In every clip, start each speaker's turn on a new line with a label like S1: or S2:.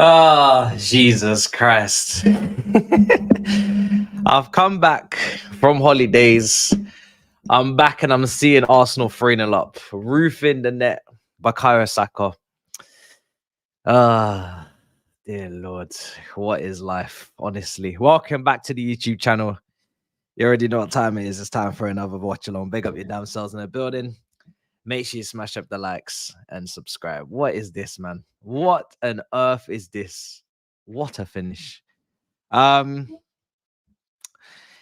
S1: Ah, Jesus Christ. I've come back from holidays. I'm back and I'm seeing Arsenal 3-0 up. Roofing the net. Bukayo Saka. Ah, dear Lord. What is life, honestly? Welcome back to the YouTube channel. You already know what time it is. It's time for another watch along. Big up your damn selves in the building. Make sure you smash up the likes and subscribe. What is this, man? What on earth is this? What a finish. Yeah,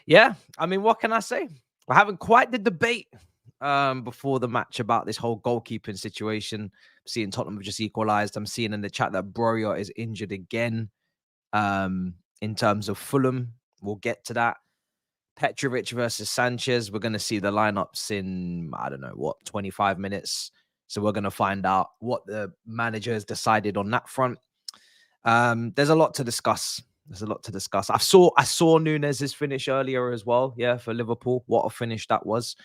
S1: I mean, what can I say? We're having quite the debate before the match about this whole goalkeeping situation. I'm seeing Tottenham have just equalized. I'm seeing in the chat that Broya is injured again. In terms of Fulham, we'll get to that. Petrovic versus Sanchez. We're going to see the lineups in, I don't know, what, 25 minutes. So we're going to find out what the manager has decided on that front. There's a lot to discuss. I saw Nunez's finish earlier as well. Yeah, for Liverpool. What a finish that was.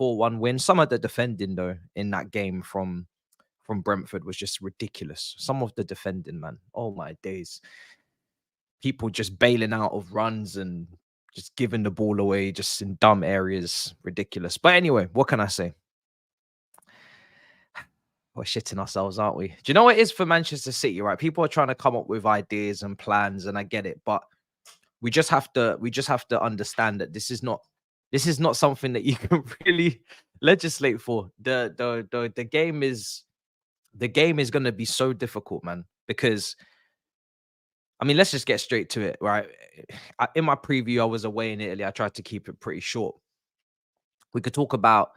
S1: 4-1 win. Some of the defending, though, in that game from Brentford was just ridiculous. Some of the defending, man. Oh, my days. People just bailing out of runs and just giving the ball away just in dumb areas. Ridiculous. But anyway, what can I say? We're shitting ourselves, aren't we? Do you know what it is for Manchester City, right? People are trying to come up with ideas and plans, and I get it, but we just have to understand that this is not something that you can really legislate for. The game is going to be so difficult, man, because I mean, let's just get straight to it, right? In my preview, I was away in Italy. I tried to keep it pretty short. We could talk about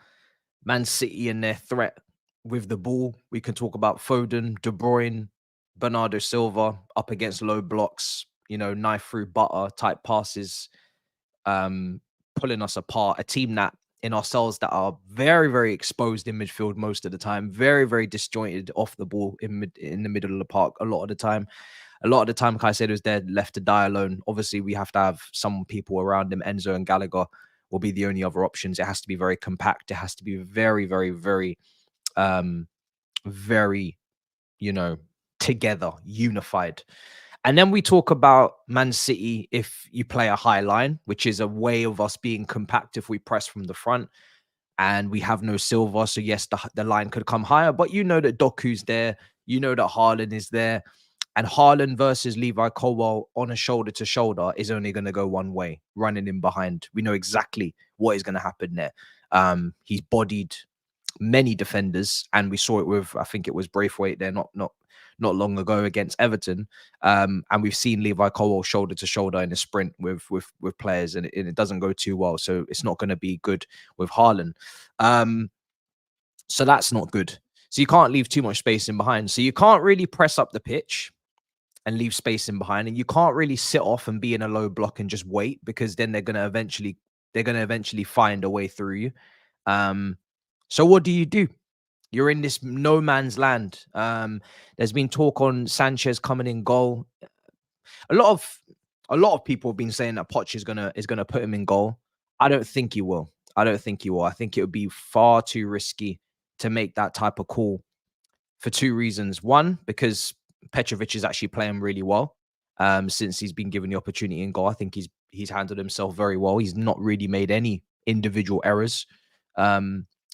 S1: Man City and their threat with the ball. We can talk about Foden, De Bruyne, Bernardo Silva up against low blocks, knife through butter type passes, pulling us apart. A team that in ourselves that are very, very exposed in midfield most of the time, very, very disjointed off the ball in the middle of the park a lot of the time. A lot of the time, Caicedo's there, left to die alone. Obviously, we have to have some people around him. Enzo and Gallagher will be the only other options. It has to be very compact. It has to be very, very, very, very, together, unified. And then we talk about Man City if you play a high line, which is a way of us being compact if we press from the front. And we have no Silva. So, yes, the line could come higher. But you know that Doku's there. You know that Haarland is there. And Haarland versus Levi Colwill on a shoulder-to-shoulder is only going to go one way, running in behind. We know exactly what is going to happen there. He's bodied many defenders, and we saw it with, I think it was Braithwaite there not long ago against Everton. And we've seen Levi Colwill shoulder-to-shoulder in a sprint with players, and it doesn't go too well. So it's not going to be good with Haarland. So that's not good. So you can't leave too much space in behind. So you can't really press up the pitch and leave space in behind, and you can't really sit off and be in a low block and just wait, because then they're going to eventually find a way through you. So what do? You're in this no man's land. There's been talk on Sanchez coming in goal. A lot of people have been saying that Poch is gonna put him in goal. I don't think he will. I think it would be far too risky to make that type of call for two reasons. One, because Petrovic is actually playing really well since he's been given the opportunity in goal. I think he's handled himself very well. He's not really made any individual errors.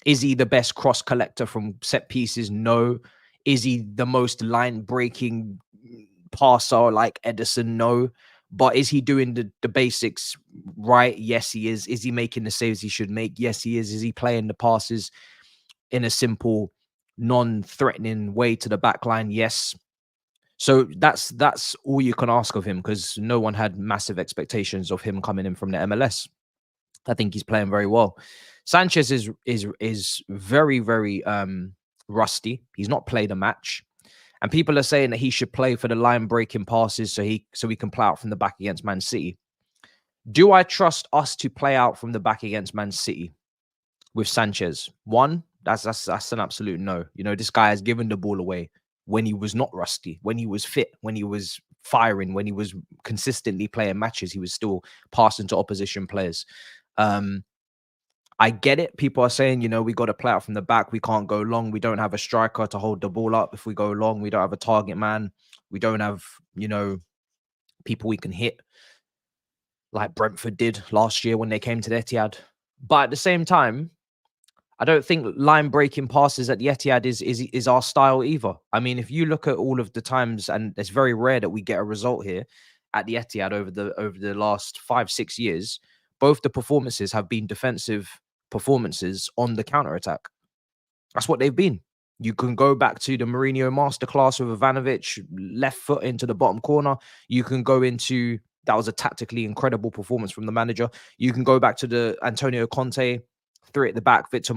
S1: Is he the best cross collector from set pieces? No. Is he the most line breaking passer like Edison? No. But is he doing the basics right? Yes, he is. Is he making the saves he should make? Yes, he is. Is he playing the passes in a simple, non-threatening way to the back line? Yes. So that's all you can ask of him, because no one had massive expectations of him coming in from the MLS. I think he's playing very well. Sanchez is very, very rusty. He's not played a match. And people are saying that he should play for the line breaking passes so he can play out from the back against Man City. Do I trust us to play out from the back against Man City with Sanchez? One, that's an absolute no. This guy has given the ball away when he was not rusty, when he was fit, when he was firing, when he was consistently playing matches, he was still passing to opposition players. I get it. People are saying, we got to play out from the back. We can't go long. We don't have a striker to hold the ball up. If we go long, we don't have a target man. We don't have, you know, people we can hit like Brentford did last year when they came to the Etihad. But at the same time, I don't think line breaking passes at the Etihad is our style either. I mean, if you look at all of the times, and it's very rare that we get a result here at the Etihad over the last 5-6 years, both the performances have been defensive performances on the counter attack. That's what they've been. You can go back to the Mourinho masterclass with Ivanovic, left foot into the bottom corner. You can go into, that was a tactically incredible performance from the manager. You can go back to the Antonio Conte, three at the back, Victor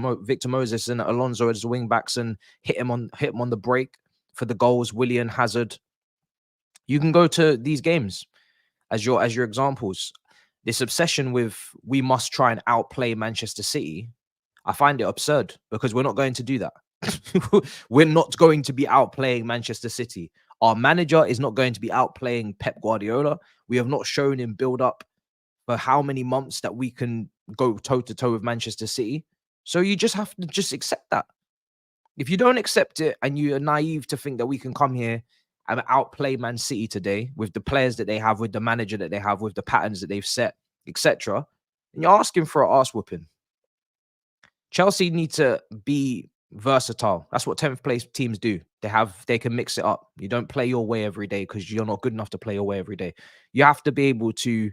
S1: Moses and Alonso as the wing backs, and hit him on the break for the goals. Willian, Hazard. You can go to these games as your examples. This obsession with we must try and outplay Manchester City, I find it absurd, because we're not going to do that. We're not going to be outplaying Manchester City. Our manager is not going to be outplaying Pep Guardiola. We have not shown in build up for how many months that we can go toe to toe with Manchester City. So you just have to just accept that. If you don't accept it and you are naive to think that we can come here and outplay Man City today with the players that they have, with the manager that they have, with the patterns that they've set, etc., and you're asking for an arse whooping. Chelsea need to be versatile. That's what 10th place teams do. They can mix it up. You don't play your way every day because you're not good enough to play your way every day. You have to be able to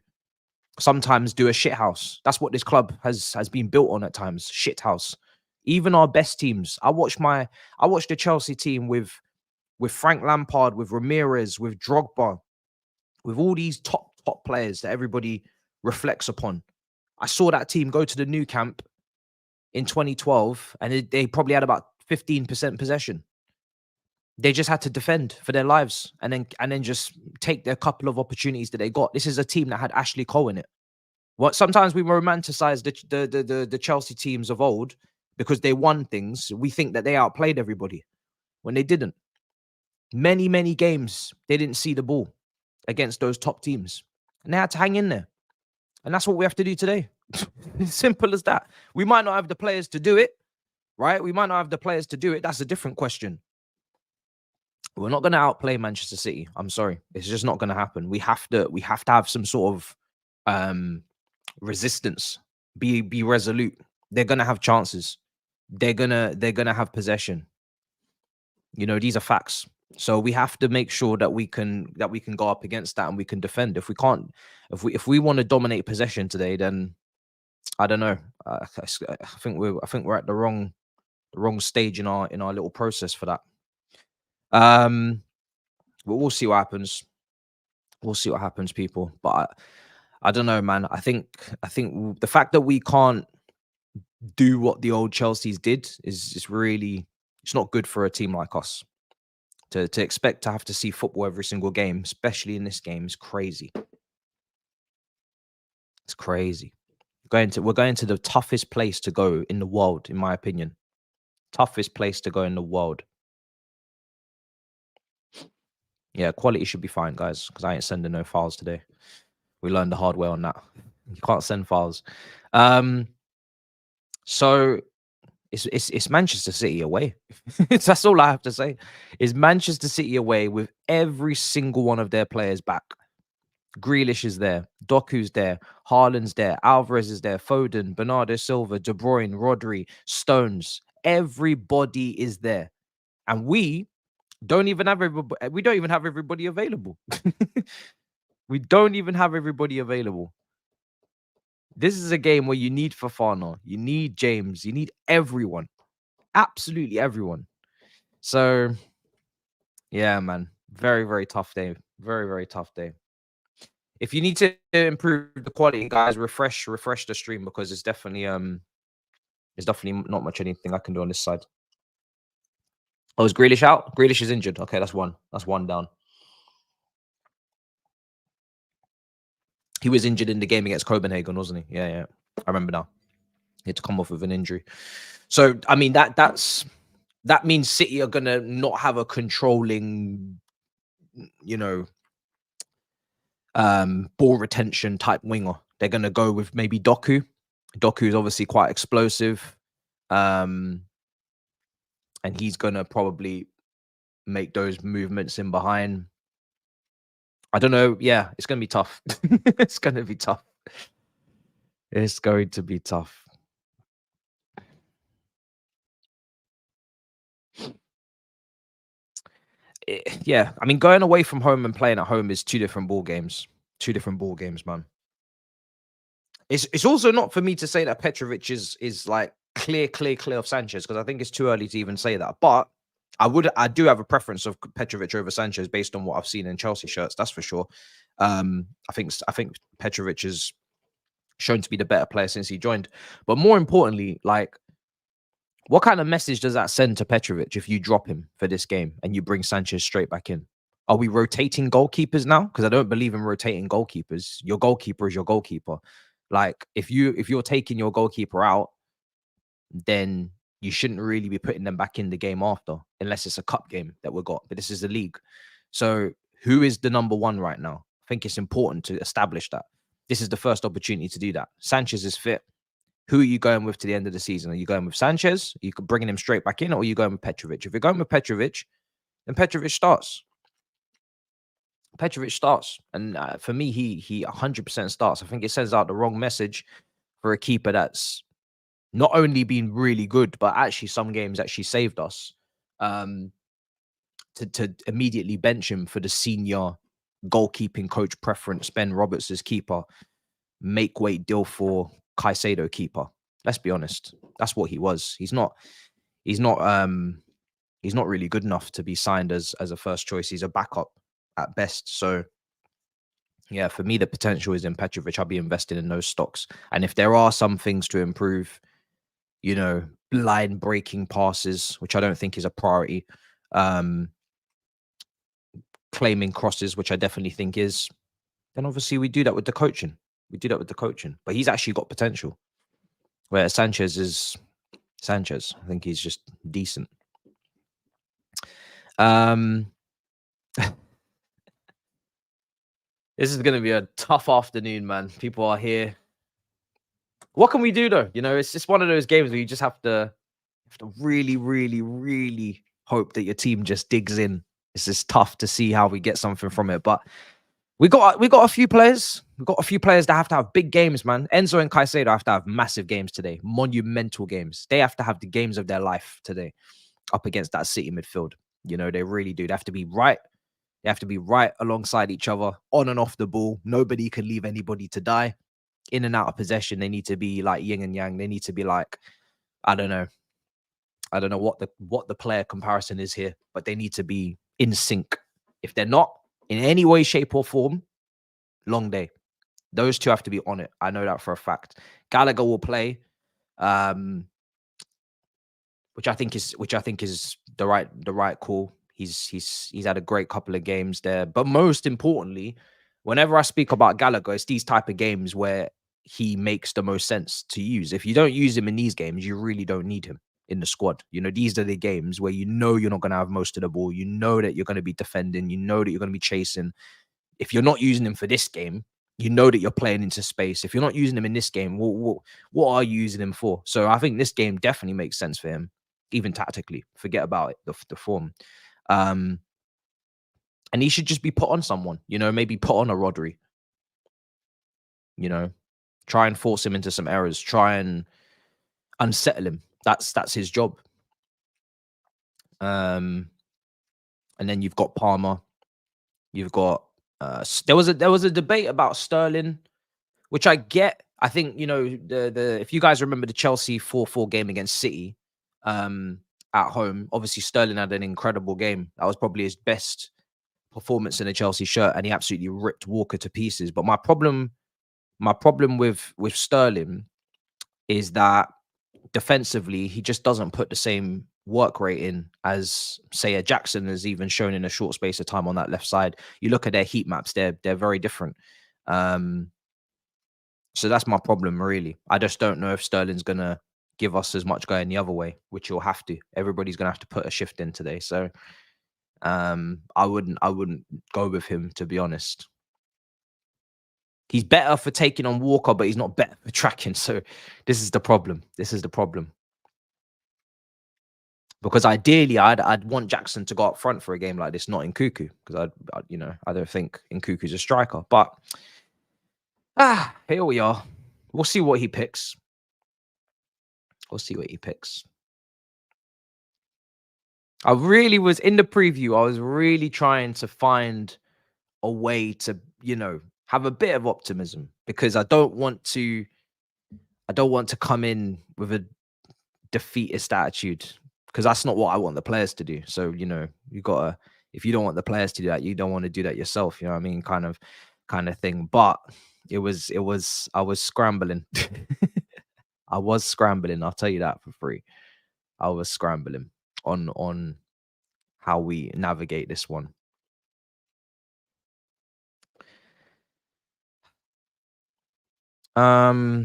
S1: sometimes do a shit house. That's what this club has been built on at times. Shit house. Even our best teams. I watched the Chelsea team with Frank Lampard, with Ramirez, with Drogba, with all these top players that everybody reflects upon. I saw that team go to the new camp in 2012, and they probably had about 15% possession. They just had to defend for their lives and then just take their couple of opportunities that they got. This is a team that had Ashley Cole in it. What sometimes we romanticize the Chelsea teams of old because they won things. We think that they outplayed everybody when they didn't. Many games they didn't see the ball against those top teams, and they had to hang in there. And that's what we have to do today. Simple as that. We might not have the players to do it, right? We might not have the players to do it. That's a different question. We're not going to outplay Manchester City. I'm sorry. It's just not going to happen. We have to have some sort of resistance. Be resolute. They're going to have chances. They're going to have possession. You know, these are facts. So we have to make sure that we can go up against that and we can defend. If we can't, if we want to dominate possession today, then I don't know. I think we're at the wrong stage in our little process for that. But we'll see what happens. We'll see what happens, people. But I don't know, man. I think the fact that we can't do what the old Chelsea's did is really, it's not good for a team like us. To expect to have to see football every single game, especially in this game, is crazy. It's crazy. We're going to the toughest place to go in the world, in my opinion. Toughest place to go in the world. Yeah, quality should be fine, guys, because I ain't sending no files today. We learned the hard way on that. You can't send files. So it's Manchester City away. That's all I have to say. Is Manchester City away with every single one of their players back. Grealish is there, Doku's there, Haaland's there, Alvarez is there, Foden, Bernardo Silva, De Bruyne, Rodri, Stones. Everybody is there, and we don't even have everybody. We don't even have everybody available. We don't even have everybody available. This is a game where you need Fofana, you need James, you need everyone, absolutely everyone. So, yeah, man, very tough day. Very tough day. If you need to improve the quality, guys, refresh the stream, because there's definitely not much anything I can do on this side. Oh, is Grealish out? Grealish is injured. Okay, that's one. That's one down. He was injured in the game against Copenhagen, wasn't he? Yeah. I remember now. He had to come off with an injury. So, I mean, that means City are going to not have a controlling, you know, ball retention type winger. They're going to go with maybe Doku. Doku is obviously quite explosive. And he's going to probably make those movements in behind. I don't know. Yeah, it's going to be tough. It's going to be tough. It's going to be tough. Yeah, I mean, going away from home and playing at home is two different ball games. Two different ball games, man. It's also not for me to say that Petrovic is like clear of Sanchez, because I think it's too early to even say that. But I do have a preference of Petrovic over Sanchez based on what I've seen in Chelsea shirts. That's for sure. I think Petrovic is shown to be the better player since he joined. But more importantly, like, what kind of message does that send to Petrovic if you drop him for this game and you bring Sanchez straight back in? Are we rotating goalkeepers now? Because I don't believe in rotating goalkeepers. Your goalkeeper is your goalkeeper. Like, if you're taking your goalkeeper out, then you shouldn't really be putting them back in the game after, unless it's a cup game that we got. But this is the league. So who is the number one right now? I think it's important to establish that. This is the first opportunity to do that. Sanchez is fit. Who are you going with to the end of the season? Are you going with Sanchez? Are you bringing him straight back in, or are you going with Petrovic? If you're going with Petrovic, then Petrovic starts. Petrovic starts, and for me, he 100% starts. I think it sends out the wrong message for a keeper that's not only been really good, but actually some games actually saved us. To immediately bench him for the senior goalkeeping coach preference, Ben Roberts as keeper, make weight deal for Caicedo keeper. Let's be honest, that's what he was. He's not really good enough to be signed as a first choice. He's a backup at best. So yeah, for me, the potential is in Petrovic. I'll be invested in those stocks. And if there are some things to improve, line breaking passes, which I don't think is a priority, claiming crosses, which I definitely think is, then obviously we do that with the coaching. But he's actually got potential. Where Sanchez is Sanchez. I think he's just decent. This is going to be a tough afternoon, man. People are here. What can we do though? It's just one of those games where you just have to really, really, really hope that your team just digs in. It's just tough to see how we get something from it. But we got a few players. We've got a few players that have to have big games, man. Enzo and Caicedo have to have massive games today, monumental games. They have to have the games of their life today up against that City midfield. They really do. They have to be right. They have to be right alongside each other, on and off the ball. Nobody can leave anybody to die. In and out of possession, they need to be like yin and yang. They need to be like, I don't know what the player comparison is here, but they need to be in sync. If they're not in any way, shape, or form, long day. Those two have to be on it. I know that for a fact. Gallagher will play, which I think is the right call. He's had a great couple of games there. But most importantly, whenever I speak about Gallagher, it's these type of games where he makes the most sense to use. If you don't use him in these games, you really don't need him in the squad. These are the games where you're not going to have most of the ball. You know that you're going to be defending. You know that you're going to be chasing. If you're not using him for this game, you know that you're playing into space. If you're not using him in this game, what are you using him for? So I think this game definitely makes sense for him, even tactically. Forget about it, the form. And he should just be put on someone, maybe put on a Rodri. Try and force him into some errors. Try and unsettle him. That's his job. And then you've got Palmer. You've got there was a debate about Sterling, which I get. I think the if you guys remember the Chelsea 4-4 game against City at home, obviously Sterling had an incredible game. That was probably his best performance in a Chelsea shirt, and he absolutely ripped Walker to pieces. But my problem with Sterling is that defensively, he just doesn't put the same work rate in as, say, a Jackson has even shown in a short space of time on that left side. You look at their heat maps; they're very different. So that's my problem, really. I just don't know if Sterling's gonna give us as much going the other way, which you'll have to. Everybody's gonna have to put a shift in today. So I wouldn't go with him, to be honest. He's better for taking on Walker, but he's not better for tracking. So this is the problem. Because ideally, I'd want Jackson to go up front for a game like this, not in Cuckoo, because you know, I don't think in Cuckoo's a striker. But here we are. We'll see what he picks. We'll see what he picks. I really was in the preview. I was really trying to find a way to, you know, have a bit of optimism because I don't want to come in with a defeatist attitude because that's not what I want the players to do. So, you know, you gotta, if you don't want the players to do that, you don't want to do that yourself. You know what I mean? Kind of thing. But I was scrambling. I was scrambling. I'll tell you that for free. I was scrambling on how we navigate this one. Yeah,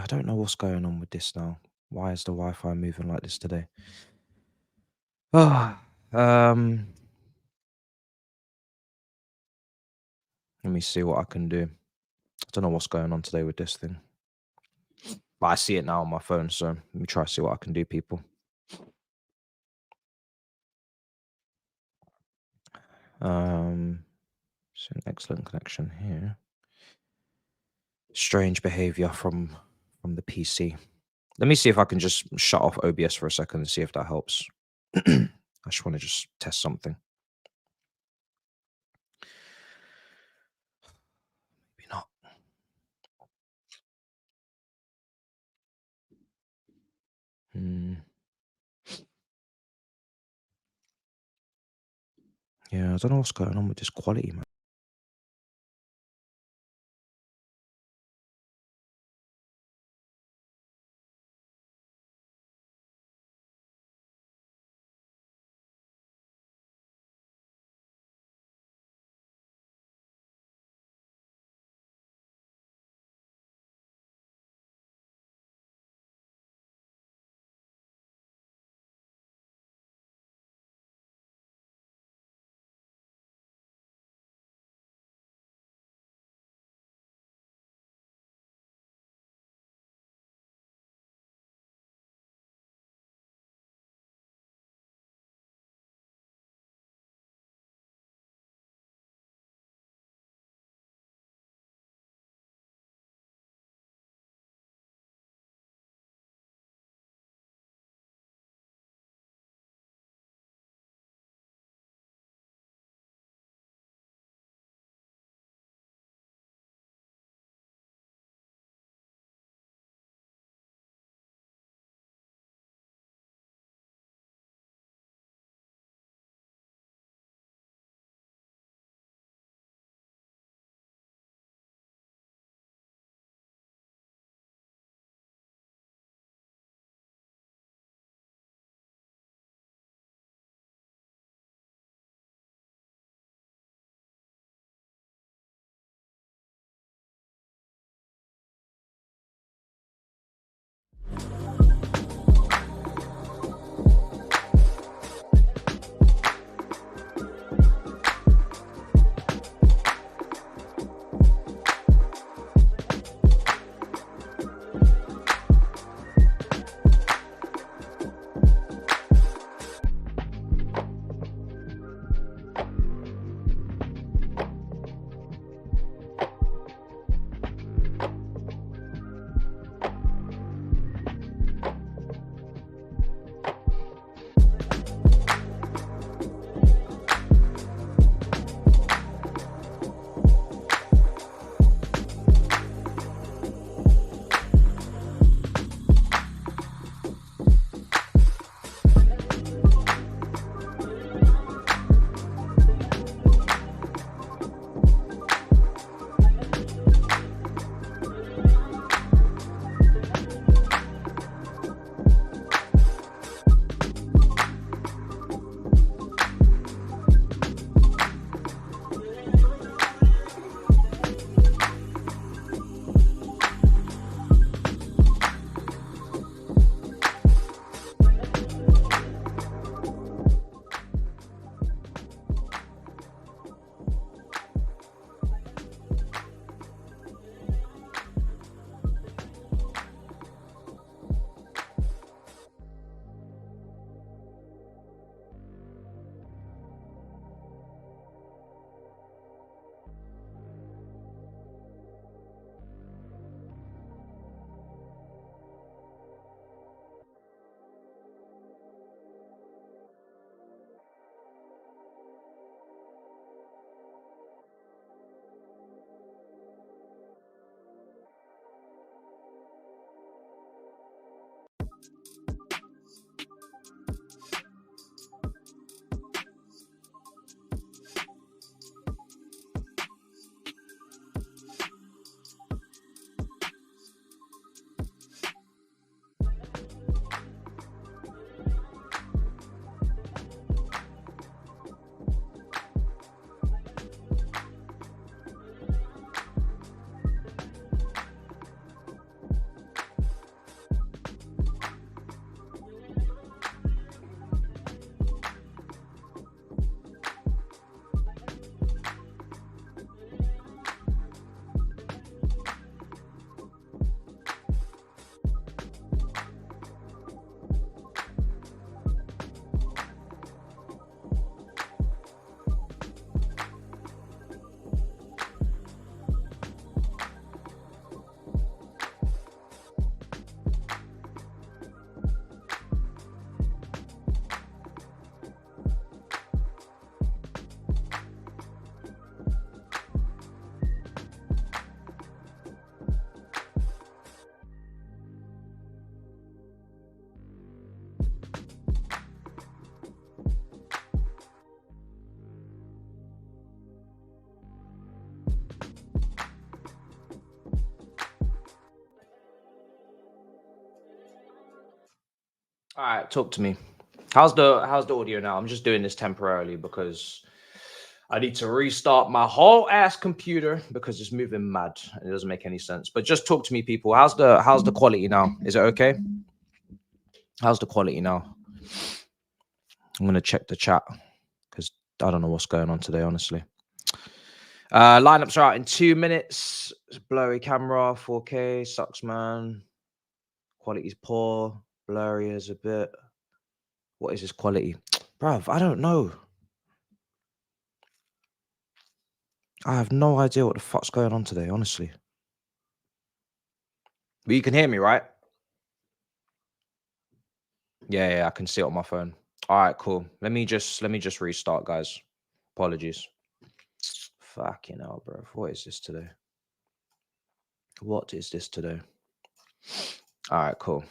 S1: I don't know what's going on with this now. Why is the Wi-Fi moving like this today? Oh, let me see what I can do. I don't know what's going on today with this thing. But I see it now on my phone, so let me try to see what I can do, people. It's an excellent connection here. Strange behavior from the PC. Let me see if I can just shut off OBS for a second and see if that helps. I just want to just test something. Maybe not. Yeah, I don't know what's going on with this quality, man. All right, talk to me. How's the audio now? I'm just doing this temporarily because I need to restart my whole ass computer because it's moving mad and it doesn't make any sense. But just talk to me, people. How's the quality now? Is it okay? How's the quality now? I'm gonna check the chat because I don't know what's going on today, honestly. Lineups are out in 2 minutes. It's blurry camera, 4K, sucks, man. Quality's poor, blurry as a bit. What is this quality? Bruv, I don't know. I have no idea what the fuck's going on today, honestly. But you can hear me, right? Yeah, I can see it on my phone. All right, cool. Let me just restart, guys. Apologies. Fucking hell, bro. What is this today? What is this today? All right, cool.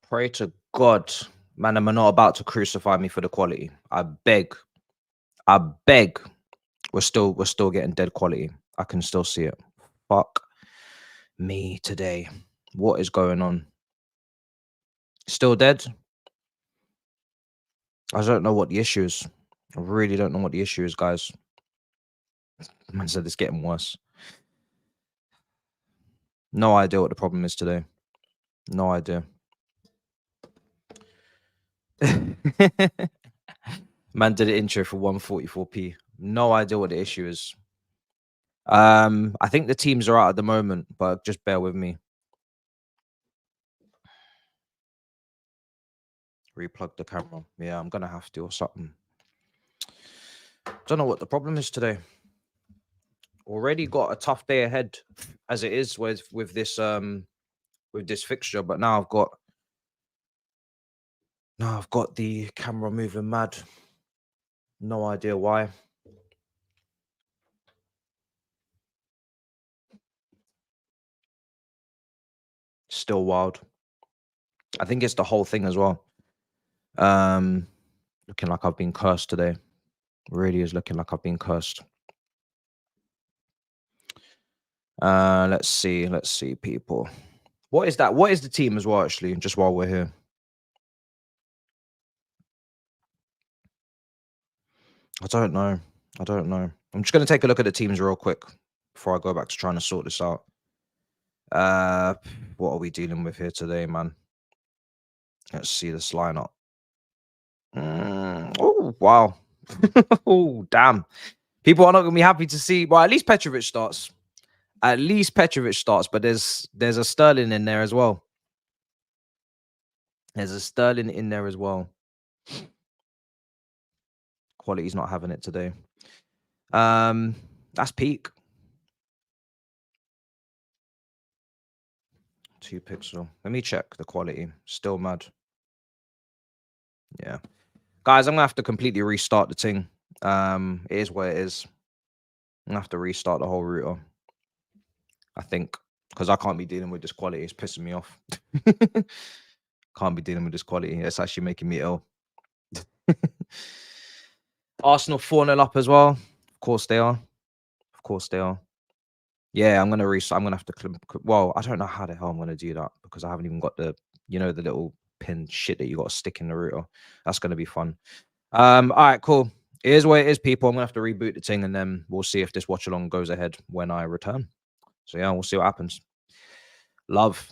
S1: Pray to God, man, I'm not about to crucify me for the quality. I beg. We're still getting dead quality. I can still see it. Fuck me today. What is going on? Still dead? I don't know what the issue is. I really don't know what the issue is, guys. Man said it's getting worse. No idea what the problem is today. No idea. Man did an intro for 144p. No idea what the issue is. I think the teams are out at the moment, but just bear with me. Replug the camera. Yeah, I'm gonna have to or something. Don't know what the problem is today. Already got a tough day ahead as it is with this fixture, but now I've got the camera moving mad. No idea why. Still wild. I think it's the whole thing as well. Looking like I've been cursed today. Really is looking like I've been cursed. Let's see, people. What is that? What is the team as well, actually, just while we're here? I don't know. I'm just going to take a look at the teams real quick before I go back to trying to sort this out. What are we dealing with here today, man? Let's see this lineup. Oh, wow. Oh, damn. People are not going to be happy to see. Well, at least Petrovic starts. But there's a Sterling in there as well. Quality's not having it today. That's peak. 2 pixel. Let me check the quality. Still mad. Yeah. Guys, I'm going to have to completely restart the thing. It is what it is. I'm going to have to restart the whole router, I think, because I can't be dealing with this quality. It's pissing me off. Can't be dealing with this quality. It's actually making me ill. Arsenal 4-0 up as well. Of course they are. Yeah, I'm going to restart. I'm going to have to... Well, I don't know how the hell I'm going to do that because I haven't even got the, the little pin shit that you got to stick in the router. That's going to be fun. All right, cool. It is what it is, people. I'm going to have to reboot the thing and then we'll see if this watch along goes ahead when I return. So yeah, we'll see what happens. Love.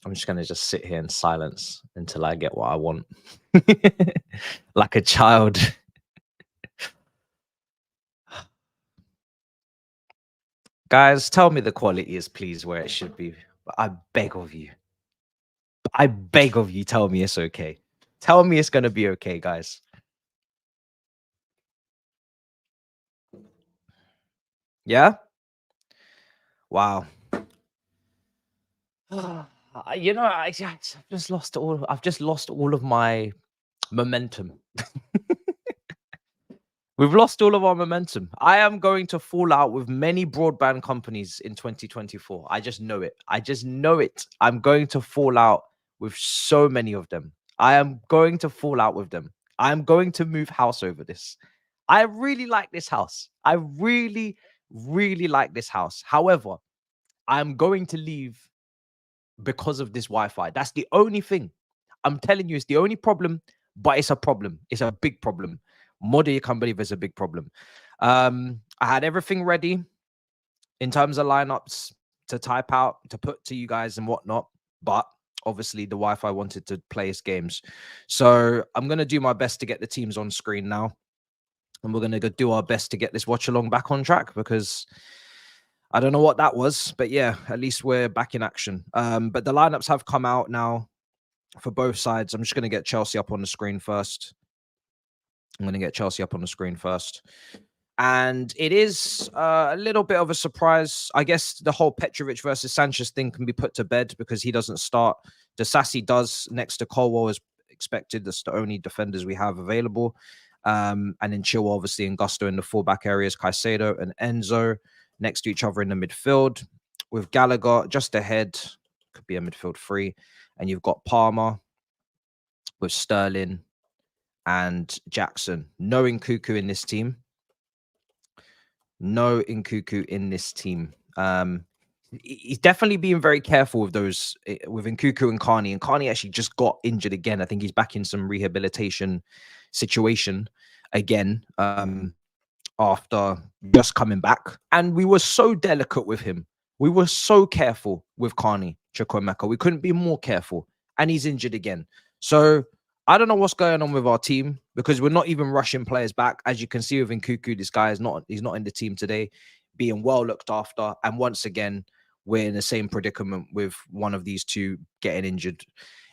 S1: I'm just gonna just sit here in silence until I get what I want. Like a child. Guys, tell me the quality is please where it should be. But I beg of you. I beg of you, tell me it's okay. Tell me it's gonna be okay, guys. Yeah? Wow. You know, I've just lost all of my momentum. We've lost all of our momentum. I am going to fall out with many broadband companies in 2024. I just know it. I just know it. I'm going to fall out with so many of them. I am going to fall out with them. I'm going to move house over this. I really like this house. I really, really like this house. However, I'm going to leave because of this Wi-Fi. That's the only thing. I'm telling you, it's the only problem, but it's a problem. It's a big problem. More than you can believe, it's a big problem. I had everything ready in terms of lineups to type out, to put to you guys and whatnot, but obviously the Wi-Fi wanted to play its games. So I'm going to do my best to get the teams on screen now. And we're going to do our best to get this watch along back on track, because I don't know what that was, but yeah, at least we're back in action. But the lineups have come out now for both sides. I'm just going to get Chelsea up on the screen first. And it is a little bit of a surprise. I guess the whole Petrovic versus Sanchez thing can be put to bed because he doesn't start. Disasi does next to Colwell as expected. That's the only defenders we have available. And then Chilwell, obviously, and Gusto in the fullback areas, Caicedo and Enzo next to each other in the midfield, with Gallagher just ahead, could be a midfield three. And you've got Palmer with Sterling and Jackson. No Nkuku in this team. He's definitely being very careful with those, with Nkuku and Carney. And Carney actually just got injured again. I think he's back in some rehabilitation situation again, after just coming back. And we were so delicate with him. We were so careful with Carney Chukwuemeka. We couldn't be more careful. And he's injured again. So I don't know what's going on with our team, because we're not even rushing players back. As you can see with Nkuku, this guy he's not in the team today, being well looked after. And once again, we're in the same predicament with one of these two getting injured.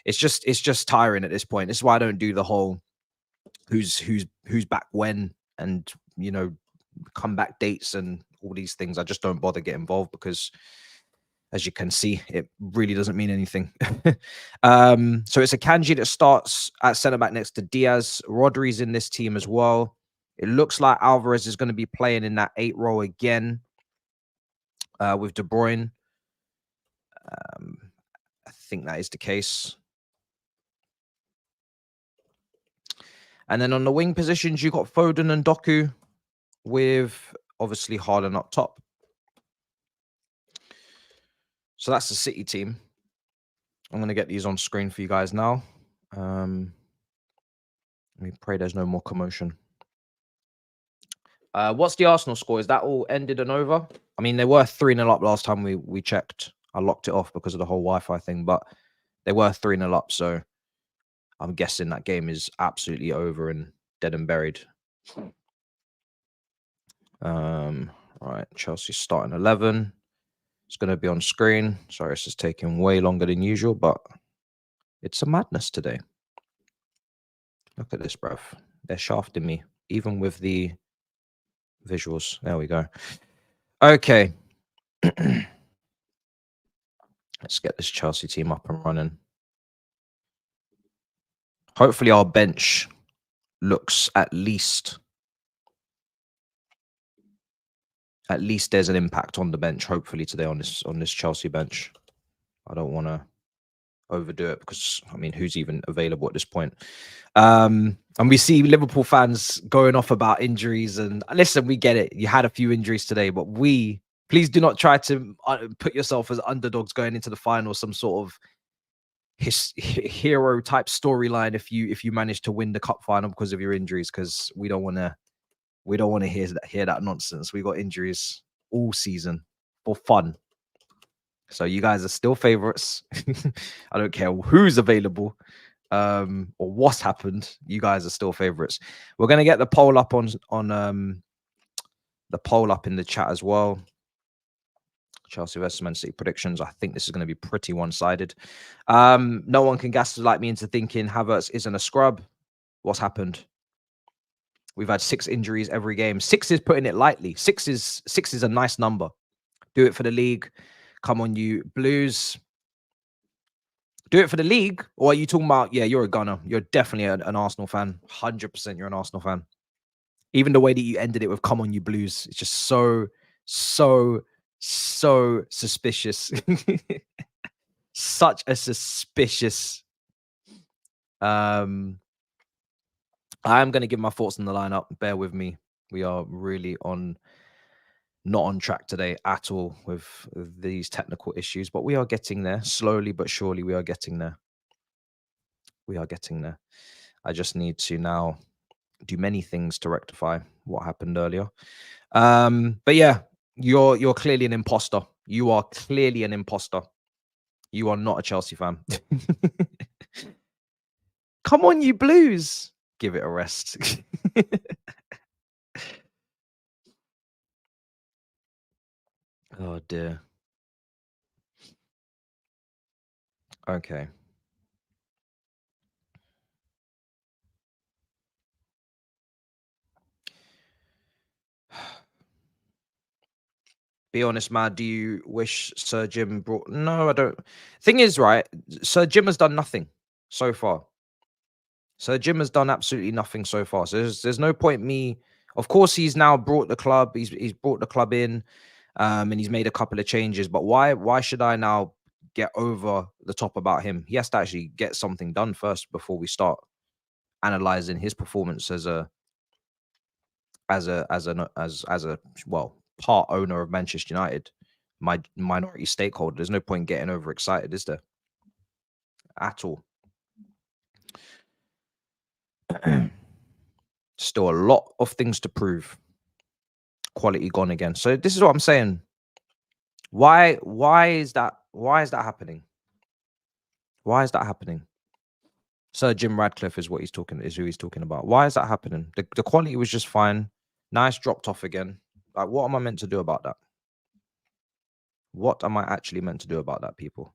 S1: It's just tiring at this point. This is why I don't do the whole who's back when, and you know, comeback dates and all these things. I just don't bother getting involved, because as you can see, it really doesn't mean anything. So it's a Kanji that starts at centre back next to Diaz. Rodri's in this team as well. It looks like Alvarez is going to be playing in that 8 role again, with De Bruyne. I think that is the case. And then on the wing positions, you got Foden and Doku, with obviously Haaland up top. So that's the City team. I'm going to get these on screen for you guys now. Let me pray there's no more commotion. What's the Arsenal score? Is that all ended and over? I mean, they were 3-0 up last time we checked. I locked it off because of the whole Wi-Fi thing, but they were 3-0 up. So I'm guessing that game is absolutely over and dead and buried. Right, Chelsea starting 11. It's going to be on screen. Sorry, this is taking way longer than usual, but it's a madness today. Look at this, bruv. They're shafting me, even with the visuals. There we go. Okay. Let's get this Chelsea team up and running. Hopefully our bench looks at least there's an impact on the bench, hopefully, today on this Chelsea bench. I don't want to overdo it, because I mean, who's even available at this point? And we see Liverpool fans going off about injuries, and listen, we get it. You had a few injuries today, but please do not try to put yourself as underdogs going into the final, some sort of hero type storyline if you manage to win the cup final because of your injuries, because we don't want to hear that nonsense. We got injuries all season for fun. So you guys are still favorites. I don't care who's available or what's happened. You guys are still favorites. We're gonna get the poll up on the poll up in the chat as well. Chelsea versus Man City predictions. I think this is going to be pretty one-sided. No one can gaslight me into thinking Havertz isn't a scrub. What's happened? We've had 6 injuries every game. 6 is putting it lightly. 6 is a nice number. Do it for the league. Come on, you Blues. Do it for the league? Or are you talking about, yeah, you're a gunner. You're definitely an Arsenal fan. 100% you're an Arsenal fan. Even the way that you ended it with come on, you Blues. It's just so suspicious. Such a suspicious. I am going to give my thoughts on the lineup. Bear with me. We are really not on track today at all with these technical issues, but we are getting there slowly but surely. We are getting there. We are getting there. I just need to now do many things to rectify what happened earlier. But yeah, you're clearly an imposter. You are clearly an imposter. You are not a Chelsea fan. Come on, you Blues. Give it a rest. Oh dear. Okay. Be honest, man. Do you wish Sir Jim brought? No, I don't. Thing is, right? Sir Jim has done nothing so far. Sir Jim has done absolutely nothing so far. So there's no point me. Of course, he's now brought the club. He's brought the club in, and he's made a couple of changes. But why should I now get over the top about him? He has to actually get something done first before we start analyzing his performance as a well, part owner of Manchester United, my minority stakeholder. There's no point getting overexcited, is there? At all. Still a lot of things to prove. Quality gone again. So this is what I'm saying. Why is that happening? Why is that happening? Sir Jim Radcliffe is who he's talking about. Why is that happening? The quality was just fine. Nice dropped off again. Like, what am I meant to do about that? What am I actually meant to do about that, people?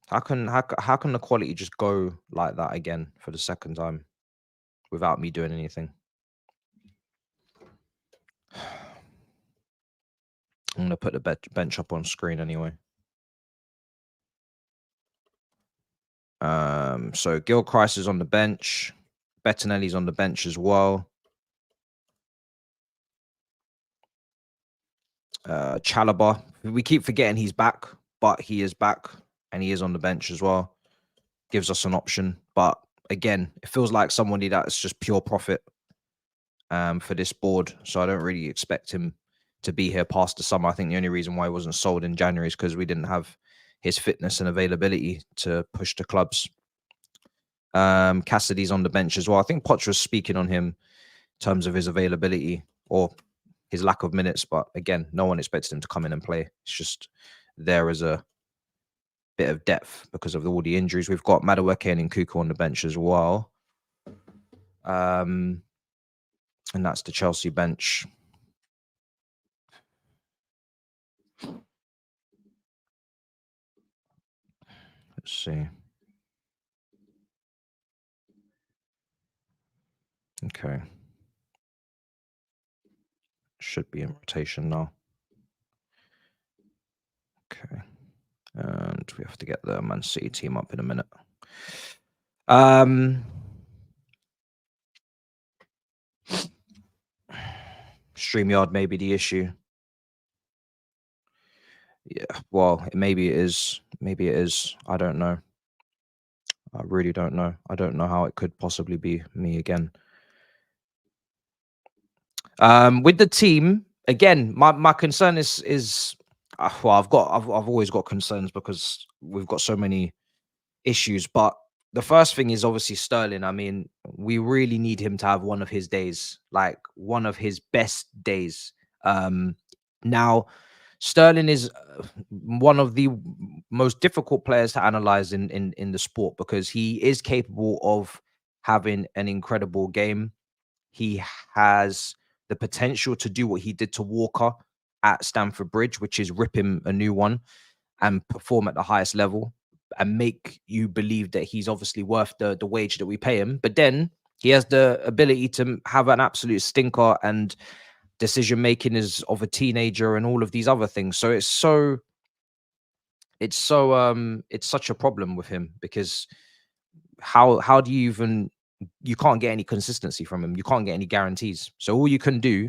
S1: How can the quality just go like that again for the second time without me doing anything? I'm gonna put the bench up on screen anyway. So Gilchrist is on the bench. Bettinelli's on the bench as well. Chalobah, we keep forgetting he's back, but he is back and he is on the bench as well. Gives us an option, but again, it feels like somebody that's just pure profit for this board. So I don't really expect him to be here past the summer. I think the only reason why he wasn't sold in January is because we didn't have his fitness and availability to push the clubs. Cassidy's on the bench as well. I think Poch was speaking on him in terms of his availability or his lack of minutes, but again, no one expected him to come in and play. It's just there as a bit of depth because of all the injuries. We've got Madueke and Nkuku on the bench as well. And that's the Chelsea bench. Let's see. Okay. Should be in rotation now. Okay. And we have to get the Man City team up in a minute. StreamYard may be the issue. Yeah, well, maybe it is. Maybe it is. I don't know. I really don't know. I don't know how it could possibly be me again. With the team, again, my concern is well, I've always got concerns because we've got so many issues. But the first thing is obviously Sterling. I mean, we really need him to have one of his days, like one of his best days. Now, Sterling is one of the most difficult players to analyze in the sport, because he is capable of having an incredible game. He has the potential to do what he did to Walker at Stamford Bridge, which is rip him a new one and perform at the highest level and make you believe that he's obviously worth the wage that we pay him. But then he has the ability to have an absolute stinker, and decision making is of a teenager, and all of these other things. So it's such a problem with him, because how do you even, you can't get any consistency from him. You can't get any guarantees. So all you can do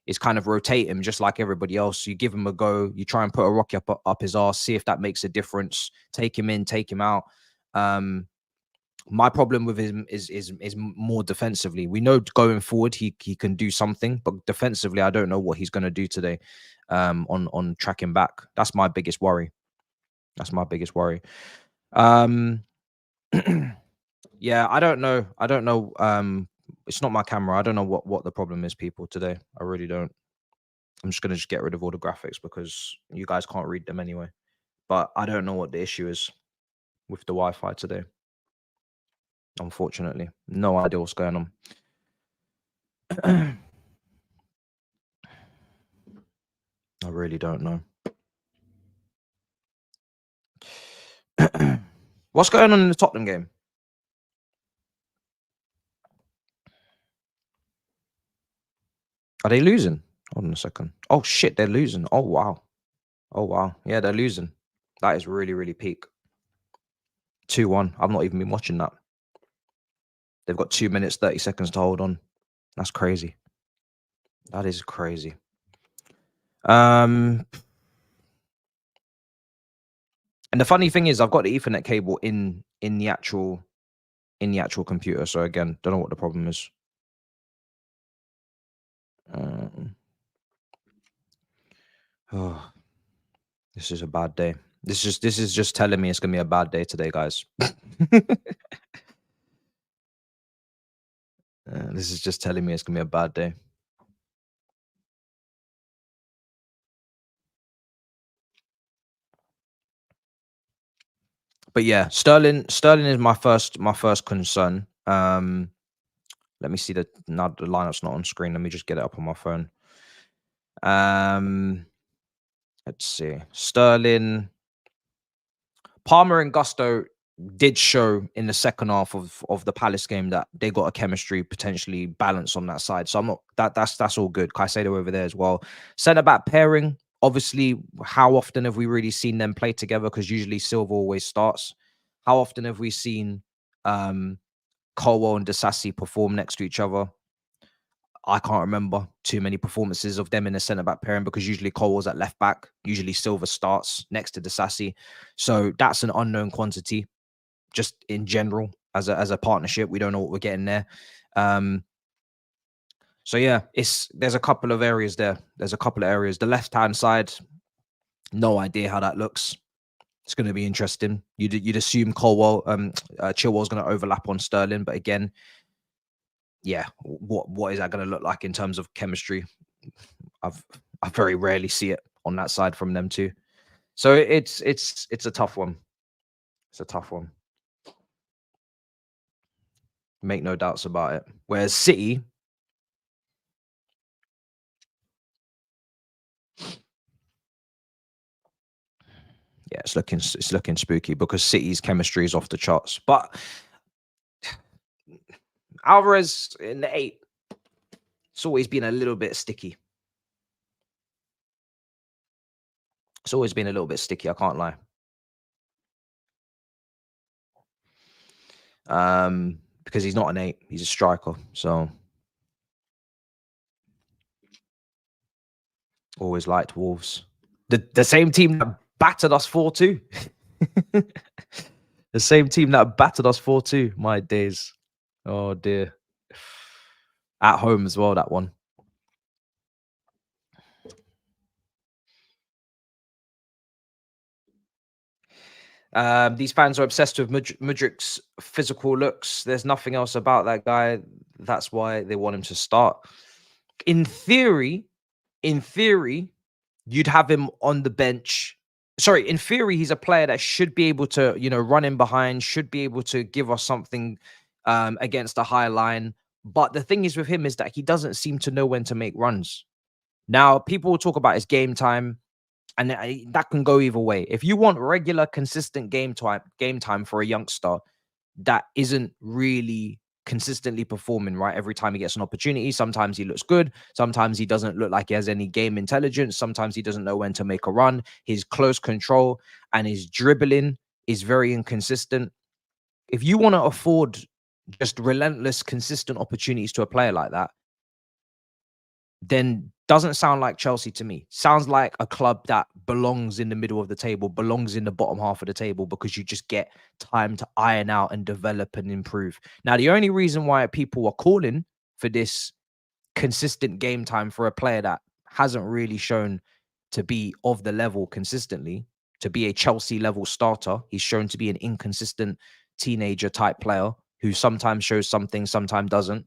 S1: is kind of rotate him just like everybody else. You give him a go, you try and put a rocky up his arse, see if that makes a difference, take him in, take him out. My problem with him is more defensively. We know going forward he can do something, but defensively, I don't know what he's going to do today. On tracking back, that's my biggest worry. That's my biggest worry. Yeah, I don't know. It's not my camera. I don't know what the problem is, people, today. I really don't. I'm just gonna get rid of all the graphics because you guys can't read them anyway. But I don't know what the issue is with the Wi-Fi today. Unfortunately, no idea what's going on. I really don't know. What's going on in the Tottenham game? Are they losing? Hold on a second. Oh shit, they're losing. Oh wow. Oh wow. Yeah, they're losing. That is really, really peak. 2-1. I've not even been watching that. They've got 2 minutes, 30 seconds to hold on. That's crazy. That is crazy. And the funny thing is, I've got the Ethernet cable in the actual computer. So again, don't know what the problem is. Oh, this is a bad day. This is just telling me it's gonna be a bad day today, guys. This is just telling me it's gonna be a bad day. But yeah, Sterling is my first concern. Let me see the lineup's not on screen. Let me just get it up on my phone. Let's see. Sterling, Palmer and Gusto did show in the second half of the Palace game that they got a chemistry potentially balance on that side. So I'm not that's all good. Caicedo over there as well. Centre back pairing. Obviously, how often have we really seen them play together? Because usually Silva always starts. How often have we seen Colwell and Disasi perform next to each other? I can't remember too many performances of them in a centre back pairing, because usually Colwell's at left back. Usually Silva starts next to Disasi. So that's an unknown quantity, just in general as a partnership. We don't know what we're getting there. So yeah, there's a couple of areas there. There's a couple of areas. The left-hand side, no idea how that looks. It's going to be interesting. You'd assume Colwell, Chilwell's going to overlap on Sterling, but again, yeah, what is that going to look like in terms of chemistry? I very rarely see it on that side from them too. So it's a tough one. It's a tough one. Make no doubts about it. Whereas City, yeah, it's looking spooky, because City's chemistry is off the charts. But Alvarez in the 8, it's always been a little bit sticky. It's always been a little bit sticky, I can't lie. Because he's not an 8, he's a striker. So always liked Wolves. The same team that battered us 4-2. The same team that battered us 4-2. My days. Oh dear. At home as well, that one. These fans are obsessed with Mudrik's physical looks. There's nothing else about that guy. That's why they want him to start. In theory, you'd have him on the bench. Sorry, in theory, he's a player that should be able to, run in behind, should be able to give us something against a high line. But the thing is with him is that he doesn't seem to know when to make runs. Now, people will talk about his game time, and that can go either way. If you want regular, consistent game time for a youngster that isn't really consistently performing right every time he gets an opportunity, sometimes he looks good, sometimes he doesn't look like he has any game intelligence, sometimes he doesn't know when to make a run, his close control and his dribbling is very inconsistent. If you want to afford just relentless, consistent opportunities to a player like that, then doesn't sound like Chelsea to me. Sounds like a club that belongs in the middle of the table, belongs in the bottom half of the table, because you just get time to iron out and develop and improve. Now, the only reason why people are calling for this consistent game time for a player that hasn't really shown to be of the level consistently, to be a Chelsea level starter, he's shown to be an inconsistent teenager type player who sometimes shows something, sometimes doesn't.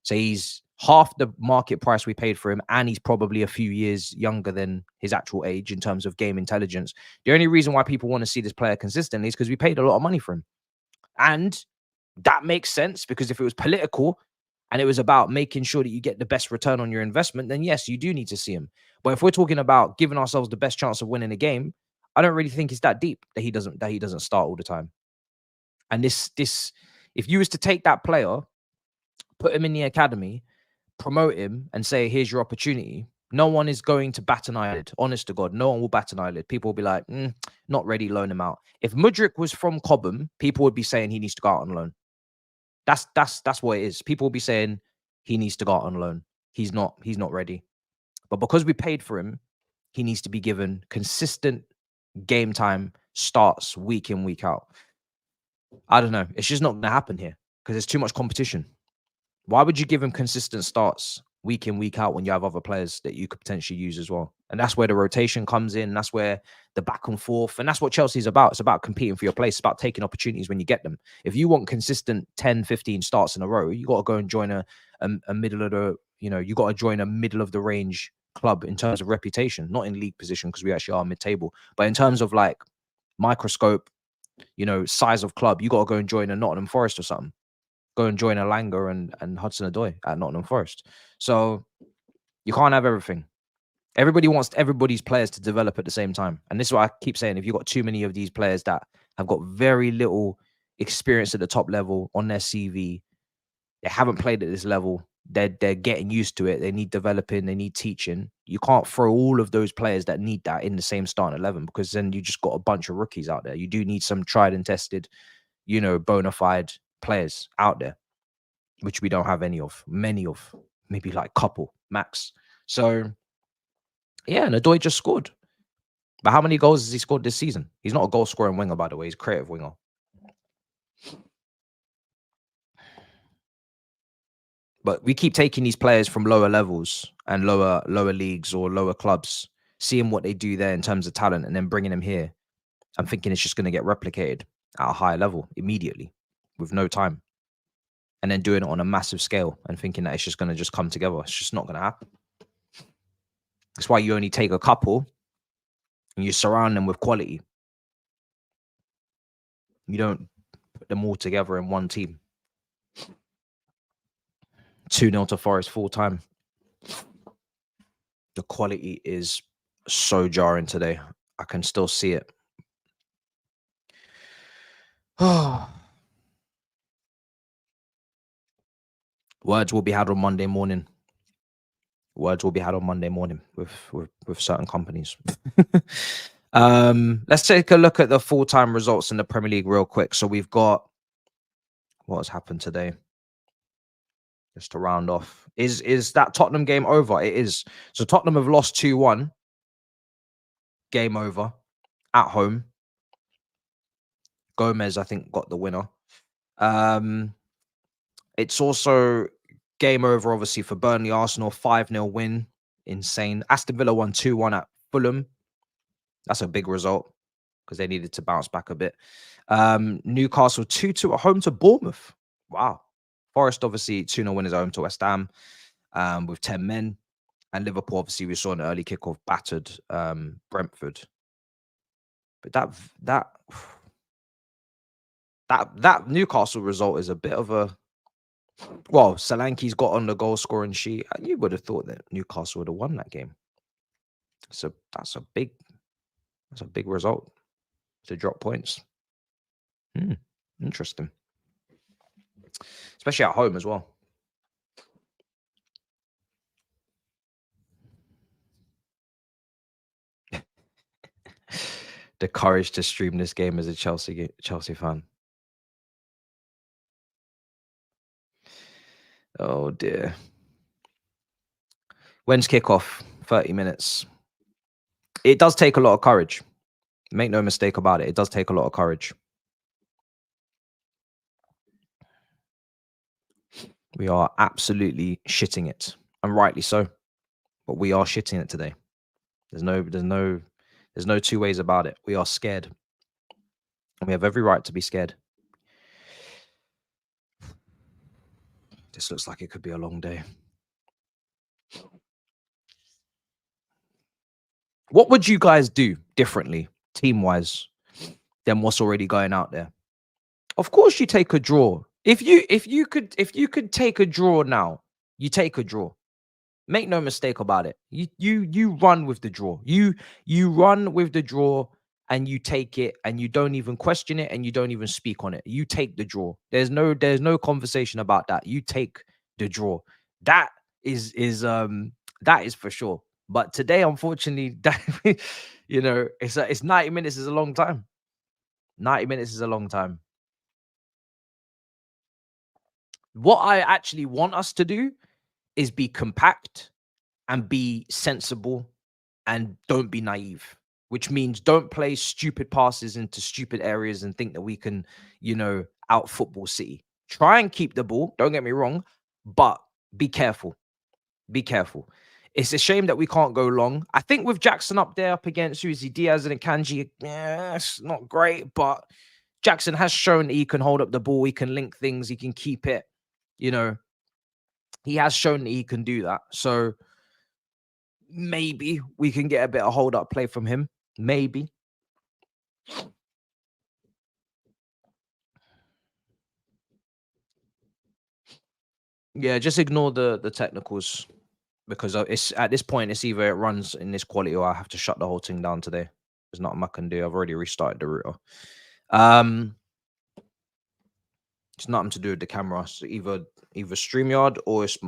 S1: So he's half the market price we paid for him, and he's probably a few years younger than his actual age in terms of game intelligence. The only reason why people want to see this player consistently is because we paid a lot of money for him. And that makes sense, because if it was political and it was about making sure that you get the best return on your investment, then yes, you do need to see him. But if we're talking about giving ourselves the best chance of winning a game, I don't really think it's that deep that he doesn't start all the time. And this if you was to take that player, put him in the academy, promote him and say, here's your opportunity, no one is going to bat an eyelid. Honest to God, no one will bat an eyelid. People will be like, not ready, loan him out. If Mudryk was from Cobham, people would be saying he needs to go out on loan. That's what it is. People will be saying he needs to go out on loan. He's not ready. But because we paid for him, he needs to be given consistent game time starts week in, week out. I don't know. It's just not going to happen here because there's too much competition. Why would you give him consistent starts week in, week out when you have other players that you could potentially use as well? And that's where the rotation comes in. That's where the back and forth, and that's what Chelsea's about. It's about competing for your place. It's about taking opportunities when you get them. If you want consistent 10, 15 starts in a row, you got to go and join a middle of the, you got to join a middle of the range club in terms of reputation, not in league position, because we actually are mid-table, but in terms of like microscope, size of club, you got to go and join a Nottingham Forest or something. Go and join a Langer and Hudson-Odoi at Nottingham Forest. So you can't have everything. Everybody wants everybody's players to develop at the same time. And this is what I keep saying. If you've got too many of these players that have got very little experience at the top level on their CV, they haven't played at this level, they're getting used to it, they need developing, they need teaching. You can't throw all of those players that need that in the same starting 11, because then you just got a bunch of rookies out there. You do need some tried and tested, bona fide players out there, which we don't have many of, maybe like couple max. So yeah, and Odoi just scored. But how many goals has he scored this season? He's not a goal scoring winger, by the way. He's a creative winger. But we keep taking these players from lower levels and lower leagues or lower clubs, seeing what they do there in terms of talent, and then bringing them here. I'm thinking it's just going to get replicated at a higher level immediately with no time. And then doing it on a massive scale and thinking that it's just going to just come together. It's just not going to happen. That's why you only take a couple and you surround them with quality. You don't put them all together in one team. 2-0 to Forest full time. The quality is so jarring today. I can still see it. Words will be had on Monday morning. Words will be had on Monday morning with certain companies. Let's take a look at the full-time results in the Premier League real quick. So we've got what has happened today. Just to round off. Is that Tottenham game over? It is. So Tottenham have lost 2-1. Game over. At home. Gomez, I think, got the winner. It's also game over, obviously, for Burnley. Arsenal 5-0 win. Insane. Aston Villa won 2-1 at Fulham. That's a big result because they needed to bounce back a bit. Newcastle 2-2 at home to Bournemouth. Wow. Forest, obviously, 2-0 winners at home to West Ham with 10 men. And Liverpool, obviously, we saw an early kickoff battered Brentford. But that Newcastle result is a bit of a, well, Solanke's got on the goal scoring sheet. And you would have thought that Newcastle would have won that game. So that's a big result to drop points. Interesting. Especially at home as well. The courage to stream this game as a Chelsea fan. Oh dear. When's kickoff? 30 minutes. It does take a lot of courage. Make no mistake about it. It does take a lot of courage. We are absolutely shitting it, and rightly so. But we are shitting it today. There's no two ways about it. We are scared, and we have every right to be scared. This looks like it could be a long day. What would you guys do differently, team-wise, than what's already going out there? Of course, you take a draw. If you could take a draw now, you take a draw. Make no mistake about it. You run with the draw. You run with the draw and you take it and you don't even question it and you don't even speak on it. You take the draw. There's no conversation about that. You take the draw. That is for sure. But today, unfortunately, that it's 90 minutes is a long time. 90 minutes is a long time. What I actually want us to do is be compact and be sensible and don't be naive, which means don't play stupid passes into stupid areas and think that we can, out football City. Try and keep the ball. Don't get me wrong, but be careful. Be careful. It's a shame that we can't go long. I think with Jackson up there up against Susie Diaz and Kanji, it's not great, but Jackson has shown that he can hold up the ball. He can link things. He can keep it. He has shown that he can do that. So maybe we can get a bit of hold up play from him. Maybe. Yeah, just ignore the technicals because it's at this point it's either it runs in this quality or I have to shut the whole thing down today. There's nothing I can do. I've already restarted the router. It's nothing to do with the camera. So either StreamYard or it's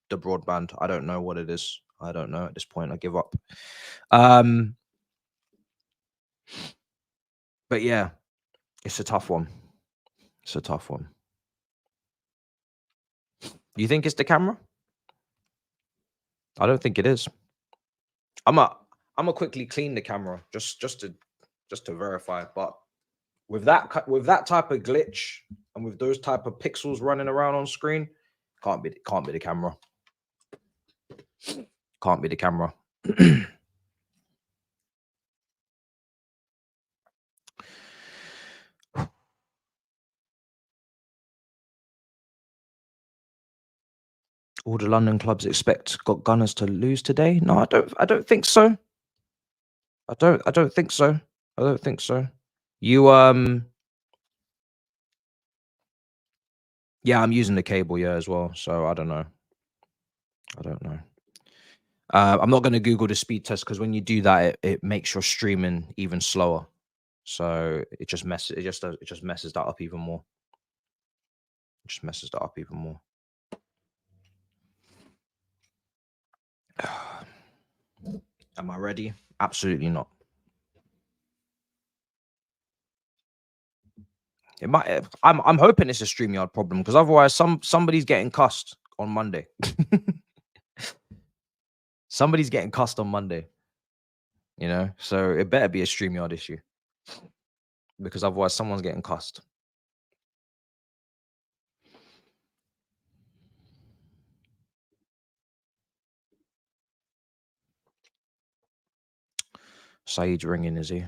S1: the broadband. I don't know what it is. I don't know at this point. I give up. But yeah, it's a tough one. It's a tough one. You think it's the camera? I don't think it is. I'm gonna quickly clean the camera just to verify. But with that type of glitch and with those type of pixels running around on screen, can't be the camera. Can't be the camera. All the London clubs expect got Gunners to lose today. No, I don't think so. I don't think so. I don't think so. You yeah, I'm using the cable as well. So I don't know. I'm not going to Google the speed test because when you do that, it makes your streaming even slower. So it just messes that up even more. It just messes that up even more. Am I ready? Absolutely not. It might. I'm hoping it's a StreamYard problem because otherwise, somebody's getting cussed on Monday. Somebody's getting cussed on Monday. So it better be a StreamYard issue because otherwise, someone's getting cussed. Saeed's ringing, is he?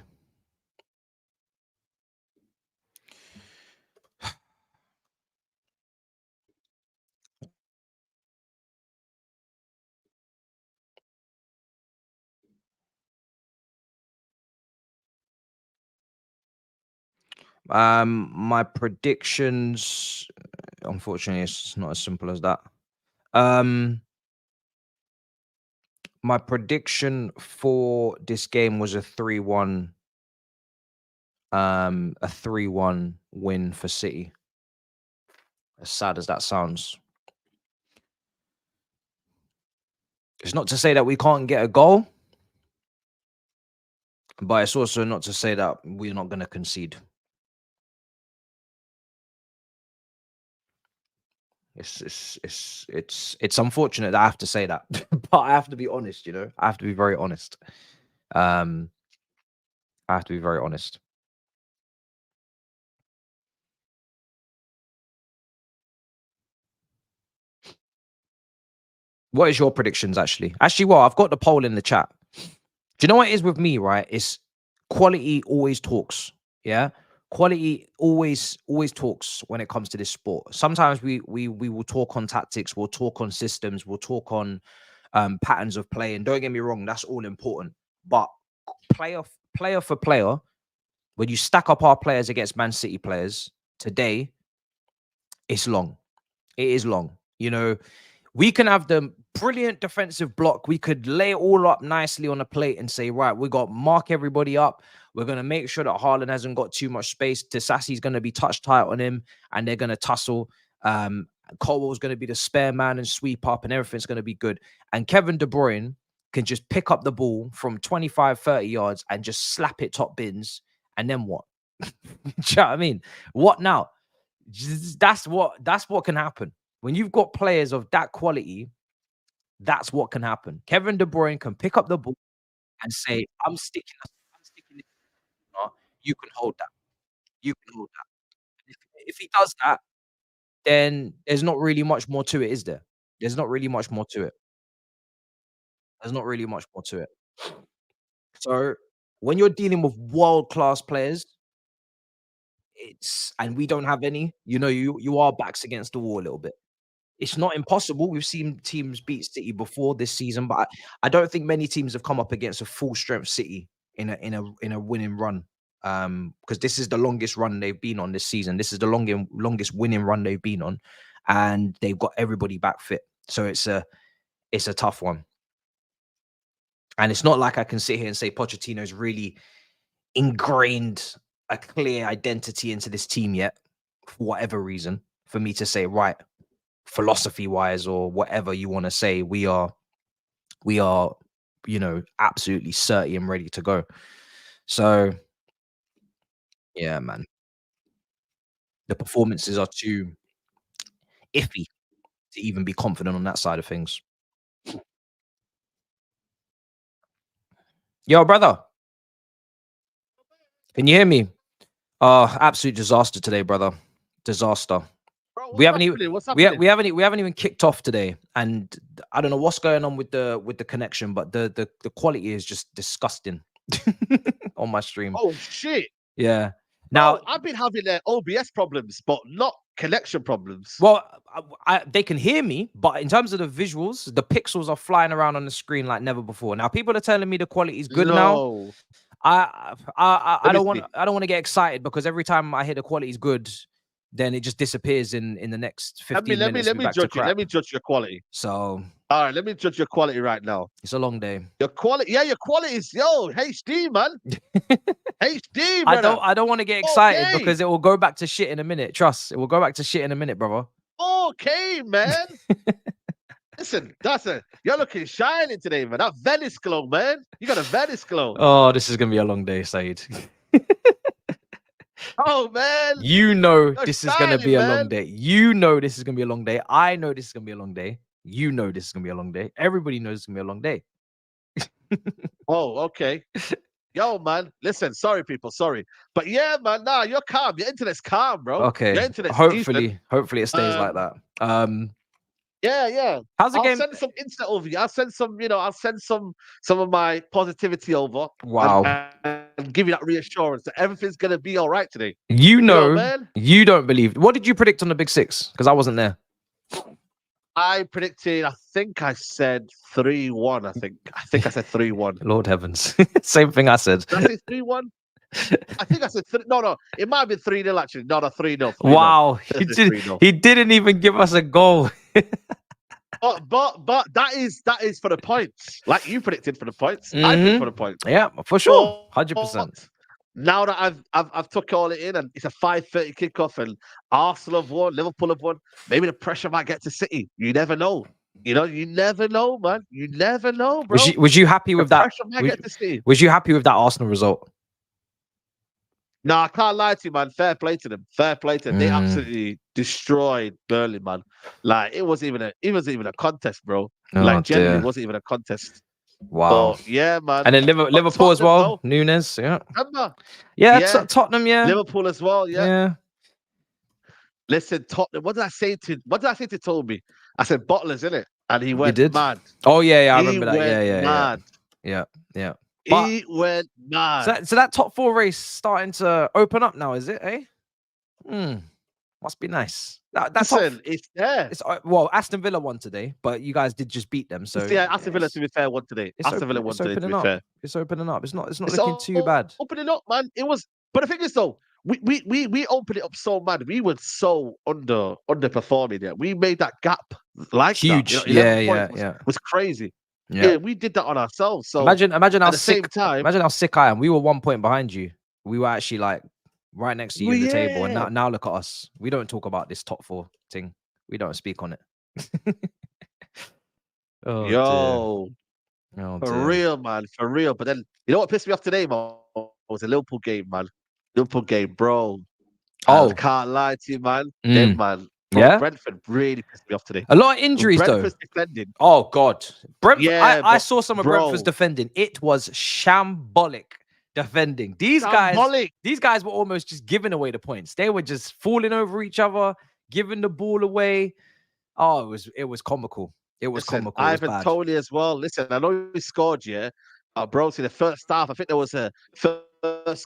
S1: My predictions, unfortunately, it's not as simple as that. My prediction for this game was a 3-1 win for City. As sad as that sounds. It's not to say that we can't get a goal, but it's also not to say that we're not going to concede. It's unfortunate that I have to say that, but I have to be honest. You know, I have to be very honest. I have to be very honest. What is your predictions, actually? Actually, well, I've got the poll in the chat. Do you know what it is with me, right? It's quality always talks. Yeah. Quality always talks when it comes to this sport. Sometimes we will talk on tactics, we'll talk on systems, we'll talk on patterns of play. And don't get me wrong, that's all important. But player for player, when you stack up our players against Man City players today, it's long. It is long. You know, we can have the brilliant defensive block. We could lay it all up nicely on the plate and say, right, we got mark everybody up. We're going to make sure that Haaland hasn't got too much space. Disasi's going to be touch tight on him and they're going to tussle. Colwell's going to be the spare man and sweep up and everything's going to be good. And Kevin De Bruyne can just pick up the ball from 25, 30 yards and just slap it top bins. And then what? Do you know what I mean? What now? That's what can happen. When you've got players of that quality, that's what can happen. Kevin De Bruyne can pick up the ball and say, I'm sticking it. You can hold that. You can hold that. If he does that, then there's not really much more to it, is there? There's not really much more to it. There's not really much more to it. So when you're dealing with world-class players, and we don't have any, you know, you are backs against the wall a little bit. It's not impossible. We've seen teams beat City before this season, but I don't think many teams have come up against a full strength City in a winning run. Because this is the longest run they've been on this season. This is the longest winning run they've been on, and they've got everybody back fit. So it's a tough one. And it's not like I can sit here and say Pochettino's really ingrained a clear identity into this team yet, for whatever reason, for me to say, right, philosophy wise or whatever you want to say, we are, you know, absolutely certain and ready to go. So yeah, man, the performances are too iffy to even be confident on that side of things. Yo, brother, can you hear me? Absolute disaster today, brother. Disaster.
S2: Bro,
S1: We haven't even
S2: what's happening?
S1: we haven't even kicked off today, and I don't know what's going on with the connection, but the quality is just disgusting on my stream.
S2: Oh shit!
S1: Yeah.
S2: Now
S1: Now,
S2: I've been having OBS problems, but not connection problems.
S1: well, they can hear me, but in terms of the visuals, the pixels are flying around on the screen like never before. Now, people are telling me the quality is good now.
S2: No.
S1: I
S2: Let me
S1: don't want
S2: see.
S1: I don't want to get excited because every time I hear the quality is good, then it just disappears in the next 15 minutes.
S2: Let me judge you. Let me judge your quality.
S1: So
S2: All right, let me judge your quality right now.
S1: it's a long day.
S2: Your quality, yeah, your quality is HD, man. HD, brother.
S1: I don't want to get excited
S2: Okay.
S1: because it will go back to shit in a minute. Trust, it will go back to shit in a minute, brother.
S2: Okay, man. Listen, you're looking shining today, man. That Venice glow, man. You got a Venice glow.
S1: Oh, this is gonna be a long day, Said.
S2: Oh man,
S1: you know
S2: you're
S1: this is gonna be a long
S2: man.
S1: day. You know this is gonna be a long day. I know this is gonna be a long day. You know this is gonna be a long day. Everybody knows it's gonna be a long day.
S2: Oh, okay. Yo, man. Listen, sorry, people. Sorry. But yeah, man, nah, you're calm. Your internet's calm, bro. Your
S1: Okay.
S2: internet's
S1: Hopefully
S2: decent.
S1: it stays like that.
S2: Yeah.
S1: How's the
S2: I'll
S1: game?
S2: send some internet over you. I'll send some, I'll send some of my positivity over.
S1: Wow.
S2: And give you that reassurance that everything's gonna be all right today.
S1: You know,
S2: man.
S1: You don't believe. What did you predict on the Big Six? Because I wasn't there.
S2: I predicted, I think I said 3-1. I think I said 3-1.
S1: Lord heavens. Same thing I said.
S2: Did I say 3-1? I think I said no. It might have been 3-0 actually. No, 3-0.
S1: Wow, he didn't even give us a goal.
S2: But that is for the points, like you predicted for the points. I picked for the points.
S1: Yeah, for sure, 100%.
S2: Now that I've took all it in, and it's a 5:30 kickoff, and Arsenal have won, Liverpool have won. Maybe the pressure might get to City. You never know. You never know, man. You never know, bro.
S1: Was you happy with that? Was you happy with that Arsenal result?
S2: No, I can't lie to you, man. Fair play to them. Fair play to them. They absolutely destroyed Burnley, man. Like it wasn't even a contest, bro. Generally, it wasn't even a contest.
S1: Wow.
S2: But, yeah, man.
S1: And then Liverpool as well. Nunes, yeah.
S2: Remember?
S1: Yeah, Tottenham, yeah.
S2: Liverpool as well, yeah. Listen, Tottenham. What did I say to Toby? I said bottlers, innit? And he went mad.
S1: Oh yeah, I remember that. Yeah.
S2: He went mad.
S1: So that top 4 race starting to open up now, is it? Must be nice.
S2: Listen, it's there.
S1: Well, Aston Villa won today, but you guys did just beat them. So
S2: yeah, Aston Villa, to be fair, won today. Aston Villa won today, to be fair.
S1: It's opening up. It's not looking too bad.
S2: Opening up, man. It was, but the thing is though, we opened it up so mad. We were so underperforming. Yeah, we made that gap like
S1: huge.
S2: That, was crazy. Yeah, we did that on ourselves. So
S1: imagine how sick. Imagine how sick I am. We were 1 point behind you. We were actually like right next to you in the table, and now look at us. We don't talk about this top 4 thing. We don't speak on it.
S2: For real, man, for real. But then you know what pissed me off today, man? It was a Liverpool game, man. Liverpool game, bro. I can't lie to you, man. Man.
S1: Yeah,
S2: Brentford really pissed me off today.
S1: A lot of injuries though.
S2: Defending.
S1: Oh God, Brentford. I saw some of Brentford's defending. It was shambolic defending. These guys were almost just giving away the points. They were just falling over each other, giving the ball away. Oh, it was comical. It was comical.
S2: Ivan Toney as well. Listen, I know he scored, yeah. Bro, see the first half, I think there was a first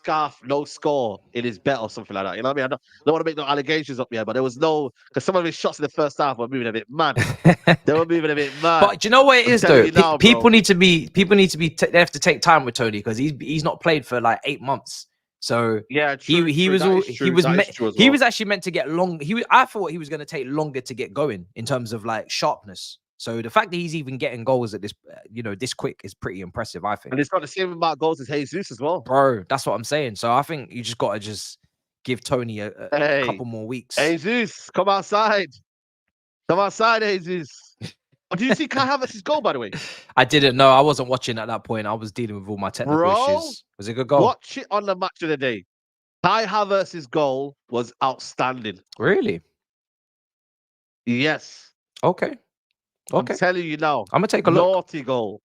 S2: half no score in his bet or something like that. You know what I mean? I don't want to make no allegations up here, but there was no, because some of his shots in the first half were moving a bit mad. They were moving a bit mad.
S1: But do you know what it is though? People need to be. They have to take time with Tony because he's not played for like 8 months. So
S2: yeah,
S1: he was actually meant to get long. I thought he was going to take longer to get going in terms of like sharpness. So the fact that he's even getting goals at this, this quick is pretty impressive, I think.
S2: And he's got the same amount of goals as Jesus as well.
S1: Bro, that's what I'm saying. So I think you just got to give Tony a couple more weeks.
S2: Jesus, come outside. Come outside, Jesus. Oh, did you see Kai Havertz's goal, by the way?
S1: I didn't know. I wasn't watching at that point. I was dealing with all my technical issues. Was it a good goal?
S2: Watch it on the match of the day. Kai Havertz's goal was outstanding.
S1: Really?
S2: Yes.
S1: Okay.
S2: I'm telling you now.
S1: I'm gonna take a look.
S2: Naughty goal.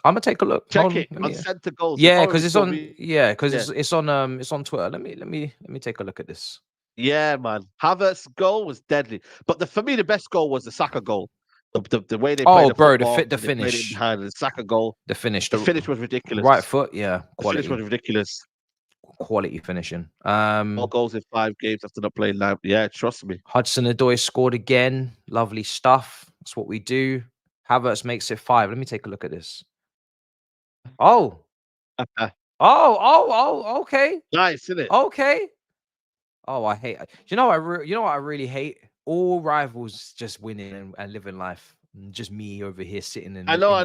S1: I'm gonna take a look.
S2: Check it on center goals.
S1: Yeah, because it's on. Yeah, because it's on Twitter. Let me take a look at this.
S2: Yeah, man. Havertz's goal was deadly, but for me the best goal was the Saka goal. The way they played
S1: the finish
S2: behind the Saka goal.
S1: The finish
S2: was ridiculous.
S1: Right foot, yeah.
S2: Quality. The finish was ridiculous.
S1: Quality finishing.
S2: More goals in 5 games after not playing live. Yeah, trust me.
S1: Hudson-Odoi scored again. Lovely stuff. That's what we do. Havertz makes it 5. Let me take a look at this. Oh. Okay.
S2: Nice, isn't it?
S1: Okay. Oh, I hate. You know what I really hate? All rivals just winning and living life. Just me over here sitting in.
S2: I know.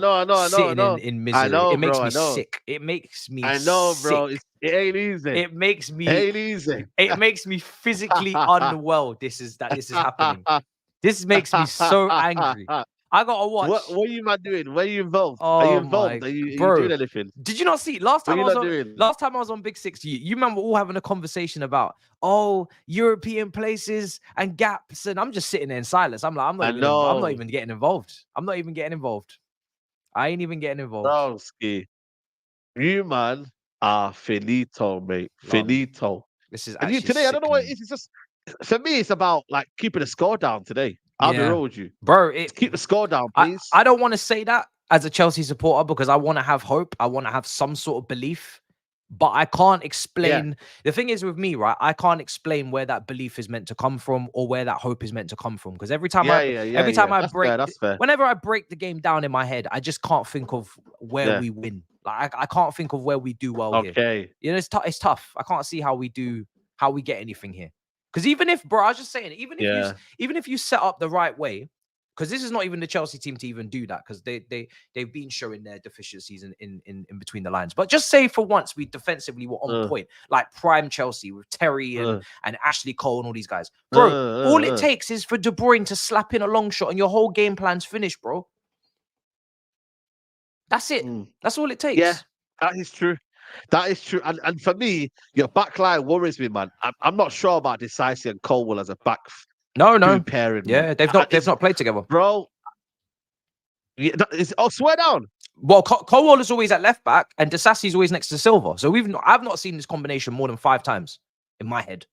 S1: In misery. It makes me sick. It makes me.
S2: I know, bro. It ain't easy.
S1: It makes me.
S2: Ain't easy.
S1: It makes me physically unwell. This is happening. This makes me so angry. I gotta watch.
S2: What are you man doing? Where are you involved? Are you involved? Are you doing anything?
S1: Did you not see last time I was on Big Six? You remember all having a conversation about European places and gaps, and I'm just sitting there in silence. I'm like, I'm not even getting involved. I ain't even getting involved.
S2: Broski, you man are finito, mate. Finito.
S1: This is
S2: actually today. I don't know what it is. It's just for me. It's about like keeping the score down today. I'll be real with you,
S1: bro.
S2: Keep the score down, please.
S1: I don't want to say that as a Chelsea supporter because I want to have hope. I want to have some sort of belief, but I can't explain. The thing is with me, right? I can't explain where that belief is meant to come from or where that hope is meant to come from. Because every time whenever I break the game down in my head, I just can't think of where we win. Like I can't think of where we do well here.
S2: Okay.
S1: You know, it's tough. I can't see how we get anything here. Because even if, bro, I was just saying, even if you set up the right way, because this is not even the Chelsea team to even do that, because they've been showing their deficiencies in between the lines. But just say for once we defensively were on point, like prime Chelsea with Terry and Ashley Cole and all these guys. Bro, all it takes is for De Bruyne to slap in a long shot and your whole game plan's finished, bro. That's it. That's all it takes.
S2: Yeah, that is true. That is true. And for me, your back line worries me, man. I'm not sure about Decisive and Colwell as a back
S1: no
S2: pairing.
S1: Yeah,
S2: man.
S1: they've not played together.
S2: Bro. Yeah, swear down.
S1: Well, Colwell is always at left back and Disasi is always next to Silva. So I've not seen this combination more than 5 times in my head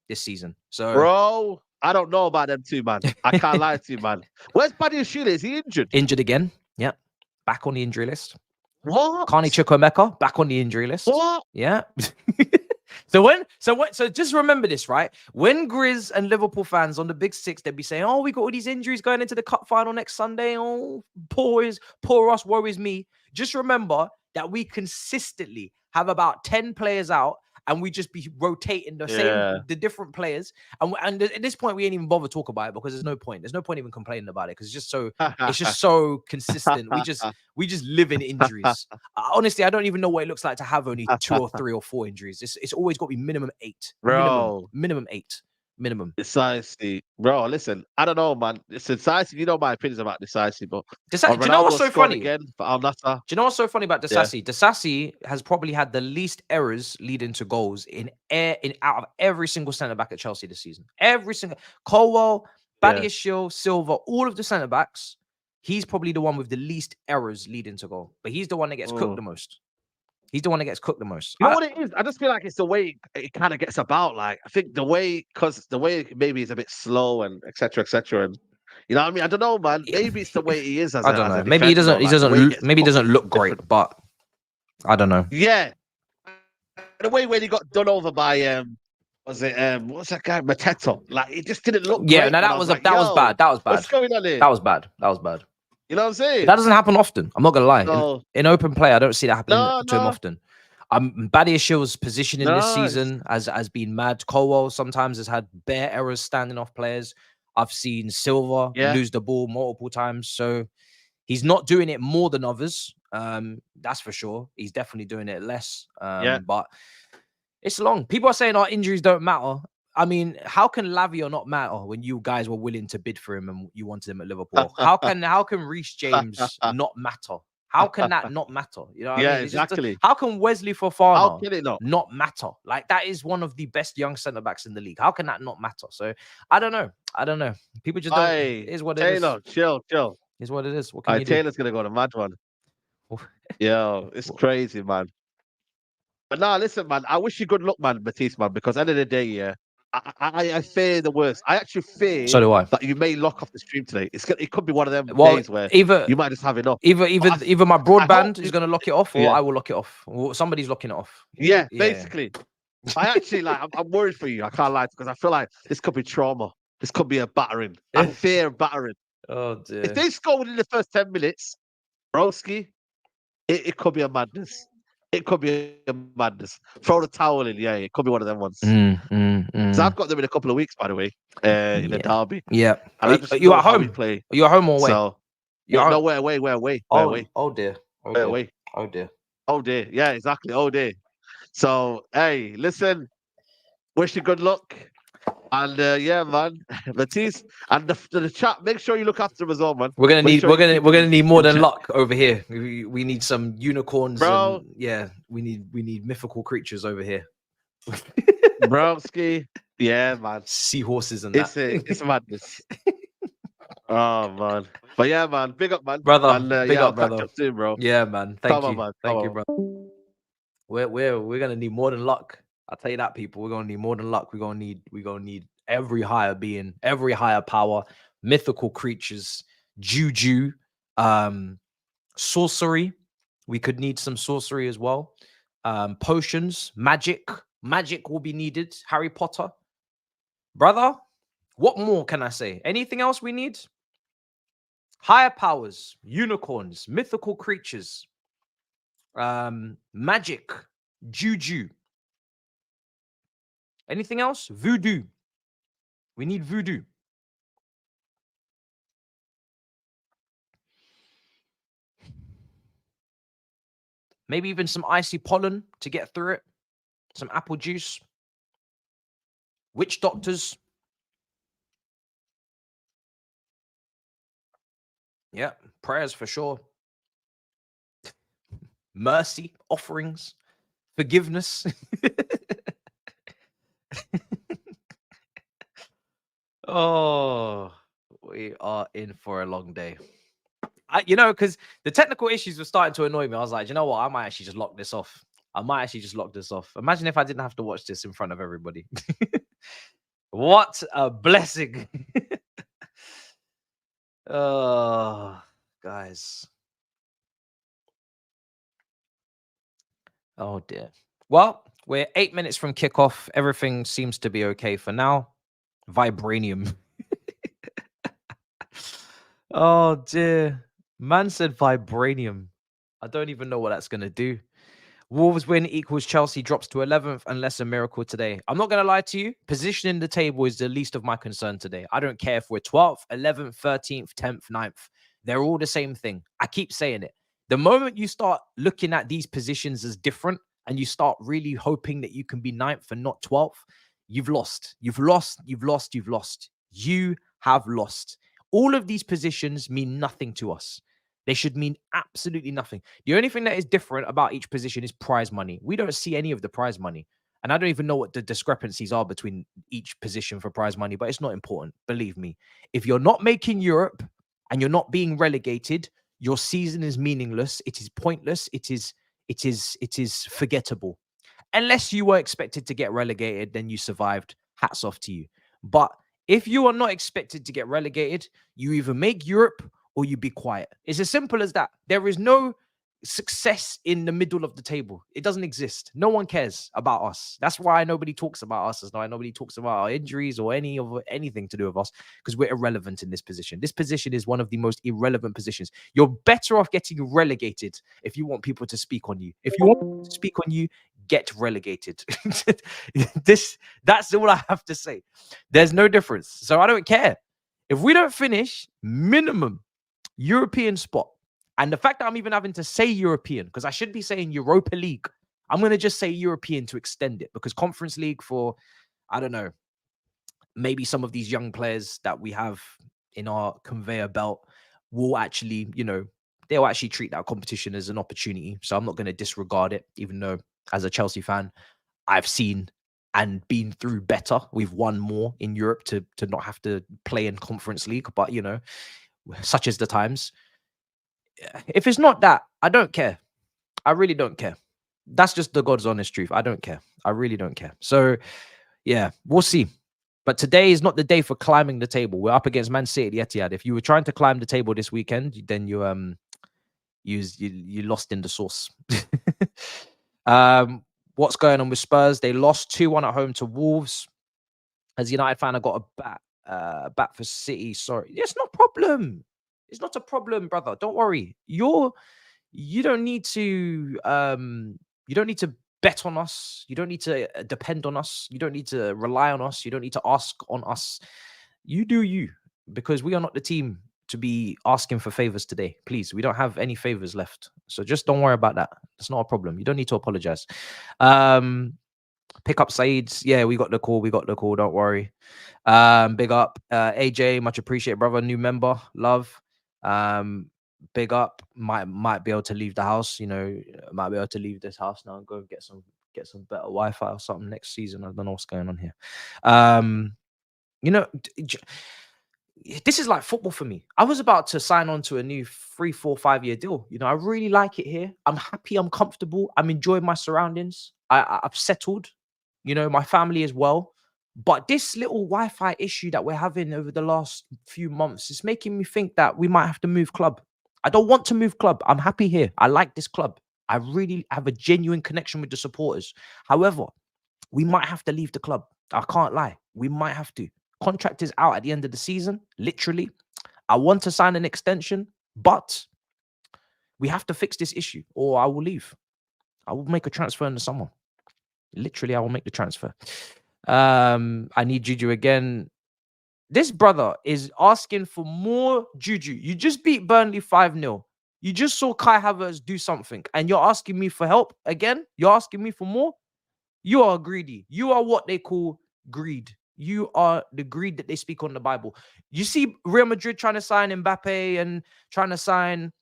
S1: this season. So
S2: bro, I don't know about them two, man. I can't lie to you, man. Where's Paddy Sheila? Is he injured?
S1: Injured again. Yep. Back on the injury list.
S2: What?
S1: Carney Chukwuemeka back on the injury list.
S2: What?
S1: Yeah. So just remember this, right? When Grizz and Liverpool fans on the Big Six, they'd be saying, "Oh, we got all these injuries going into the cup final next Sunday. Oh, poor us, worries me." Just remember that we consistently have about 10 players out, and we just be rotating the different players. And at this point, we ain't even bother talk about it because there's no point. There's no point even complaining about it because it's just so consistent. We just live in injuries. Honestly, I don't even know what it looks like to have only 2 or 3 or 4 injuries. It's always got to be minimum 8.
S2: Bro.
S1: Minimum 8. Minimum.
S2: Decisive. Bro, listen, I don't know, man. It's Decisive. You know my opinions about Decisive, but
S1: do you know what's so funny?
S2: Again for Al Nassr.
S1: Do you know what's so funny about Disasi? Yeah. Disasi has probably had the least errors leading to goals out of every single centre back at Chelsea this season. Every single Colwell, Badiashile, Silva, all of the centre backs. He's probably the one with the least errors leading to goal, but he's the one that gets cooked the most. He's the one that gets cooked the most.
S2: You know what it is? I just feel like it's the way it kind of gets about. Like I think the way maybe is a bit slow and etc. And you know what I mean? I don't know, man. Maybe it's the way he is. I don't know.
S1: Maybe he doesn't. Maybe he doesn't look great, but I don't know.
S2: Yeah, the way when he got done over by what's that guy Matette? Like it just didn't look.
S1: Yeah,
S2: great,
S1: no, that was bad. That was bad.
S2: What's going on here?
S1: That was bad.
S2: You know what I'm saying?
S1: That doesn't happen often. I'm not gonna lie. In open play, I don't see that happening to him often. Badiashile's positioning this season has been mad. Colwell sometimes has had bare errors standing off players. I've seen Silva lose the ball multiple times. So he's not doing it more than others. That's for sure. He's definitely doing it less. But it's long. People are saying our injuries don't matter. I mean, how can Lavia not matter when you guys were willing to bid for him and you wanted him at Liverpool? How can Reece James not matter? How can that not matter? You know what I mean?
S2: Exactly.
S1: How can Wesley Fofana not matter? Like that is one of the best young centre backs in the league. How can that not matter? So I don't know. People just don't. It is what it is.
S2: Taylor, chill.
S1: Is what it is. What can you do?
S2: Taylor's gonna go to mad one. Yo, it's crazy, man. But nah, listen, man. I wish you good luck, man, Matisse, man. Because at the end of the day, I fear the worst. I actually fear that you may lock off the stream today. It could be one of them days where you might just have enough.
S1: Either my broadband is going to lock it off, or I will lock it off. Or somebody's locking it off.
S2: Yeah, basically. I actually I'm worried for you. I can't lie because I feel like this could be trauma. This could be a battering. I fear battering.
S1: Oh dear.
S2: If they score within the first 10 minutes, broski, it could be a madness. It could be a madness. Throw the towel in. Yeah, it could be one of them ones. So I've got them in a couple of weeks, by the way, in the derby.
S1: Yeah.
S2: Are
S1: you at home? Are you at home or away?
S2: So, we're away.
S1: Oh dear.
S2: We're away.
S1: Oh dear.
S2: Oh dear. Yeah, exactly. Oh dear. So, hey, listen. Wish you good luck. And yeah, man, Matisse and the chat. Make sure you look after him as well, man.
S1: We're gonna need more than luck over here. We need some unicorns, bro. We need mythical creatures over here.
S2: Broski, yeah, man.
S1: Seahorses and that.
S2: It's madness. Oh man, but yeah, man. Big up, man,
S1: brother.
S2: And,
S1: big up, brother.
S2: Catch up soon, bro.
S1: Yeah, man. Thank you, brother. We're gonna need more than luck. I'll tell you that, people. We're gonna need more than luck. We're gonna need every higher being, every higher power, mythical creatures, juju, sorcery. We could need some sorcery as well. Potions, magic will be needed. Harry Potter, brother. What more can I say? Anything else we need? Higher powers, unicorns, mythical creatures. Magic, juju. Anything else? Voodoo. We need voodoo. Maybe even some icy pollen to get through it. Some apple juice. Witch doctors. Yeah, prayers for sure. Mercy, offerings, forgiveness. Oh, we are in for a long day. Because the technical issues were starting to annoy me. I was like, you know what? I might actually just lock this off. Imagine if I didn't have to watch this in front of everybody. What a blessing. Oh, guys. Oh, dear. Well, we're 8 minutes from kickoff. Everything seems to be okay for now. Vibranium. Oh, dear. Man said vibranium. I don't even know what that's going to do. Wolves win equals Chelsea drops to 11th unless a miracle today. I'm not going to lie to you. Positioning the table is the least of my concern today. I don't care if we're 12th, 11th, 13th, 10th, 9th. They're all the same thing. I keep saying it. The moment you start looking at these positions as different and you start really hoping that you can be 9th and not 12th, you've lost. You've lost. You've lost. You've lost. You have lost. All of these positions mean nothing to us. They should mean absolutely nothing. The only thing that is different about each position is prize money. We don't see any of the prize money. And I don't even know what the discrepancies are between each position for prize money, but it's not important. Believe me. If you're not making Europe and you're not being relegated, your season is meaningless. It is pointless. It is forgettable. Unless you were expected to get relegated, then you survived. Hats off to you. But if you are not expected to get relegated, you either make Europe or you be quiet. It's as simple as that. There is no success in the middle of the table. It doesn't exist. No one cares about us. That's why nobody talks about us. That's why nobody talks about our injuries or anything to do with us, because we're irrelevant in this position. This position is one of the most irrelevant positions. You're better off getting relegated if you want people to speak on you. If you want people to speak on you, get relegated. That's all I have to say. There's no difference. So I don't care. If we don't finish minimum European spot, and the fact that I'm even having to say European, because I should be saying Europa League, I'm going to just say European to extend it, because Conference League for, I don't know, maybe some of these young players that we have in our conveyor belt will actually, they'll actually treat that competition as an opportunity. So I'm not going to disregard it, even though as a Chelsea fan, I've seen and been through better. We've won more in Europe to not have to play in Conference League, but such as the times. If it's not that, I don't care. I really don't care. That's just the God's honest truth. I don't care. I really don't care. So, yeah, we'll see. But today is not the day for climbing the table. We're up against Man City at the Etihad. If you were trying to climb the table this weekend, then you lost in the sauce. What's going on with Spurs? They lost 2-1 at home to Wolves. As a United fan, I got a bat for City. Sorry, it's no problem. It's not a problem, brother. Don't worry. You don't need to bet on us. You don't need to depend on us. You don't need to rely on us. You don't need to ask on us. You do you, because we are not the team to be asking for favors today. Please, we don't have any favors left. So just don't worry about that. It's not a problem. You don't need to apologize. Pick up Saeed's. Yeah, we got the call. Don't worry. Big up. AJ, much appreciated, brother. New member. Love. Big up. Might be able to leave the house. Might be able to leave this house now and go get some better Wi-Fi or something next season. I don't know what's going on here. This is like football for me. I was about to sign on to a new 3, 4, 5-year deal. I really like it here. I'm happy. I'm comfortable. I'm enjoying my surroundings. I've settled. My family as well. But this little Wi-Fi issue that we're having over the last few months is making me think that we might have to move club. I don't want to move club. I'm happy here. I like this club. I really have a genuine connection with the supporters. However, we might have to leave the club. I can't lie. We might have to. Contract is out at the end of the season, literally. I want to sign an extension, but we have to fix this issue or I will leave. I will make a transfer in the summer. Literally, I will make the transfer. I need Juju again. This brother is asking for more Juju. You just beat Burnley 5-0. You just saw Kai Havertz do something, and you're asking me for help again? You're asking me for more? You are greedy. You are what they call greed. You are the greed that they speak on the Bible. You see Real Madrid trying to sign Mbappe and trying to sign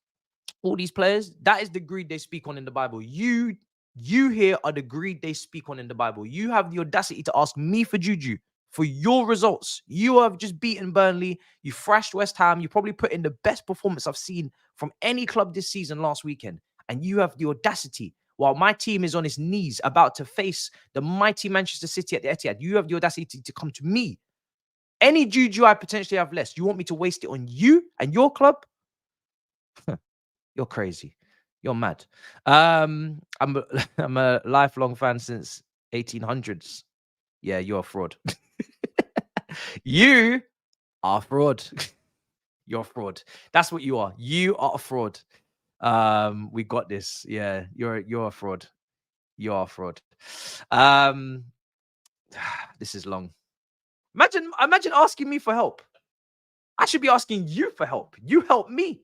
S1: all these players. That is the greed they speak on in the Bible. You here are the greed they speak on in the Bible. You have the audacity to ask me for Juju for your results. You have just beaten Burnley. You thrashed West Ham. You probably put in the best performance I've seen from any club this season last weekend. And you have the audacity, while my team is on its knees about to face the mighty Manchester City at the Etihad, you have the audacity to come to me. Any Juju I potentially have less, you want me to waste it on you and your club? You're crazy. You're mad. I'm a lifelong fan since 1800s. Yeah, you're a fraud. You are a fraud. You're a fraud. That's what you are. You are a fraud. We got this. Yeah, you're a fraud. You are a fraud. This is long. Imagine asking me for help. I should be asking you for help. You help me.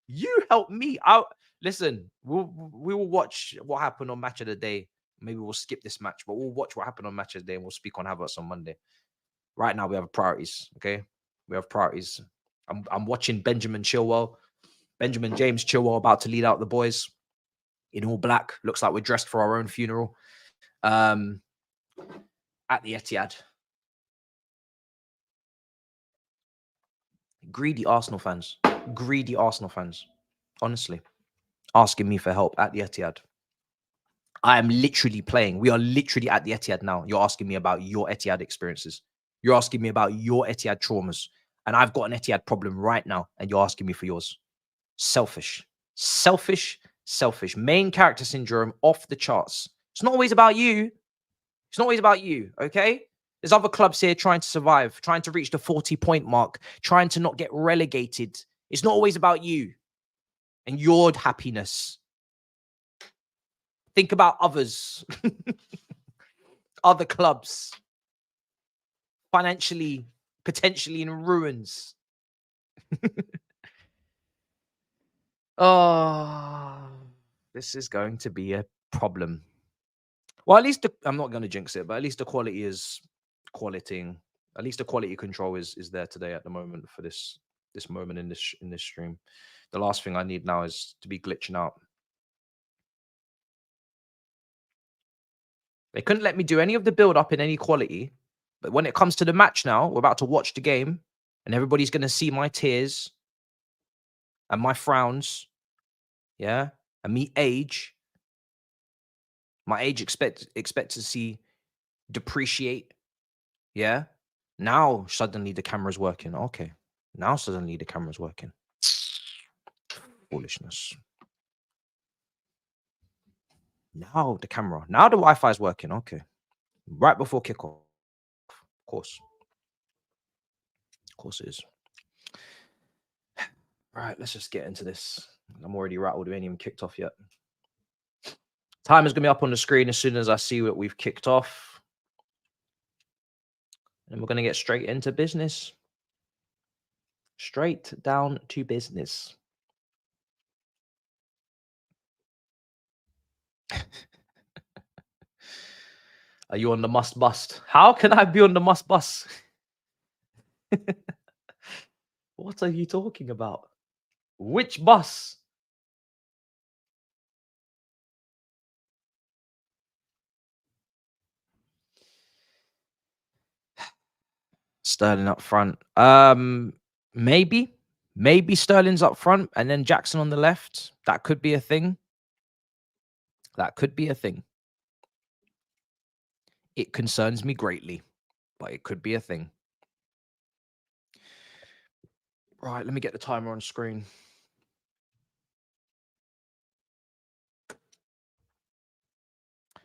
S1: You help me out. Listen, we will watch what happened on Match of the Day. Maybe we'll skip this match, but we'll watch what happened on Match of the Day and we'll speak on Havertz on Monday. Right now, we have priorities. Okay, we have priorities. I'm watching Benjamin Chilwell, Benjamin James Chilwell about to lead out the boys in all black. Looks like we're dressed for our own funeral. At the Etihad. Greedy Arsenal fans. Greedy Arsenal fans. Honestly. Asking me for help at the Etihad. I am literally playing. We are literally at the Etihad now. You're asking me about your Etihad experiences. You're asking me about your Etihad traumas. And I've got an Etihad problem right now. And you're asking me for yours. Selfish. Selfish. Selfish. Main character syndrome off the charts. It's not always about you. It's not always about you, okay? There's other clubs here trying to survive, trying to reach the 40-point mark, trying to not get relegated. It's not always about you and your happiness. Think about others. Other clubs. Financially, potentially in ruins. Oh, this is going to be a problem. Well, at least I'm not going to jinx it, but at least the quality is quality. At least the quality control is there today at the moment for this moment in this stream. The last thing I need now is to be glitching out. They couldn't let me do any of the build up in any quality, but when it comes to the match now, we're about to watch the game, and everybody's going to see my tears and my frowns, yeah, and me age. My age expectancy depreciate. Yeah. Now suddenly the camera's working. Okay. Now suddenly the camera's working. Foolishness. Now the camera. Now the Wi-Fi is working. Okay. Right before kickoff. Of course. Of course it is. Right, let's just get into this. I'm already rattled. We ain't even kicked off yet. Time is going to be up on the screen as soon as I see what we've kicked off. And we're going to get straight into business. Straight down to business. Are you on the must bust? How can I be on the must bust? What are you talking about? Which bus? Sterling up front. Maybe Sterling's up front and then Jackson on the left. That could be a thing. That could be a thing. It concerns me greatly, but it could be a thing. Right, let me get the timer on screen.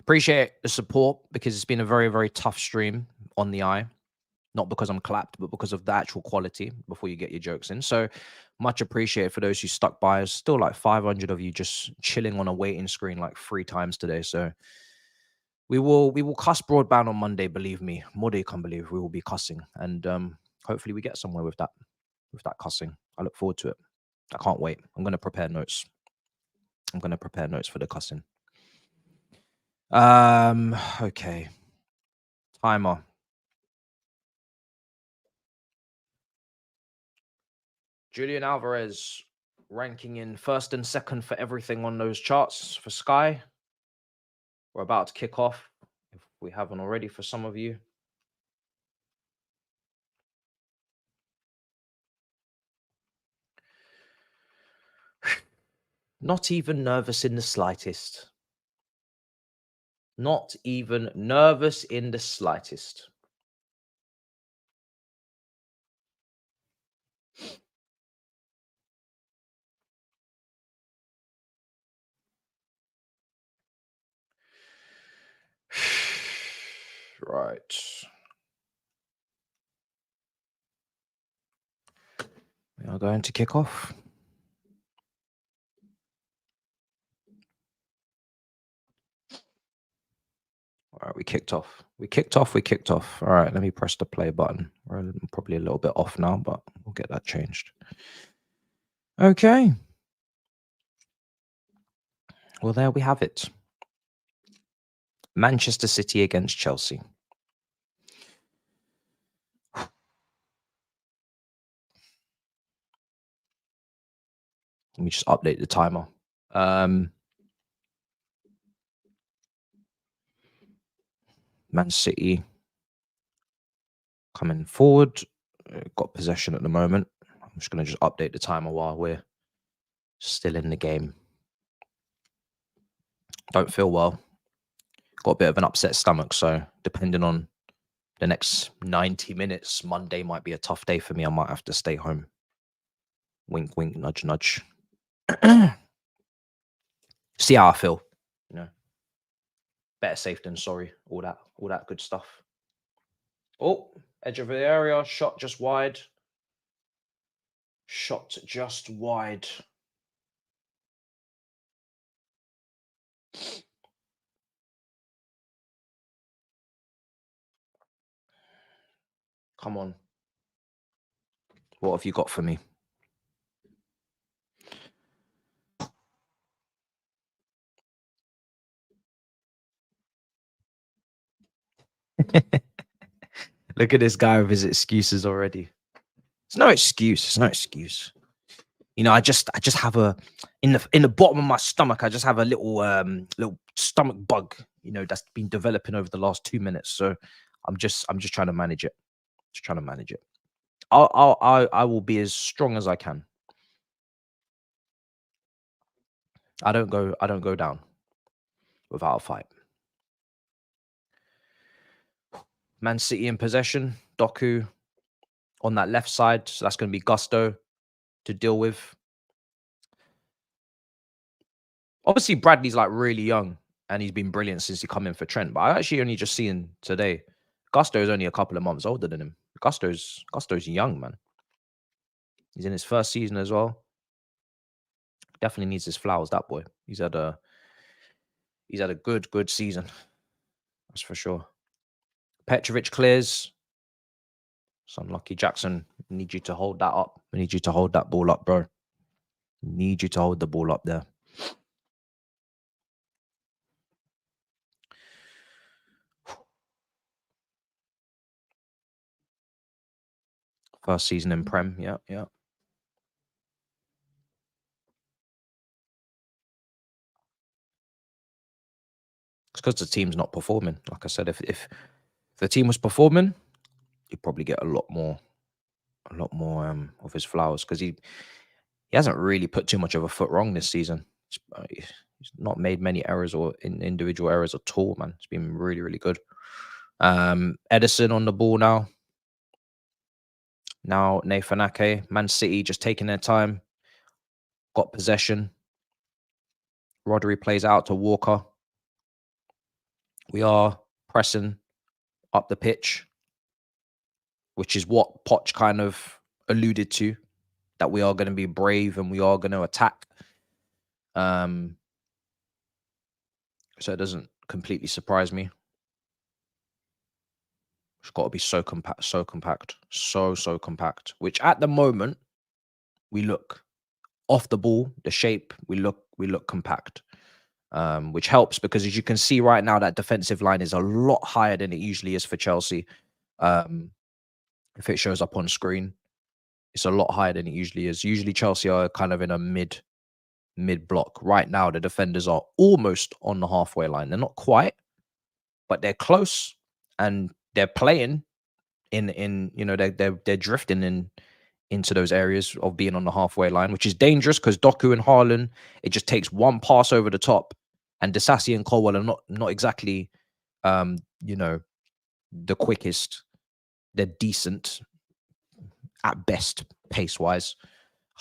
S1: Appreciate the support because it's been a very, very tough stream on the eye. not because I'm clapped, but because of the actual quality before you get your jokes in. So much appreciated for those who stuck by. There's still like 500 of you just chilling on a waiting screen like 3 times today. So we will cuss broadband on Monday, believe me. More than you can believe, we will be cussing. And hopefully we get somewhere with that cussing. I look forward to it. I can't wait. I'm going to prepare notes. I'm going to prepare notes for the cussing. Okay. Timer. Julian Alvarez ranking in first and second for everything on those charts for Sky. We're about to kick off, if we haven't already for some of you. Not even nervous in the slightest. Not even nervous in the slightest. Right. We are going to kick off. All right, we kicked off. We kicked off. All right, let me press the play button. We're probably a little bit off now, but we'll get that changed. Okay. Well, there we have it. Manchester City against Chelsea. Let me just update the timer. Man City coming forward. Got possession at the moment. I'm just going to just update the timer while we're still in the game. Don't feel well. Got a bit of an upset stomach, so depending on the next 90 minutes, Monday might be a tough day for me. I might have to stay home. Wink, wink, nudge, nudge. See how I feel, you know. Better safe than sorry. All that good stuff. Oh, edge of the area, shot just wide. Shot just wide. Come on. What have you got for me? Look at this guy with his excuses already. It's no excuse. It's no excuse. You know, I just have a in the bottom of my stomach. I just have a little stomach bug. You know, that's been developing over the last 2 minutes. So I'm just trying to manage it. Just trying to manage it. I will be as strong as I can. I don't go down without a fight. Man City in possession. Doku on that left side. So that's going to be Gusto to deal with. Obviously, Bradley's like really young and he's been brilliant since he come in for Trent. But I actually only just seen today. Gusto is only a couple of months older than him. Gusto's young, man. He's in his first season as well. Definitely needs his flowers, that boy. He's had a good season. That's for sure. Petrovic clears. It's unlucky. Jackson, we need you to hold that up. We need you to hold that ball up, bro. Need you to hold the ball up there. First season in Prem. Yeah. It's because the team's not performing. Like I said, if the team was performing, you'd probably get a lot more of his flowers because he hasn't really put too much of a foot wrong this season. He's not made many errors or individual errors at all, man. It's been really, really good. Edison on the ball now. Now Nathan Ake, Man City just taking their time. Got possession. Rodri plays out to Walker. We are pressing up the pitch. which is what Poch kind of alluded to, that we are going to be brave and we are going to attack. So it doesn't completely surprise me. It's got to be so compact, so compact, which at the moment we look off the ball, the shape, we look compact. Which helps because as you can see right now, that defensive line is a lot higher than it usually is for Chelsea. If it shows up on screen, it's a lot higher than it usually is. Usually Chelsea are kind of in a mid block. Right now, the defenders are almost on the halfway line. They're not quite, but they're close and they're playing in you know, they're drifting into those areas of being on the halfway line, which is dangerous because Doku and Haaland, it just takes one pass over the top, and Disasi and Colwell are not exactly you know, the quickest. They're decent at best pace wise.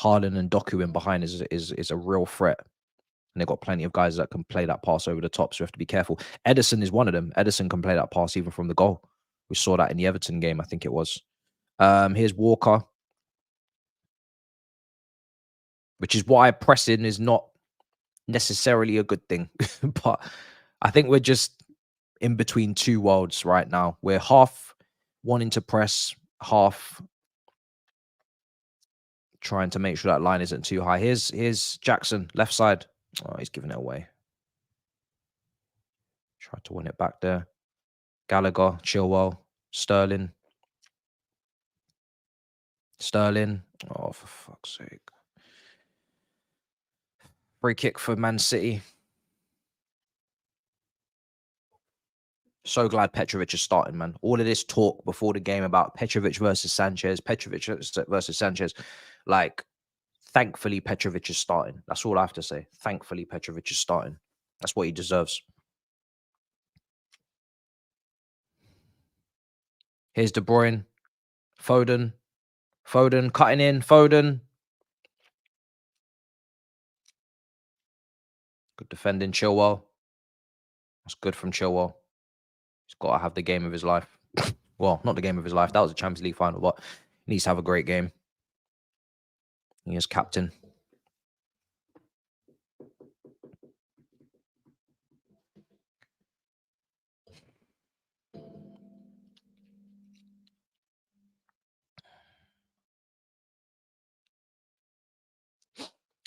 S1: Haaland and Doku in behind is a real threat, and they've got plenty of guys that can play that pass over the top, so we have to be careful. Edison is one of them. Edison can play that pass even from the goal. We saw that in the Everton game, I think it was. Here's Walker, which is why pressing is not necessarily a good thing. But I think we're just in between two worlds right now. We're half wanting to press, half trying to make sure that line isn't too high. Here's Jackson, left side. Oh, he's giving it away. Tried to win it back there. Gallagher, Chilwell, Sterling. Oh, for fuck's sake. Free kick for Man City. So glad Petrovic is starting, man. All of this talk before the game about Petrovic versus Sanchez, like, thankfully Petrovic is starting. That's all I have to say. Thankfully Petrovic is starting. That's what he deserves. Here's De Bruyne. Foden cutting in. Foden. Good defending, Chilwell. That's good from Chilwell. He's got to have the game of his life. Well, not the game of his life. That was a Champions League final, but he needs to have a great game. He is captain.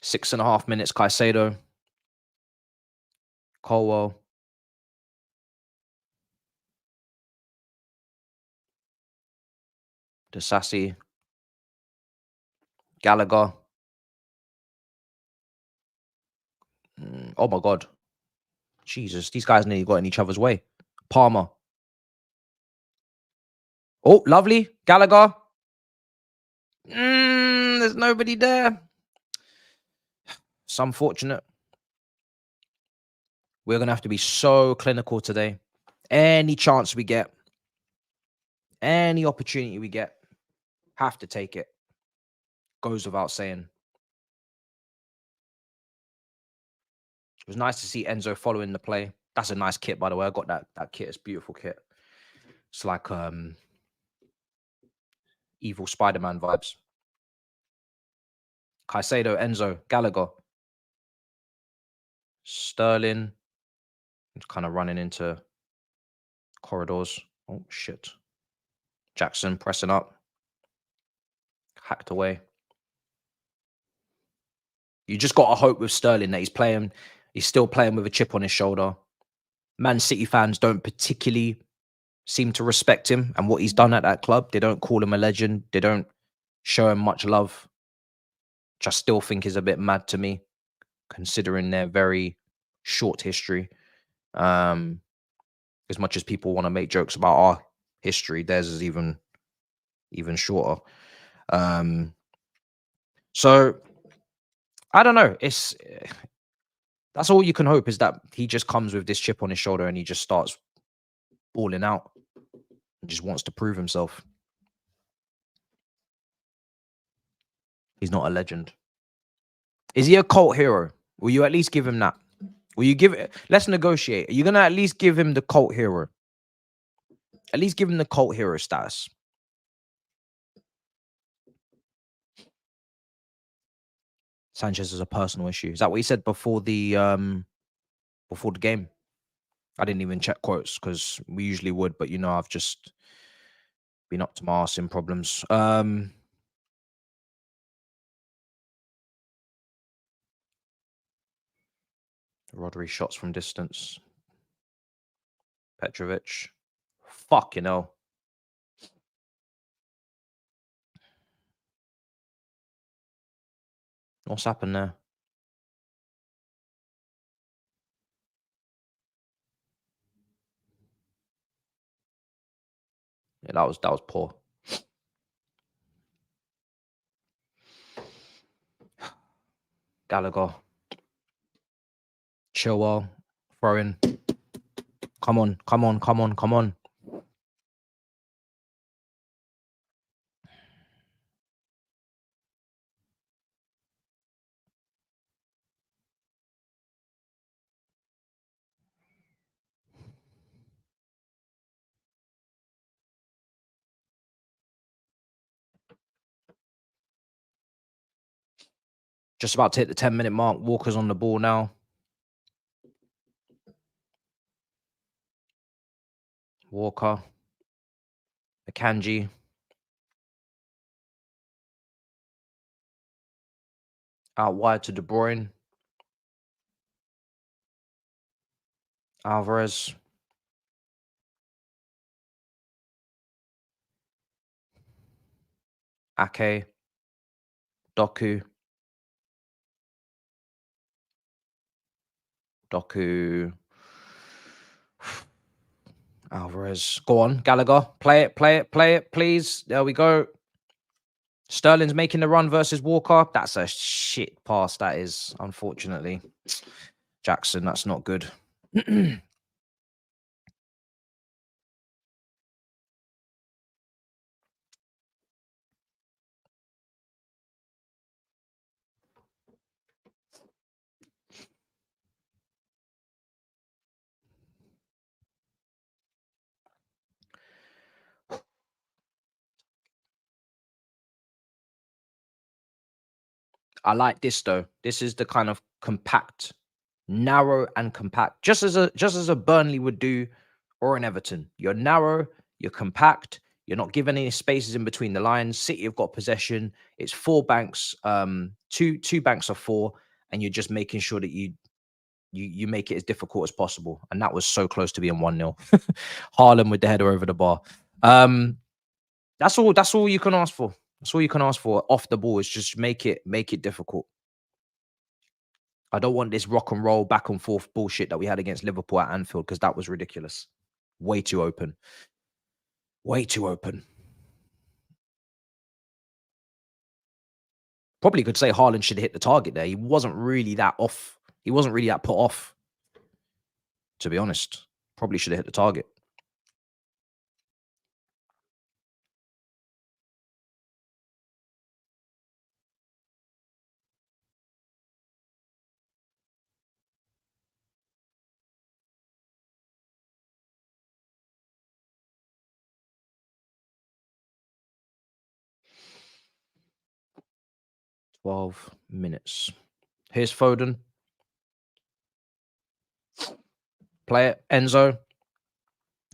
S1: Six and a half minutes, Caicedo. Colwell. Disasi. Gallagher. Oh my God. Jesus, these guys nearly got in each other's way. Palmer. Oh, lovely. Gallagher. There's nobody there. It's unfortunate. We're going to have to be so clinical today. Any chance we get, any opportunity we get, have to take it. Goes without saying. It was nice to see Enzo following the play. That's a nice kit, by the way. I got that kit. It's a beautiful kit. It's like evil Spider-Man vibes. Caicedo, Enzo, Gallagher. Sterling. It's kind of running into corridors. Oh, shit. Jackson pressing up. Hacked away. You just got to hope with Sterling that he's still playing with a chip on his shoulder. Man City fans don't particularly seem to respect him and what he's done at that club. They don't call him a legend. They don't show him much love, which I still think is a bit mad to me, considering their very short history. As much as people want to make jokes about our history, theirs is even shorter. So I don't know. That's all you can hope, is that he just comes with this chip on his shoulder and he just starts balling out. He just wants to prove himself. He's not a legend. Is he a cult hero? Will you at least give him that? Will you give it? Let's negotiate. Are you going to at least give him the cult hero? At least give him the cult hero status. Sanchez is a personal issue. Is that what he said before the game? I didn't even check quotes because we usually would, but you know, I've just been up to my arse in problems. Rodri shots from distance. Petrovic. Fuck, you know. What's happened there? Yeah, that was poor. Gallagher. Chilwell. Throw in. Come on, come on, come on, come on. Just about to hit the 10-minute mark. Walker's on the ball now. Walker. Akanji. Out wide to De Bruyne. Alvarez. Ake. Doku. Alvarez. Go on, Gallagher. Play it, play it, play it, please. There we go. Sterling's making the run versus Walker. That's a shit pass, that is, unfortunately. Jackson, that's not good. I like this though. This is the kind of compact, narrow and compact, just as a Burnley would do, or an Everton. You're narrow, you're compact, you're not giving any spaces in between the lines. City have got possession. It's four banks, two banks of four, and you're just making sure that you make it as difficult as possible. And that was so close to being 1-0. Haaland with the header over the bar. That's all you can ask for. That's all you can ask for off the ball, is just make it difficult. I don't want this rock and roll back and forth bullshit that we had against Liverpool at Anfield, because that was ridiculous. Way too open. Way too open. Probably could say Haaland should hit the target there. He wasn't really that off. He wasn't really that put off, to be honest. Probably should have hit the target. "12 minutes. Here's Foden. Play it. Enzo.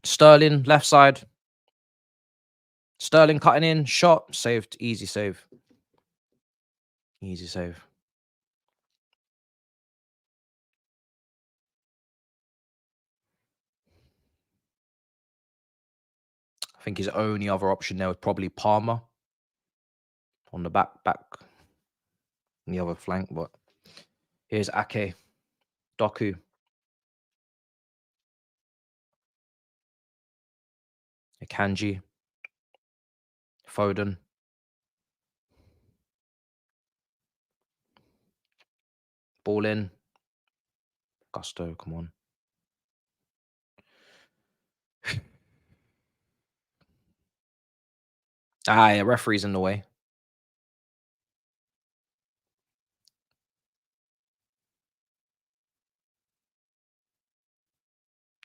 S1: Sterling, left side. Sterling cutting in. Shot. Saved. Easy save. Easy save. I think his only other option there was probably Palmer on the back on the other flank. But here's Ake. Doku. Akanji. Foden. Ball in. Gusto, come on. Yeah, referee's in the way.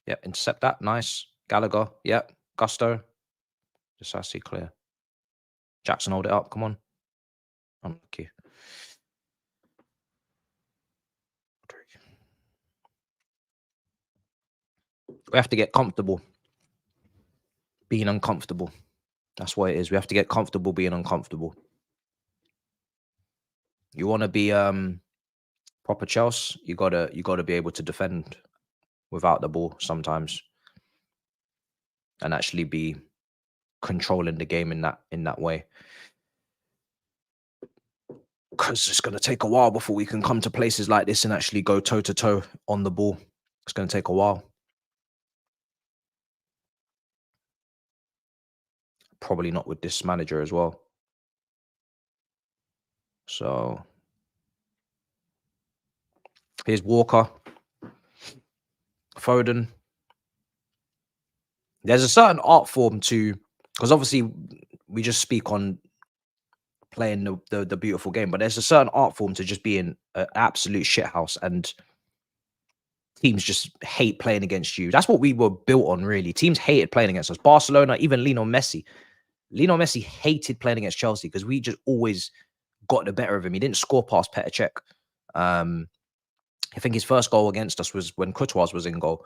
S1: Yep, intercept that. Nice. Gallagher. Yep. Gusto. Just so I see clear. Jackson, hold it up. Come on. Unlucky. We have to get comfortable being uncomfortable. That's what it is. We have to get comfortable being uncomfortable. You want to be proper Chelsea, you gotta be able to defend without the ball sometimes, and actually be controlling the game in that way. Because it's gonna take a while before we can come to places like this and actually go toe to toe on the ball. It's gonna take a while. Probably not with this manager as well. So here's Walker, Foden. There's a certain art form to, because obviously we just speak on playing the beautiful game, but there's a certain art form to just being an absolute shithouse, and teams just hate playing against you. That's what we were built on, really. Teams hated playing against us. Barcelona, even Lionel Messi. Lionel Messi hated playing against Chelsea because we just always got the better of him. He didn't score past Petr Cech. I think his first goal against us was when Courtois was in goal.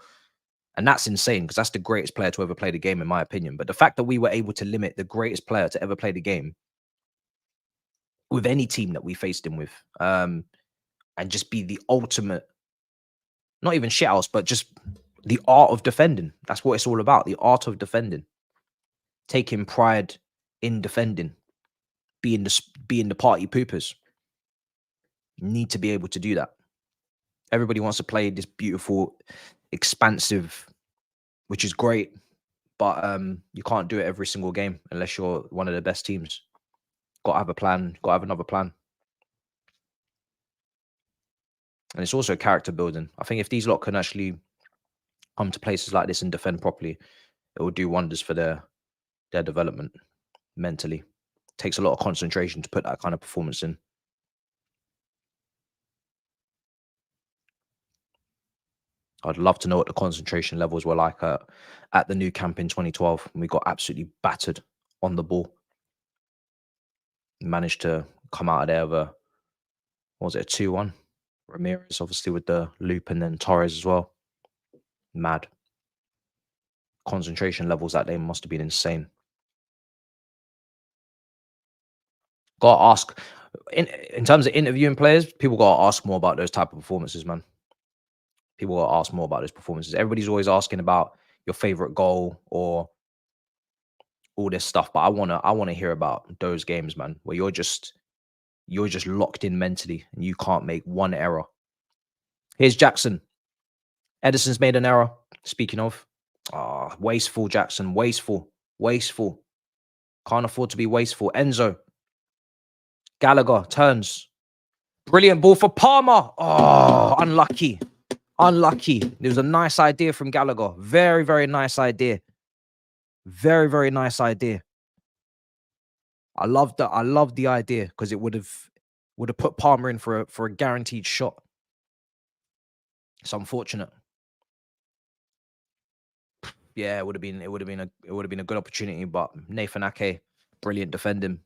S1: And that's insane because that's the greatest player to ever play the game, in my opinion. But the fact that we were able to limit the greatest player to ever play the game with any team that we faced him with, and just be the ultimate, not even shithouse, but just the art of defending. That's what it's all about. The art of defending. Taking pride in defending. Being the party poopers. You need to be able to do that. Everybody wants to play this beautiful, expansive, which is great, but you can't do it every single game unless you're one of the best teams. Got to have a plan. Got to have another plan. And it's also character building. I think if these lot can actually come to places like this and defend properly, it will do wonders for their development mentally. It takes a lot of concentration to put that kind of performance in. I'd love to know what the concentration levels were like at the new camp in 2012 when we got absolutely battered on the ball. Managed to come out of there with what was it, a 2-1? Ramirez, obviously, with the loop, and then Torres as well. Mad. Concentration levels that day must have been insane. Got to ask, in terms of interviewing players, people got to ask more about those type of performances, man. People got to ask more about those performances. Everybody's always asking about your favorite goal or all this stuff, but I wanna hear about those games, man, where you're just locked in mentally and you can't make one error. Here's Jackson. Edison's made an error. Speaking of, wasteful Jackson, wasteful. Can't afford to be wasteful. Enzo. Gallagher turns. Brilliant ball for Palmer. Oh, unlucky. It was a nice idea from Gallagher. Very, very nice idea. Very, very nice idea. I love the idea because it would have put Palmer in for a guaranteed shot. It's unfortunate. Yeah, it would have been a good opportunity, but Nathan Ake, brilliant defending.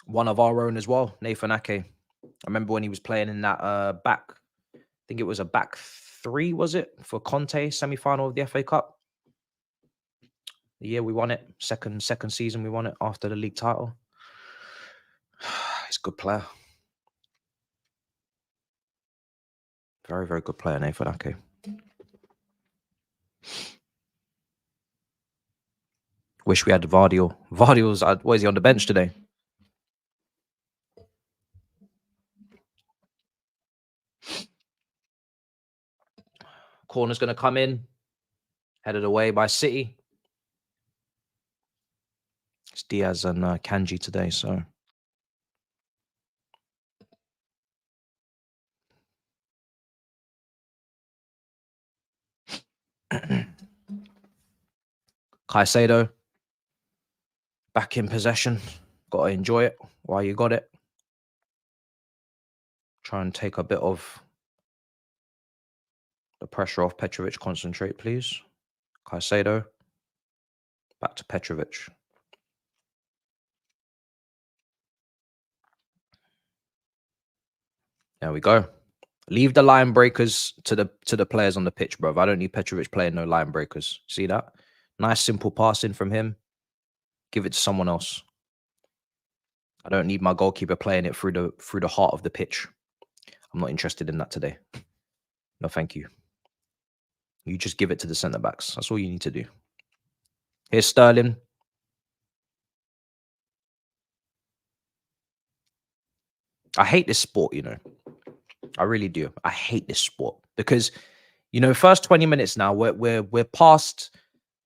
S1: One of our own as well, Nathan Ake. I remember when he was playing in that back, I think it was a back three, was it, for Conte semi-final of the FA Cup? The year we won it, second season we won it after the league title. He's a good player. Very, very good player, Nathan Ake. Wish we had Vardy. Vardy's, what is he on the bench today? Corner's going to come in. Headed away by City. It's Diaz and Kanji today, so. Caicedo. Back in possession. Got to enjoy it while you got it. Try and take a bit of the pressure off Petrovic. Concentrate, please. Caicedo. Back to Petrovic. There we go. Leave the line breakers to the players on the pitch, bro. I don't need Petrovic playing no line breakers. See that? Nice simple passing from him. Give it to someone else. I don't need my goalkeeper playing it through the heart of the pitch. I'm not interested in that today. No, thank you. You just give it to the centre backs. That's all you need to do. Here's Sterling. I hate this sport, you know. I really do. I hate this sport because, you know, first 20 minutes now, we're past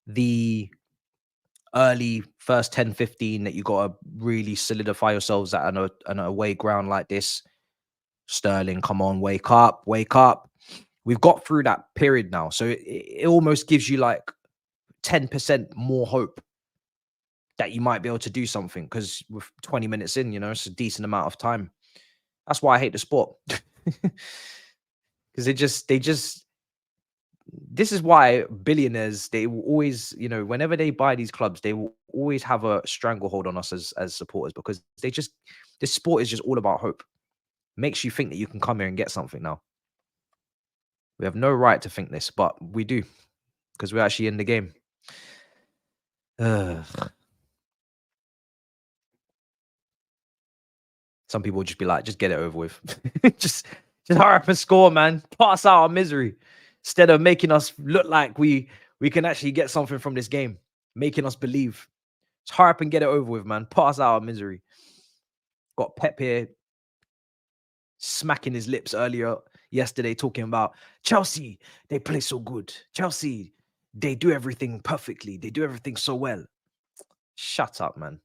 S1: the early first 10, 15 that you got to really solidify yourselves at an away ground like this. Sterling, come on, wake up, wake up. We've got through that period now. So it almost gives you like 10% more hope that you might be able to do something because with 20 minutes in, you know, it's a decent amount of time. That's why I hate the sport. Because they just this is why billionaires, they will always, you know, whenever they buy these clubs, they will always have a stranglehold on us as supporters because this sport is just all about hope. Makes you think that you can come here and get something now. We have no right to think this, but we do because we're actually in the game. Some people would just be like, just get it over with. just hurry up and score, man. Pass out our misery. Instead of making us look like we can actually get something from this game. Making us believe. Just hurry up and get it over with, man. Pass out our misery. Got Pep here smacking his lips earlier yesterday talking about Chelsea, they play so good. Chelsea, they do everything perfectly. They do everything so well. Shut up, man.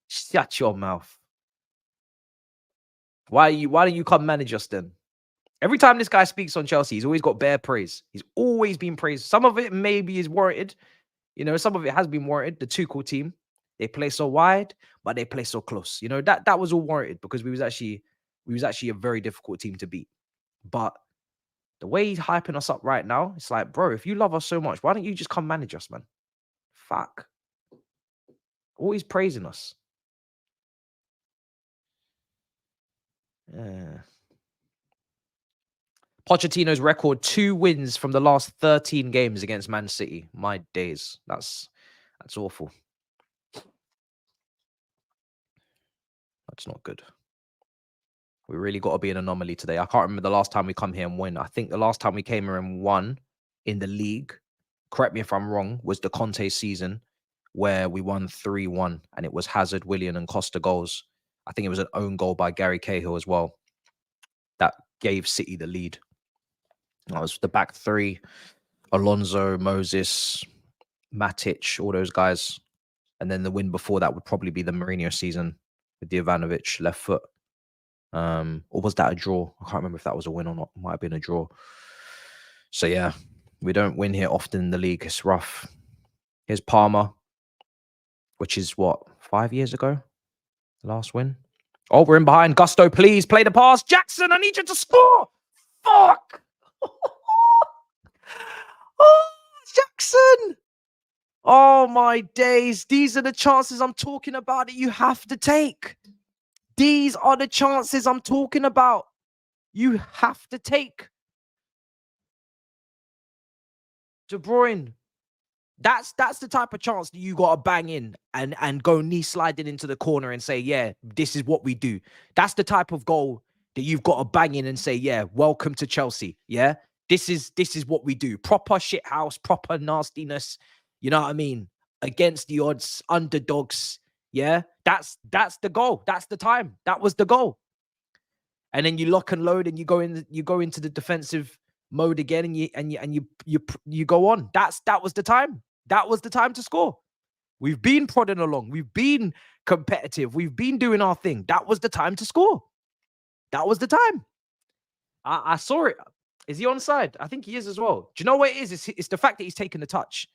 S1: Shut your mouth. Why don't you come manage us then? Every time this guy speaks on Chelsea, he's always got bare praise. He's always been praised. Some of it maybe is warranted. You know, some of it has been warranted. The Tuchel team, they play so wide, but they play so close. You know, that was all warranted because we was actually a very difficult team to beat. But the way he's hyping us up right now, it's like, bro, if you love us so much, why don't you just come manage us, man? Fuck. Always praising us. Yeah. Pochettino's record 2 wins from the last 13 games against Man City. My days. That's awful. That's not good. We really got to be an anomaly today. I can't remember the last time we come here and win. I think the last time we came here and won in the league, correct me if I'm wrong, was the Conte season where we won 3-1 and it was Hazard, Willian and Costa goals. I think it was an own goal by Gary Cahill as well. That gave City the lead. That was the back three. Alonso, Moses, Matic, all those guys. And then the win before that would probably be the Mourinho season with the Ivanovic left foot. Or was that a draw? I can't remember if that was a win or not. It might have been a draw. So yeah, we don't win here often in the league. It's rough. Here's Palmer, which is what, 5 years ago? Last win. Oh, we're in behind. Gusto, please play the pass. Jackson, I need you to score. Fuck. Oh, Jackson. Oh, my days. These are the chances I'm talking about that you have to take. These are the chances I'm talking about. You have to take. De Bruyne. That's the type of chance that you got to bang in and go knee sliding into the corner and say, yeah, this is what we do. That's the type of goal that you've got to bang in and say, yeah, welcome to Chelsea. Yeah, this is what we do. Proper shit house, proper nastiness. You know what I mean? Against the odds, underdogs. Yeah, that's the goal. That's the time. That was the goal. And then you lock and load and you go into the defensive mode again and you go on. That was the time. That was the time to score. We've been prodding along. We've been competitive. We've been doing our thing. That was the time to score. That was the time. I saw it. Is he onside? I think he is as well. Do you know what it is? It's the fact that he's taken the touch.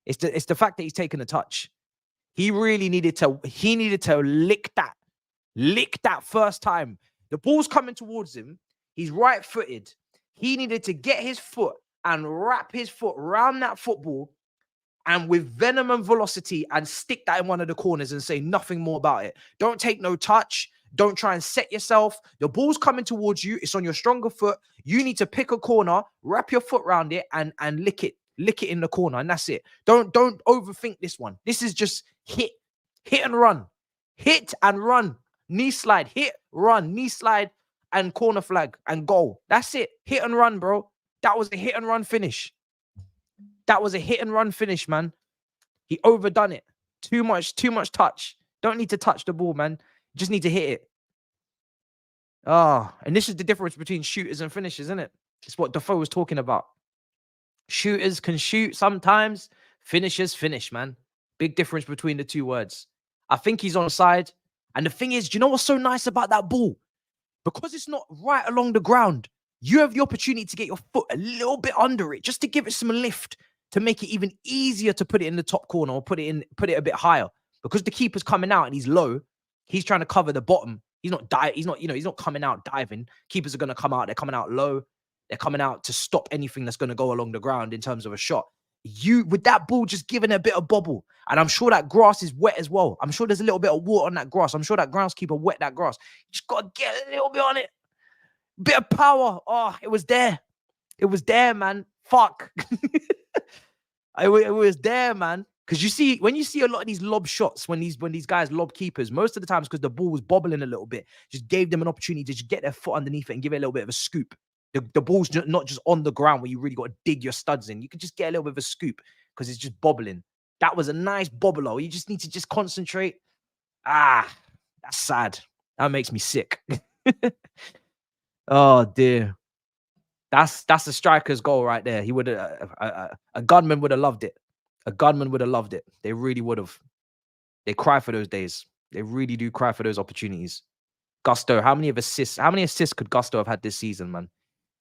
S1: It's the fact that he's taken the touch. He really needed to lick that first time. The ball's coming towards him. He's right-footed. He needed to get his foot and wrap his foot around that football and with venom and velocity and stick that in one of the corners and say nothing more about it. Don't take no touch. Don't try and set yourself. The ball's coming towards you. It's on your stronger foot. You need to pick a corner, wrap your foot around it, and lick it. Lick it in the corner, and that's it. Don't overthink this one. This is just hit and run. Hit and run. Knee slide, hit, run, knee slide, and corner flag and goal. That's it. Hit and run, bro. That was a hit and run finish. That was a hit and run finish, man. He overdone it. Too much touch. Don't need to touch the ball, man. Just need to hit it. And this is the difference between shooters and finishers, isn't it? It's what Defoe was talking about. Shooters can shoot sometimes. Finishers finish, man. Big difference between the two words. I think he's on side. And the thing is, do you know what's so nice about that ball? Because it's not right along the ground, you have the opportunity to get your foot a little bit under it, just to give it some lift, to make it even easier to put it in the top corner or put it a bit higher. Because the keeper's coming out and he's low, he's trying to cover the bottom. He's not coming out diving. Keepers are going to come out. They're coming out low. They're coming out to stop anything that's going to go along the ground in terms of a shot. You, with that ball, just giving it a bit of bobble. And I'm sure that grass is wet as well. I'm sure there's a little bit of water on that grass. I'm sure that groundskeeper wet that grass. You just got to get a little bit on it. Bit of power. Oh, it was there. It was there, man. Fuck. It was there, man. Because you see, when you see a lot of these lob shots, when these guys lob keepers, most of the times because the ball was bobbling a little bit, just gave them an opportunity to just get their foot underneath it and give it a little bit of a scoop. The ball's not just on the ground where you really got to dig your studs in. You can just get a little bit of a scoop because it's just bobbling. That was a nice bobbler. You just need to just concentrate. That's sad. That makes me sick. Oh dear. That's a striker's goal right there. He would a gunman would have loved it. A gunman would have loved it. They really would have. They cry for those days. They really do cry for those opportunities. Gusto, how many assists could Gusto have had this season, man?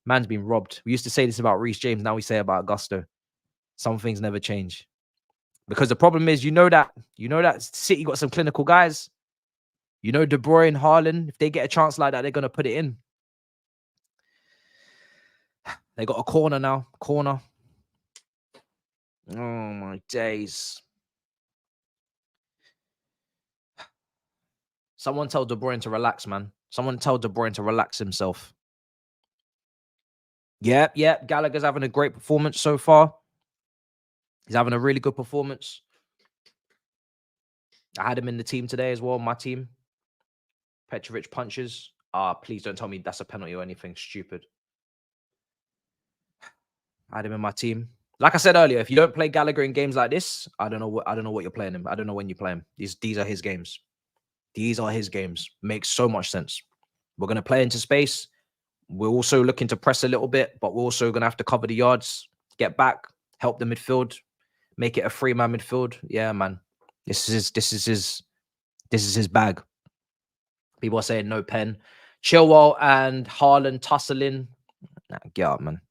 S1: Man's been robbed. We used to say this about Reece James. Now we say about Gusto. Some things never change. Because the problem is, you know that City got some clinical guys. You know De Bruyne, Haaland, if they get a chance like that, they're going to put it in. They got a corner now. Corner. Oh, my days. Someone tell De Bruyne to relax, man. Someone tell De Bruyne to relax himself. Yep. Gallagher's having a great performance so far. He's having a really good performance. I had him in the team today as well, my team. Petrovic punches. Please don't tell me that's a penalty or anything stupid. I had him in my team. Like I said earlier, if you don't play Gallagher in games like this, I don't know what you're playing him. I don't know when you play him. These are his games. These are his games. Makes so much sense. We're going to play into space. We're also looking to press a little bit, but we're also going to have to cover the yards, get back, help the midfield, make it a 3-man midfield. Yeah, man. This is his bag. People are saying no pen. Chilwell and Haaland tussling. Nah, get up, man.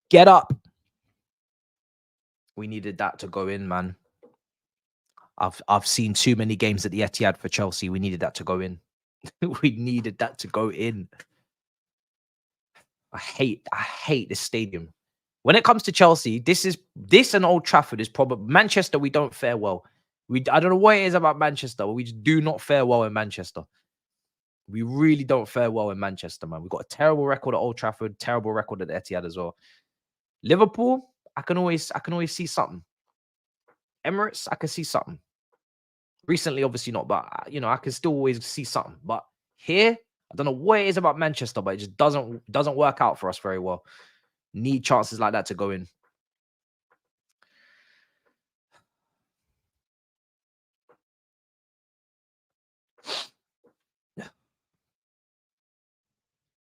S1: Get up. We needed that to go in, man. I've seen too many games at the Etihad for Chelsea. We needed that to go in. We needed that to go in. I hate this stadium. When it comes to Chelsea, this and Old Trafford is probably Manchester. We don't fare well. I don't know what it is about Manchester, but we just do not fare well in Manchester. We really don't fare well in Manchester, man. We've got a terrible record at Old Trafford, terrible record at the Etihad as well. Liverpool, I can always see something. Emirates, I can see something. Recently, obviously not, but I can still always see something. But here, I don't know what it is about Manchester, but it just doesn't work out for us very well. Need chances like that to go in.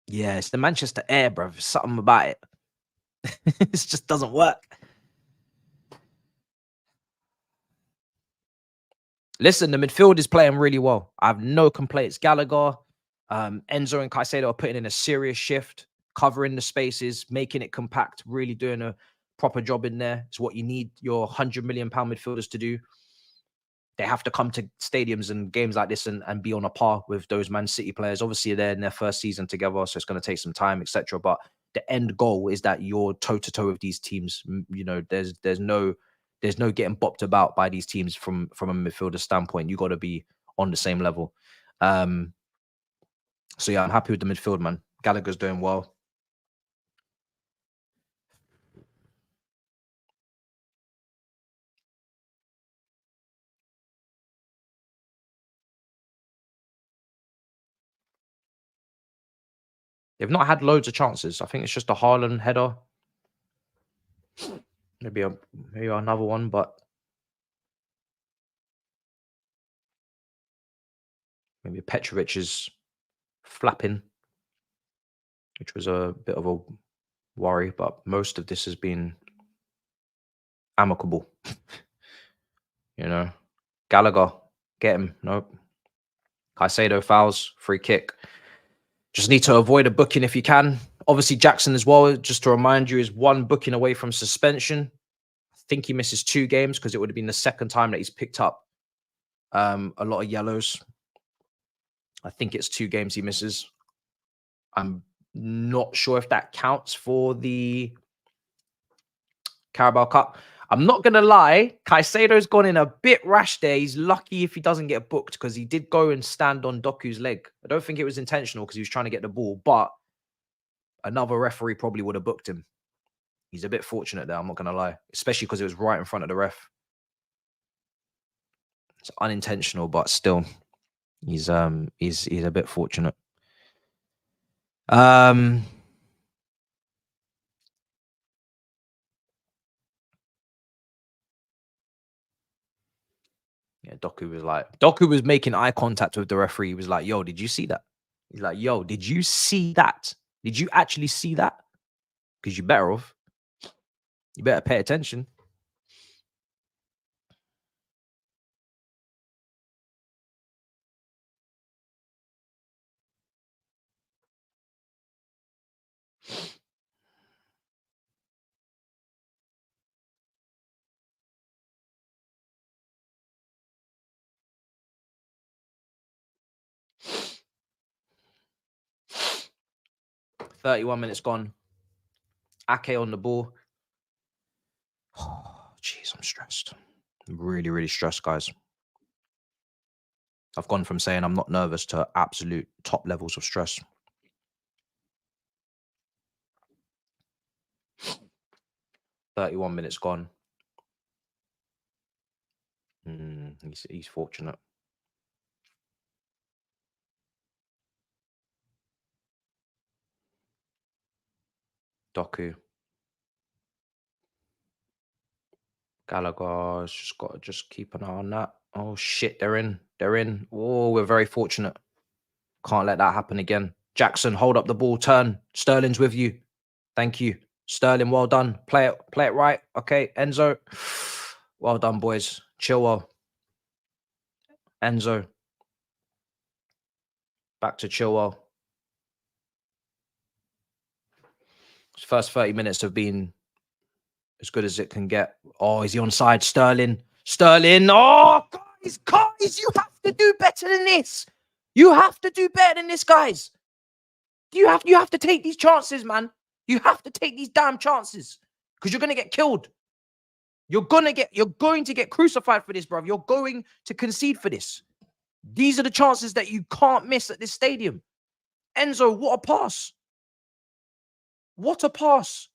S1: Yeah, it's the Manchester air, bro. Something about it. It just doesn't work. Listen, the midfield is playing really well. I have no complaints. Gallagher, Enzo and Caicedo are putting in a serious shift, covering the spaces, making it compact, really doing a proper job in there. It's what you need your £100 million midfielders to do. They have to come to stadiums and games like this and be on a par with those Man City players. Obviously, they're in their first season together, so it's going to take some time, etc. But the end goal is that you're toe-to-toe with these teams. There's no getting bopped about by these teams from a midfielder standpoint. You got to be on the same level. So yeah, I'm happy with the midfield, man. Gallagher's doing well. They've not had loads of chances. I think it's just a Haarland header. Maybe another one, but maybe Petrovic is flapping, which was a bit of a worry, but most of this has been amicable. You know, Gallagher, get him. Nope. Caicedo fouls, free kick. Just need to avoid a booking if you can. Obviously, Jackson as well, just to remind you, is 1 booking away from suspension. I think he misses 2 games because it would have been the second time that he's picked up a lot of yellows. I think it's 2 games he misses. I'm not sure if that counts for the Carabao Cup. I'm not going to lie. Caicedo's gone in a bit rash there. He's lucky if he doesn't get booked because he did go and stand on Doku's leg. I don't think it was intentional because he was trying to get the ball, but another referee probably would have booked him. He's a bit fortunate there. I'm not going to lie, especially because it was right in front of the ref. It's unintentional, but still, he's a bit fortunate. Yeah, Doku was making eye contact with the referee. He was like, yo, did you see that? He's like, yo, did you see that? Did you actually see that? Because you're better off. You better pay attention. "31 minutes gone. Ake on the ball. Oh, jeez, I'm stressed. I'm really, really stressed, guys. I've gone from saying I'm not nervous to absolute top levels of stress. "31 minutes gone. He's fortunate. Doku. Gallagher's just got to just keep an eye on that. Oh, shit, they're in. They're in. Oh, we're very fortunate. Can't let that happen again. Jackson, hold up the ball. Turn. Sterling's with you. Thank you. Sterling, well done. Play it right. Okay, Enzo. Well done, boys. Chilwell. Enzo. Back to Chilwell. His first 30 minutes have been as good as it can get. Oh, is he onside? Sterling. Sterling. Oh, guys, you have to do better than this. You have to do better than this, guys. You have to take these chances, man. You have to take these damn chances because you're gonna get killed. You're going to get crucified for this, bro. You're going to concede for this. These are the chances that you can't miss at this stadium. Enzo, what a pass. What a pass.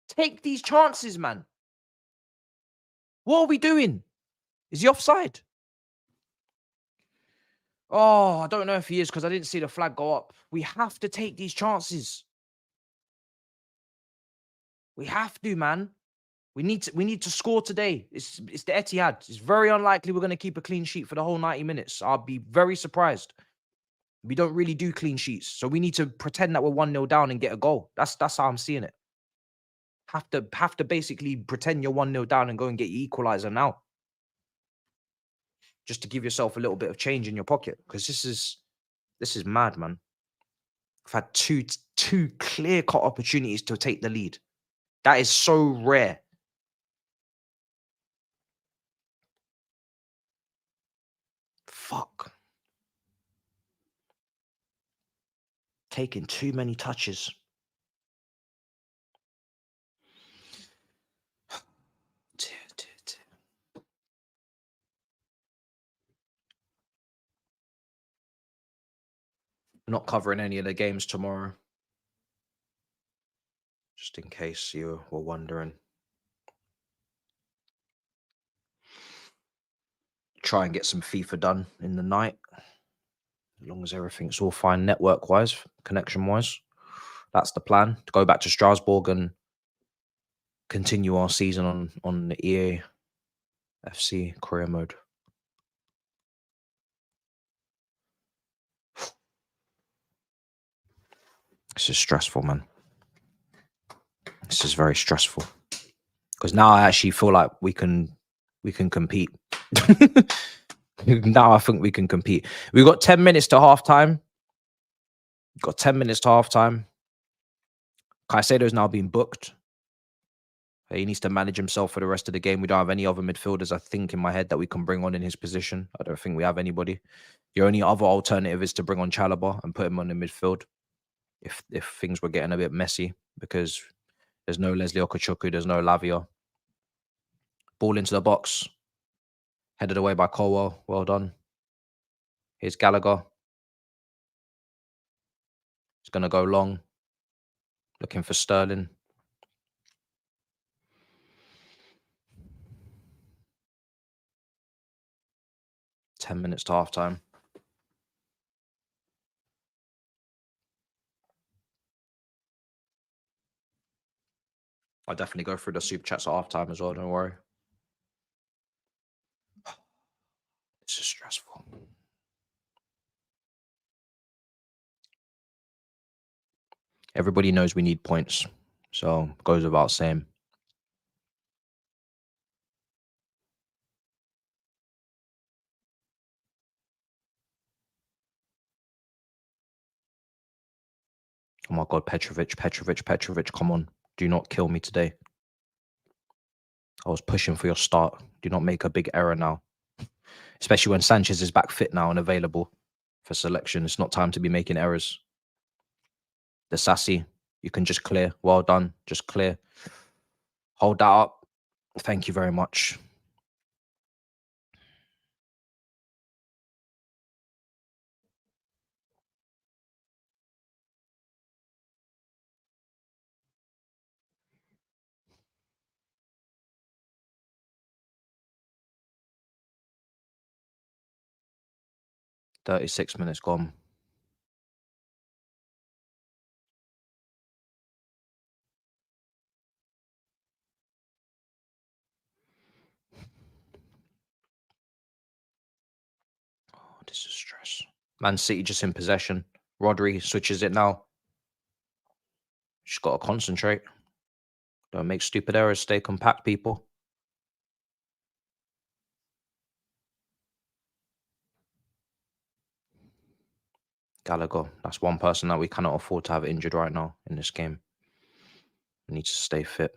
S1: Take these chances, man. What are we doing? Is he offside? Oh, I don't know if he is because I didn't see the flag go up. We have to take these chances. We have to, man. We need to score today. It's the Etihad. It's very unlikely we're going to keep a clean sheet for the whole 90 minutes. I'll be very surprised. We don't really do clean sheets. So we need to pretend that we're 1-0 down and get a goal. That's how I'm seeing it. Have to basically pretend you're 1-0 down and go and get your equalizer now. Just to give yourself a little bit of change in your pocket. Because this is mad, man. I've had two clear-cut opportunities to take the lead. That is so rare. Fuck. Taking too many touches. Not covering any of the games tomorrow, just in case you were wondering. Try and get some FIFA done in the night, as long as everything's all fine network-wise, connection-wise. That's the plan, to go back to Strasbourg and continue our season on the EA FC career mode. This is stressful, man. This is very stressful, because now I actually feel like we can compete. Now I think we can compete. We've got 10 minutes to halftime. Got 10 minutes to halftime. Caicedo's now been booked. He needs to manage himself for the rest of the game. We don't have any other midfielders, I think, in my head that we can bring on in his position. I don't think we have anybody. The only other alternative is to bring on Chalobah and put him on the midfield if things were getting a bit messy, because there's no Leslie Okachuku, there's no Lavia. Ball into the box. Headed away by Colwell. Well done. Here's Gallagher. He's going to go long. Looking for Sterling. Ten minutes to halftime. I'll definitely go through the super chats at halftime as well, don't worry. This is stressful. Everybody knows we need points, so goes without saying. Oh my God, Petrovic, come on. Do not kill me today. I was pushing for your start. Do not make a big error now. Especially when Sanchez is back fit now and available for selection. It's not time to be making errors. The Sassy, you can just clear. Well done. Just clear. Hold that up. Thank you very much. "36 minutes gone." Oh, this is stress. Man City just in possession. Rodri switches it now. Just got to concentrate. Don't make stupid errors. Stay compact, people. Gallagher. That's one person that we cannot afford to have injured right now in this game. We need to stay fit.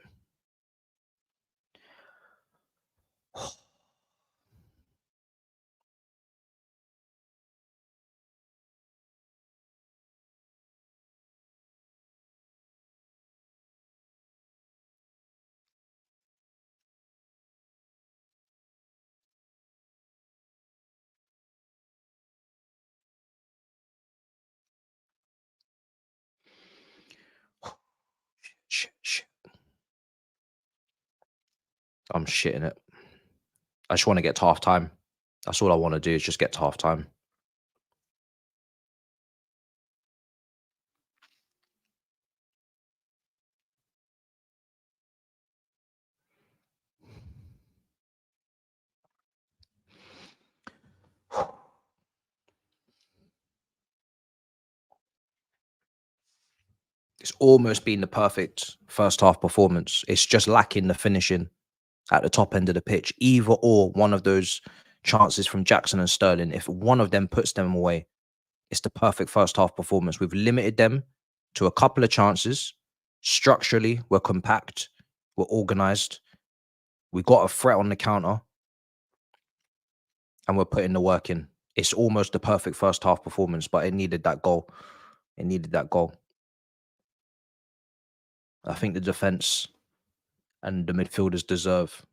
S1: Shit. I'm shitting it. I just want to get to half time. That's all I want to do, is just get to half time. It's almost been the perfect first half performance. It's just lacking the finishing at the top end of the pitch. Either or, one of those chances from Jackson and Sterling, if one of them puts them away, it's the perfect first half performance. We've limited them to a couple of chances. Structurally, we're compact. We're organised. We got a threat on the counter. And we're putting the work in. It's almost the perfect first half performance, but it needed that goal. It needed that goal. I think the defense and the midfielders deserve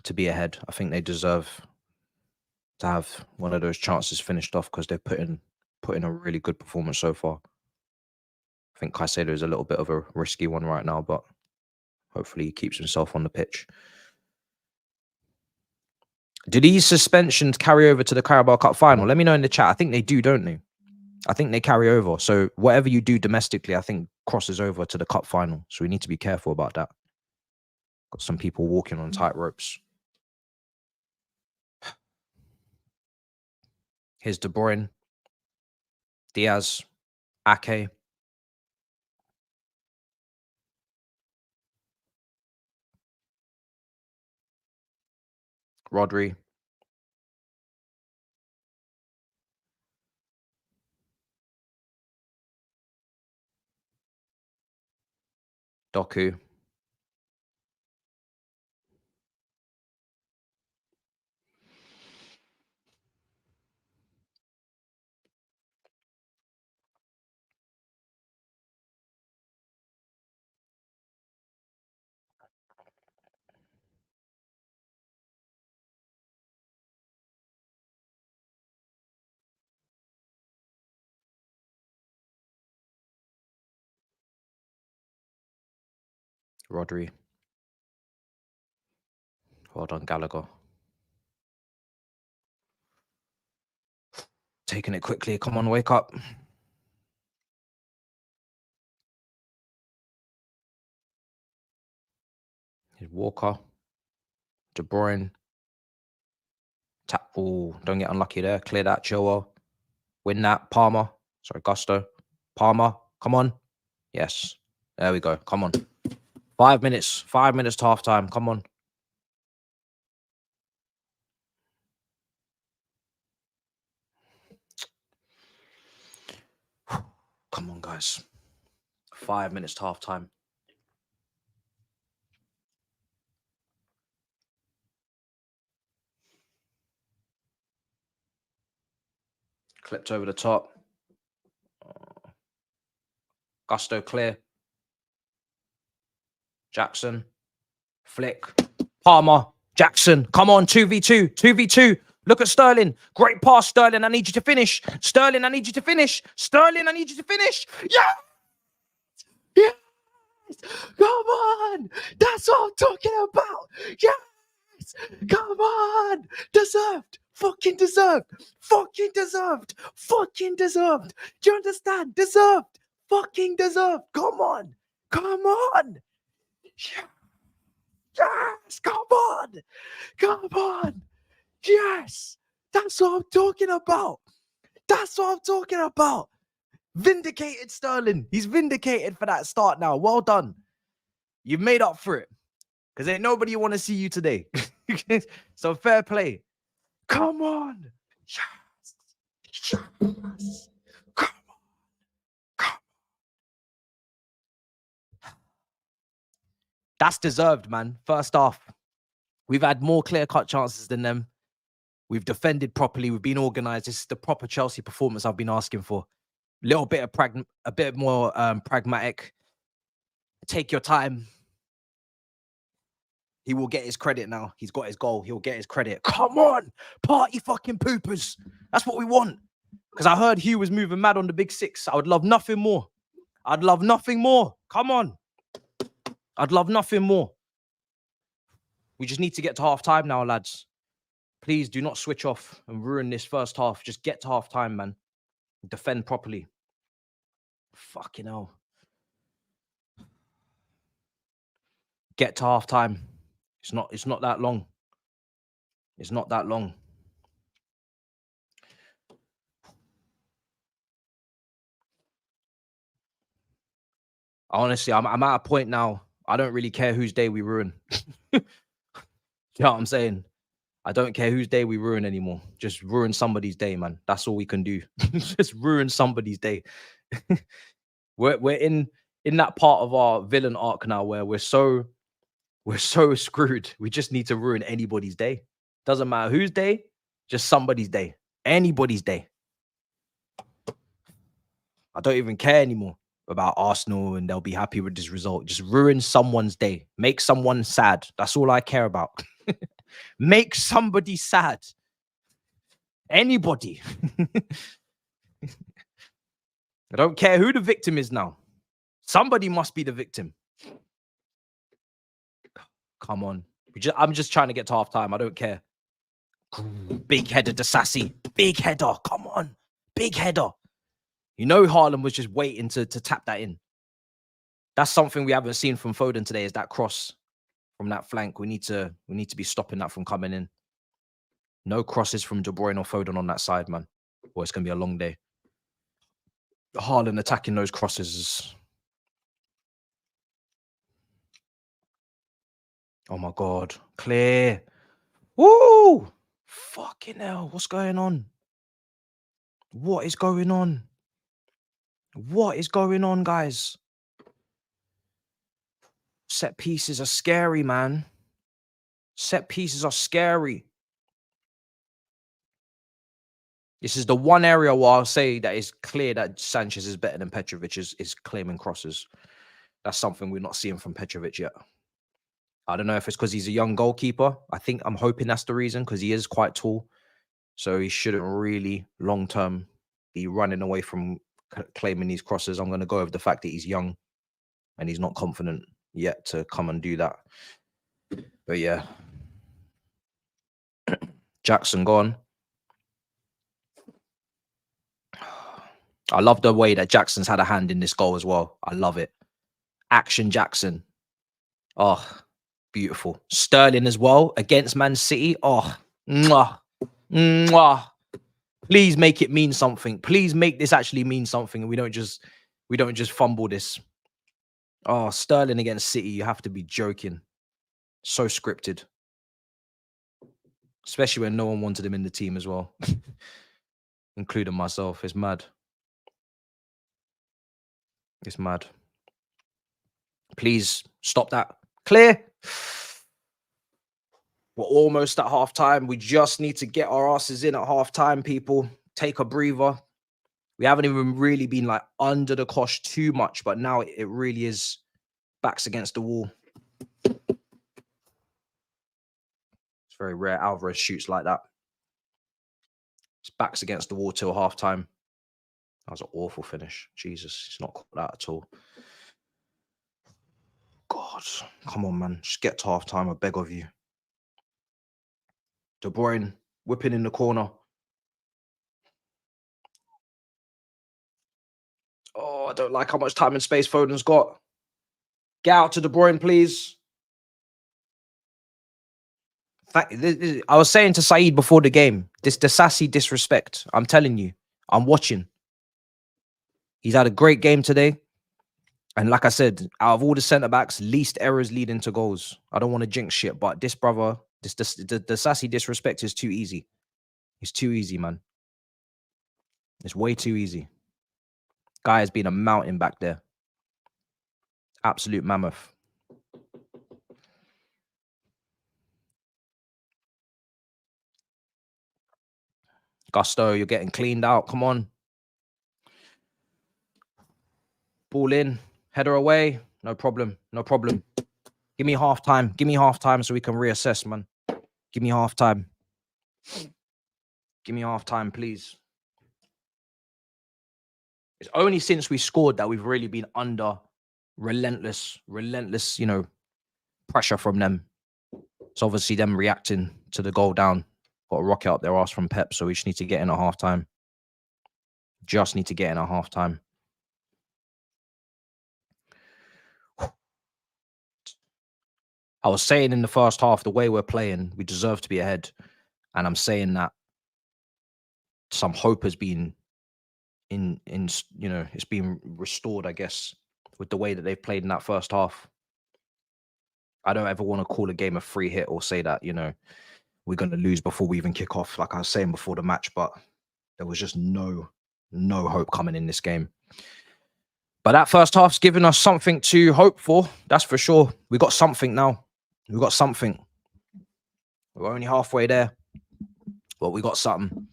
S1: to be ahead. I think they deserve to have one of those chances finished off, because they're putting put in a really good performance so far. I think Caicedo is a little bit of a risky one right now, but hopefully he keeps himself on the pitch. Do these suspensions carry over to the Carabao Cup final? Let me know in the chat. I think they do, don't they? I think they carry over. So whatever you do domestically, I think crosses over to the cup final. So we need to be careful about that. Got some people walking on tight ropes. Here's De Bruyne, Diaz, Ake. Rodri. Doku. Rodri. Well done, Gallagher. Taking it quickly. Come on, wake up. Here's Walker. De Bruyne. Tap. Oh, don't get unlucky there. Clear that, Chilwell. Win that. Palmer. Sorry, Gusto. Palmer. Come on. Yes. There we go. Come on. 5 minutes. 5 minutes to half time. Come on. Come on, guys. 5 minutes to half time. Clipped over the top. Gusto clear. Jackson. Flick. Palmer. Jackson. Come on. 2v2. 2v2. Look at Sterling. Great pass, Sterling. I need you to finish. Sterling, I need you to finish. Sterling, I need you to finish. Yeah. Yes. Come on. That's what I'm talking about. Yes. Come on. Deserved. Fucking deserved. Fucking deserved. Fucking deserved. Do you understand? Deserved. Fucking deserved. Come on. Come on. Yes. Come on. Come on. Yes. That's what I'm talking about. That's what I'm talking about. Vindicated Sterling. He's vindicated for that start now. Well done. You've made up for it. Because ain't nobody want to see you today. So fair play. Come on. Yes. Yes. Come on. Come on. That's deserved, man. First half. We've had more clear-cut chances than them. We've defended properly. We've been organised. This is the proper Chelsea performance I've been asking for. A bit more pragmatic. Take your time. He will get his credit now. He's got his goal. He'll get his credit. Come on, party fucking poopers. That's what we want. Because I heard Hugh was moving mad on the big six. I would love nothing more. I'd love nothing more. Come on. I'd love nothing more. We just need to get to half time now, lads. Please do not switch off and ruin this first half. Just get to half time, man. Defend properly. Fucking hell. Get to half time. It's not that long. It's not that long. Honestly, I'm at a point now. I don't really care whose day we ruin. You know what I'm saying? I don't care whose day we ruin anymore. Just ruin somebody's day, man. That's all we can do. Just ruin somebody's day. We're in that part of our villain arc now where we're so screwed. We just need to ruin anybody's day. Doesn't matter whose day, just somebody's day. Anybody's day. I don't even care anymore about Arsenal and they'll be happy with this result. Just ruin someone's day. Make someone sad. That's all I care about. Make somebody sad. Anybody. I don't care who the victim is now. Somebody must be the victim. Come on. I'm just trying to get to half time. I don't care. Big header to Sassy. Big header. Come on. Big header. You know Haaland was just waiting to tap that in. That's something we haven't seen from Foden today, is that cross from that flank. We need to be stopping that from coming in. No crosses from De Bruyne or Foden on that side, man. Or it's going to be a long day. Haaland attacking those crosses. Oh my God. Clear. Woo! Fucking hell. What's going on? What is going on? What is going on, guys? Set pieces are scary, man. Set pieces are scary. This is the one area where I'll say that it's clear that Sanchez is better than Petrovic is claiming crosses. That's something we're not seeing from Petrovic yet. I don't know if it's because he's a young goalkeeper. I'm hoping that's the reason, because he is quite tall. So he shouldn't really long-term be running away from claiming these crosses. I'm going to go with the fact that he's young and he's not confident yet to come and do that. But yeah. Jackson gone. I love the way that Jackson's had a hand in this goal as well. I love it. Action Jackson. Oh, beautiful. Sterling as well against Man City. Oh, mwah, mwah. Please make it mean something. Please make this actually mean something, and we don't just fumble this. Oh, Sterling against City. You have to be joking. So scripted. Especially when no one wanted him in the team as well. Including myself. It's mad. It's mad. Please stop that. Clear. We're almost at half time. We just need to get our asses in at half time, people. Take a breather. We haven't even really been like under the cosh too much, but now it really is backs against the wall. It's very rare Alvarez shoots like that. It's backs against the wall till half time. That was an awful finish. Jesus, it's not caught that at all. God, come on, man. Just get to half time, I beg of you. De Bruyne whipping in the corner. Oh, I don't like how much time and space Foden's got. Get out to De Bruyne, please. I was saying to Saeed before the game, the sassy disrespect. I'm telling you, I'm watching. He's had a great game today. And like I said, out of all the centre-backs, least errors leading to goals. I don't want to jinx shit, but this brother, the sassy disrespect is too easy. It's too easy, man. It's way too easy. Guy has been a mountain back there. Absolute mammoth. Gusto, you're getting cleaned out. Come on. Ball in. Header away. No problem. No problem. Give me half time. Give me half time so we can reassess, man. Give me half time. Give me half time, please. It's only since we scored that we've really been under relentless, pressure from them. It's obviously them reacting to the goal down. Got a rocket up their ass from Pep, so we just need to get in at half time. Just need to get in at half time. I was saying in the first half, the way we're playing, we deserve to be ahead. And I'm saying that some hope has been it's been restored, I guess, with the way that they've played in that first half. I don't ever want to call a game a free hit or say that, we're going to lose before we even kick off, like I was saying before the match, but there was just no hope coming in this game. But that first half's given us something to hope for, that's for sure. We got something now. We got something. We're only halfway there, but we got something.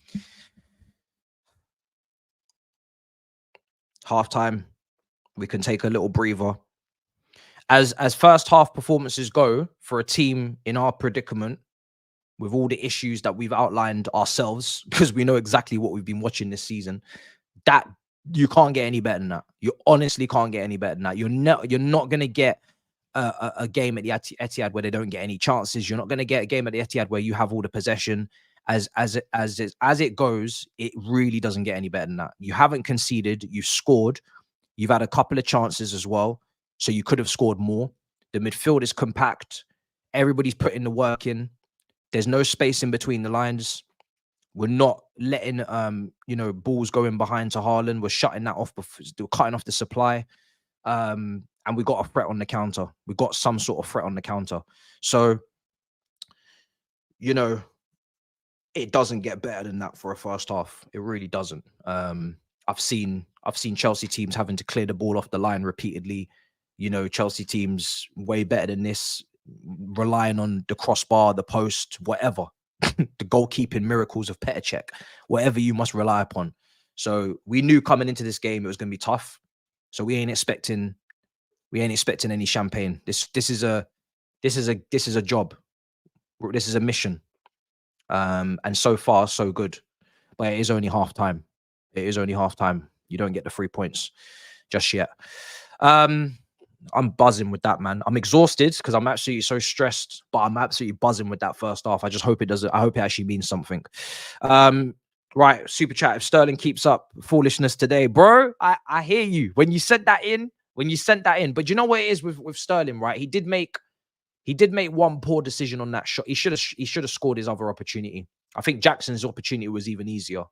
S1: Half time, we can take a little breather. As first half performances go for a team in our predicament, with all the issues that we've outlined ourselves, because we know exactly what we've been watching this season, that You can't get any better than that. You honestly can't get any better than that. You're not going to get a game at the Etihad where they don't get any chances. You're not going to get a game at the Etihad where you have all the possession. As it goes, it really doesn't get any better than that. You haven't conceded. You've scored. You've had a couple of chances as well, so you could have scored more. The midfield is compact. Everybody's putting the work in. There's no space in between the lines. We're not letting balls go in behind to Haaland. We're shutting that off. We're cutting off the supply. And we got a threat on the counter. We got some sort of threat on the counter. So, it doesn't get better than that for a first half. It really doesn't. I've seen Chelsea teams having to clear the ball off the line repeatedly. Chelsea teams way better than this, relying on the crossbar, the post, whatever. The goalkeeping miracles of Petr Cech, whatever you must rely upon. So we knew coming into this game it was going to be tough. So we ain't expecting any champagne. This is a job. This is a mission. And so far so good. But it is only half time. You don't get the 3 points just yet. I'm buzzing with that, man. I'm exhausted because I'm absolutely so stressed, but I'm absolutely buzzing with that first half. I just hope it doesn't. I hope it actually means something. Right, super chat. If Sterling keeps up foolishness today, bro, I hear you. When you sent that in, but you know what it is with Sterling, right? He did make one poor decision on that shot. He should have scored his other opportunity. I think Jackson's opportunity was even easier.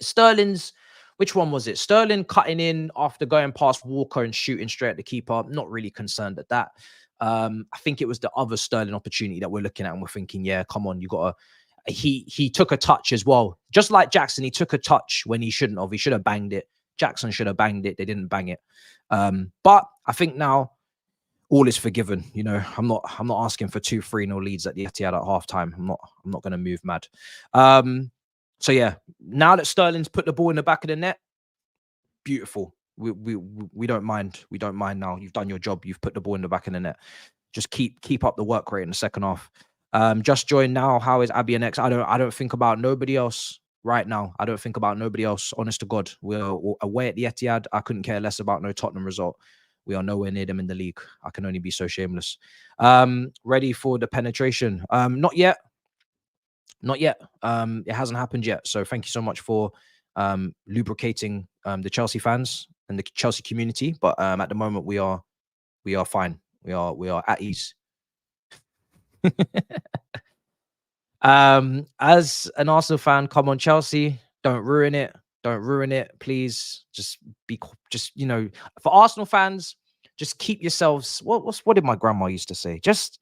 S1: Sterling's, which one was it? Sterling cutting in after going past Walker and shooting straight at the keeper. I'm not really concerned at that. I think it was the other Sterling opportunity that we're looking at and we're thinking, yeah, come on, you got to. He took a touch as well. Just like Jackson, he took a touch when he shouldn't have. He should have banged it. Jackson should have banged it. They didn't bang it. But I think now all is forgiven. I'm not asking for 2-3-0 leads at the Etihad at halftime. I'm not going to move mad. So yeah, now that Sterling's put the ball in the back of the net, beautiful. We don't mind. We don't mind now. You've done your job. You've put the ball in the back of the net. Just keep up the work rate in the second half. Just joined now. How is Abby and X? I don't think about nobody else right now. I don't think about nobody else. Honest to God, we're away at the Etihad. I couldn't care less about no Tottenham result. We are nowhere near them in the league. I can only be so shameless. Ready for the penetration? Not yet. It hasn't happened yet. So thank you so much for lubricating the Chelsea fans and the Chelsea community. But at the moment we are fine. We are at ease. As an Arsenal fan, come on, Chelsea, don't ruin it. Don't ruin it, please. Just for Arsenal fans, just keep yourselves. What did my grandma used to say? Just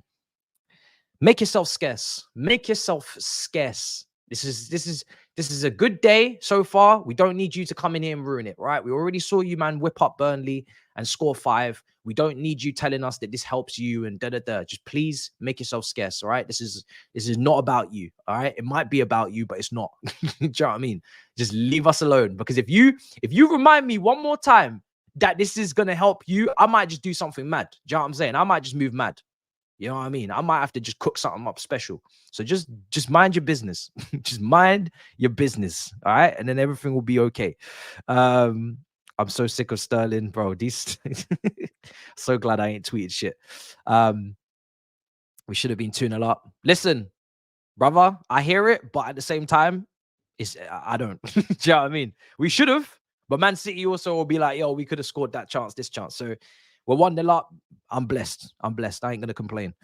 S1: make yourself scarce. Make yourself scarce. This is a good day so far. We don't need you to come in here and ruin it, right? We already saw you, man, whip up Burnley and score 5. We don't need you telling us that this helps you and da-da-da. Just please make yourself scarce, all right? This is not about you, all right? It might be about you, but it's not. Do you know what I mean? Just leave us alone. Because if you remind me one more time that this is going to help you, I might just do something mad. Do you know what I'm saying? I might just move mad. You know what I mean? I might have to just cook something up special. So just mind your business. Just mind your business. All right. And then everything will be okay. I'm so sick of Sterling, bro. So glad I ain't tweeted shit. We should have been 2-0 up. Listen, brother, I hear it, but at the same time, I don't. Do you know what I mean? We should have, but Man City also will be like, yo, we could have scored that chance, this chance. So we're 1-0 up. I'm blessed. I ain't gonna complain.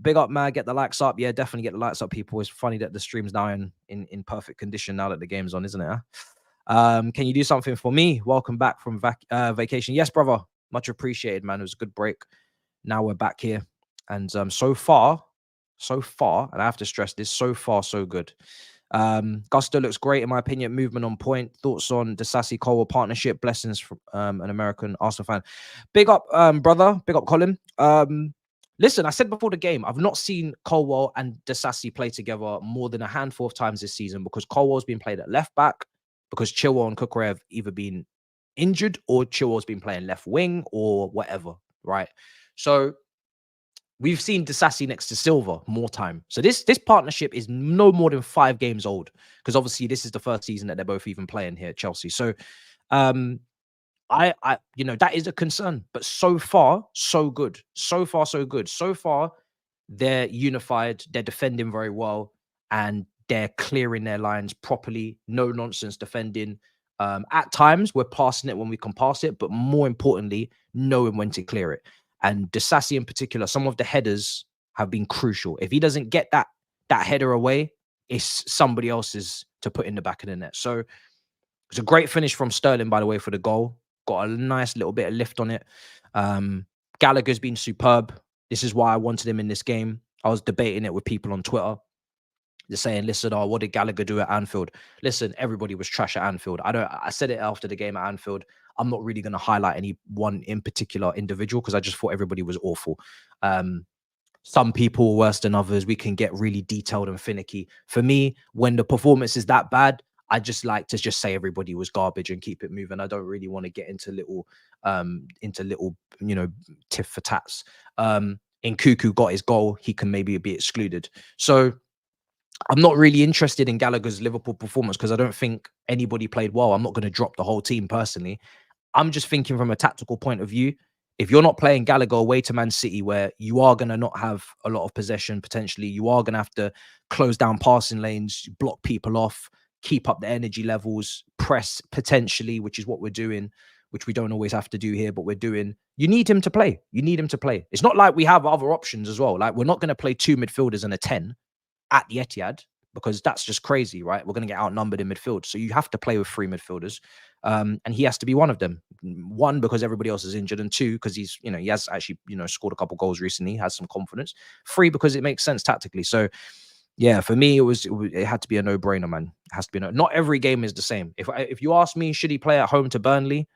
S1: Big up, man. Get the likes up. Yeah, definitely get the likes up, people. It's funny that the stream's now in perfect condition now that the game's on, isn't it? Huh? Can you do something for me? Welcome back from vacation. Yes, brother. Much appreciated, man. It was a good break. Now we're back here. And so far, and I have to stress this, so far, so good. Gusto looks great in my opinion. Movement on point. Thoughts on the Sassy Colwell partnership? Blessings from an American Arsenal fan. Big up, brother. Big up, Colin. Listen, I said before the game, I've not seen Colwell and Disasi play together more than a handful of times this season because Colwell's been played at left back because Chilwell and Kukre have either been injured or Chilwell's been playing left wing or whatever, right? So We've seen Disassi next to Silva more time. So this partnership is no more than 5 games old, because obviously this is the first season that they're both even playing here at Chelsea. So I that is a concern, but so far so good. So far so good. So far they're unified, they're defending very well, and they're clearing their lines properly. No nonsense defending. At times we're passing it when we can pass it, but more importantly, knowing when to clear it. And Disassi in particular, some of the headers have been crucial. If he doesn't get that header away, it's somebody else's to put in the back of the net. So it's a great finish from Sterling, by the way, for the goal. Got a nice little bit of lift on it. Gallagher's been superb. This is why I wanted him in this game. I was debating it with people on Twitter. They're saying, listen, oh, what did Gallagher do at Anfield? Listen, everybody was trash at Anfield. I said it after the game at Anfield. I'm not really going to highlight any one in particular individual, because I just thought everybody was awful. Some people were worse than others. We can get really detailed and finicky. For me, when the performance is that bad, I just like to just say everybody was garbage and keep it moving. I don't really want to get into little tiff for tats. Nkuku got his goal. He can maybe be excluded. So I'm not really interested in Gallagher's Liverpool performance, because I don't think anybody played well. I'm not going to drop the whole team personally. I'm just thinking from a tactical point of view. If you're not playing Gallagher away to Man City, where you are going to not have a lot of possession, potentially, you are going to have to close down passing lanes, block people off, keep up the energy levels, press potentially, which is what we're doing, which we don't always have to do here, but we're doing. You need him to play. You need him to play. It's not like we have other options as well. Like, we're not going to play 2 midfielders and a 10 at the Etihad, because that's just crazy, right? We're going to get outnumbered in midfield. So you have to play with 3 midfielders. And he has to be one of them. 1, because everybody else is injured, and 2, because he has actually, scored a couple goals recently, has some confidence. 3, because it makes sense tactically. So yeah, for me, it had to be a no-brainer, man. It has to be not every game is the same. If you ask me, should he play at home to Burnley?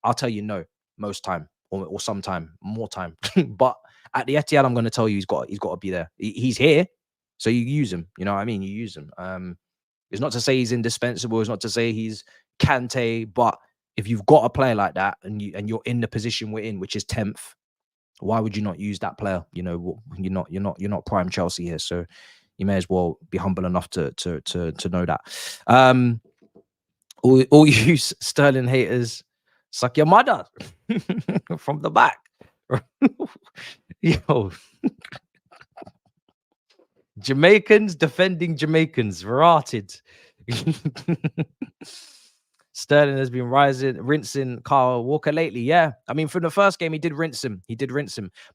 S1: I'll tell you no, most time, or sometime, more time. But at the Etihad, I'm going to tell you he's got to be there. He's here. So you use him, you know what I mean? You use him. It's not to say he's indispensable. It's not to say he's Kante, but if you've got a player like that and you're in the position we're in, which is 10th, why would you not use that player? You're not prime Chelsea here, so you may as well be humble enough to know that. All you Sterling haters, suck your mother from the back. Yo. Jamaicans defending Jamaicans, rotted. Sterling has been rinsing Kyle Walker lately. Yeah, I mean, from the first game, he did rinse him.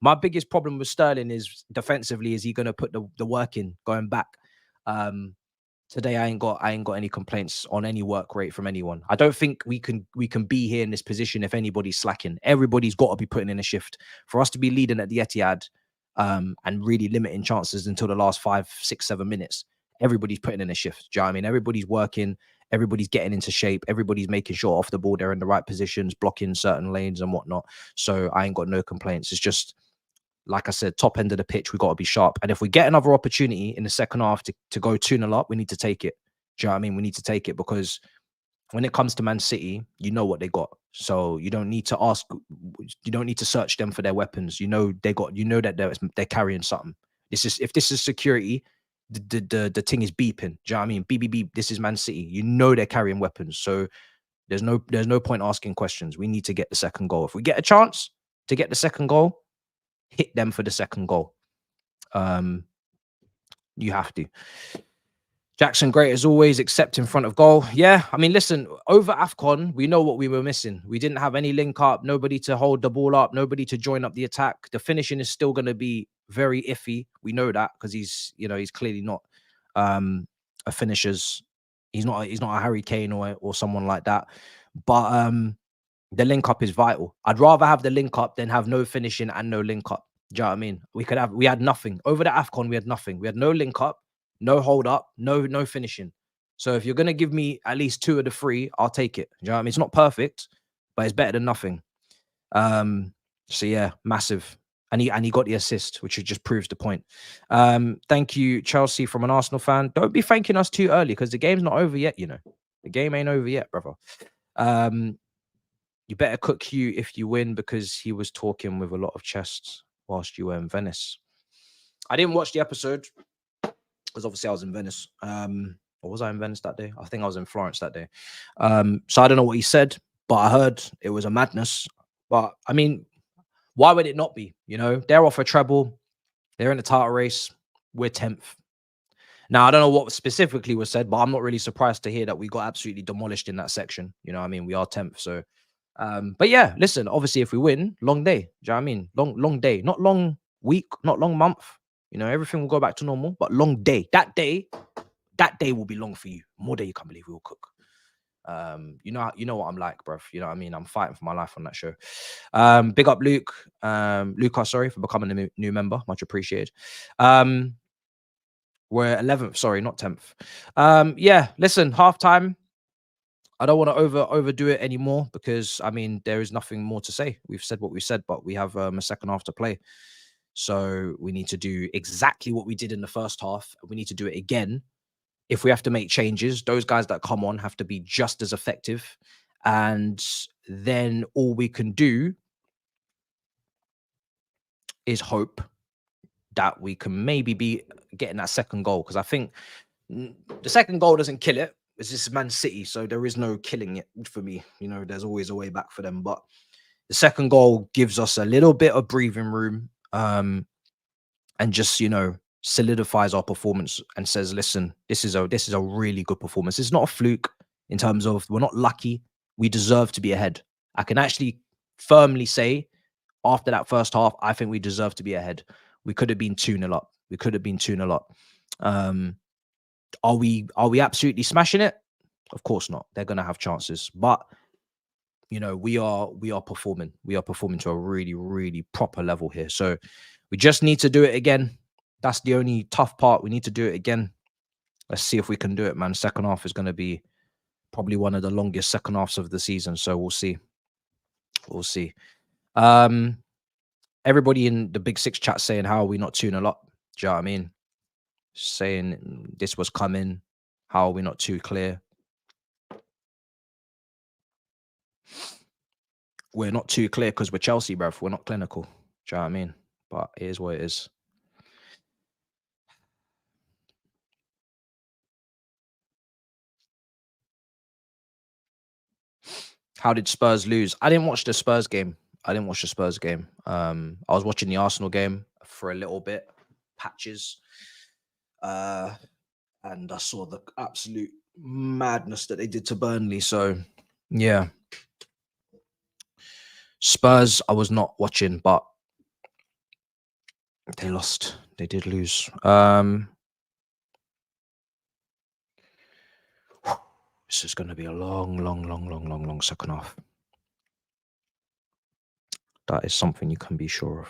S1: My biggest problem with Sterling is defensively. Is he going to put the work in going back? Today, I ain't got any complaints on any work rate from anyone. I don't think we can be here in this position if anybody's slacking. Everybody's got to be putting in a shift for us to be leading at the Etihad. And really limiting chances until the last 5, 6, 7 minutes. Everybody's putting in a shift. Do you know what I mean? Everybody's working. Everybody's getting into shape. Everybody's making sure off the ball they're in the right positions, blocking certain lanes and whatnot. So I ain't got no complaints. It's just, like I said, top end of the pitch, we got to be sharp. And if we get another opportunity in the second half to go 2-0 up, we need to take it. Do you know what I mean? We need to take it, because when it comes to Man City, you know what they got. So you don't need to search them for their weapons. That they're carrying something. If this is security, the thing is beeping. Do you know what I mean? Beep, beep, beep. This is Man City. You know they're carrying weapons. So there's no point asking questions. We need to get the second goal. If we get a chance to get the second goal, hit them for the second goal. You have to. Jackson, great as always, except in front of goal. Yeah, I mean, listen, over AFCON, we know what we were missing. We didn't have any link up, nobody to hold the ball up, nobody to join up the attack. The finishing is still going to be very iffy. We know that, because he's clearly not a finisher's. He's not a Harry Kane or someone like that. But the link up is vital. I'd rather have the link up than have no finishing and no link up. Do you know what I mean? We had nothing. Over the AFCON, we had nothing. We had no link up. No hold up, no finishing. So if you're gonna give me at least 2 of the 3, I'll take it. You know what I mean? It's not perfect, but it's better than nothing. So yeah, massive. And he got the assist, which just proves the point. Thank you, Chelsea, from an Arsenal fan. Don't be thanking us too early, because the game's not over yet, The game ain't over yet, brother. You better cook Hugh if you win, because he was talking with a lot of chests whilst you were in Venice. I didn't watch the episode because obviously I was in Venice. Or was I in Venice that day? I think I was in Florence that day. So I don't know what he said, but I heard it was a madness. But I mean, why would it not be? You know, they're off a treble. They're in the title race. We're 10th. Now, I don't know what specifically was said, but I'm not really surprised to hear that we got absolutely demolished in that section. You know what I mean? We are 10th. So, but yeah, listen, obviously, if we win, long day. Do you know what I mean? Long day. Not long week, not long month. You know, everything will go back to normal, but long day. That day will be long for you. More day you can't believe we will cook. You know what I'm like, bruv. You know what I mean? I'm fighting for my life on that show. Big up Luke. Luca, sorry for becoming a new member. Much appreciated. We're 11th, sorry, not 10th. Yeah, listen, halftime. I don't want to overdo it anymore because I mean there is nothing more to say. We've said what we said, but we have a second half to play. So we need to do exactly what we did in the first half. We need to do it again. If we have to make changes, those guys that come on have to be just as effective. And then all we can do is hope that we can maybe be getting that second goal. Because I think the second goal doesn't kill it. It's just Man City. So there is no killing it for me. You know, there's always a way back for them. But the second goal gives us a little bit of breathing room. And just, you know, solidifies our performance and says, listen, this is a really good performance. It's not a fluke in terms of we're not lucky. We deserve to be ahead. I can actually firmly say after that first half, I think we deserve to be ahead. We could have been 2-0 up. We could have been 2-0 up. Are we absolutely smashing it? Of course not. They're going to have chances, but you know, we are performing. We are performing to a really, really proper level here. So we just need to do it again. That's the only tough part. We need to do it again. Let's see if we can do it, man. Second half is going to be probably one of the longest second halves of the season. So we'll see. We'll see. Everybody in the Big Six chat saying, how are we not 2-0 up? Do you know what I mean? Saying this was coming. How are we not too clear? We're not too clear because we're Chelsea, bruv. We're not clinical. Do you know what I mean? But it is what it is. How did Spurs lose? I didn't watch the Spurs game. I was watching the Arsenal game for a little bit, patches. And I saw the absolute madness that they did to Burnley. So, yeah. Spurs, I was not watching, but they lost. They did lose. This is going to be a long second half. That is something you can be sure of.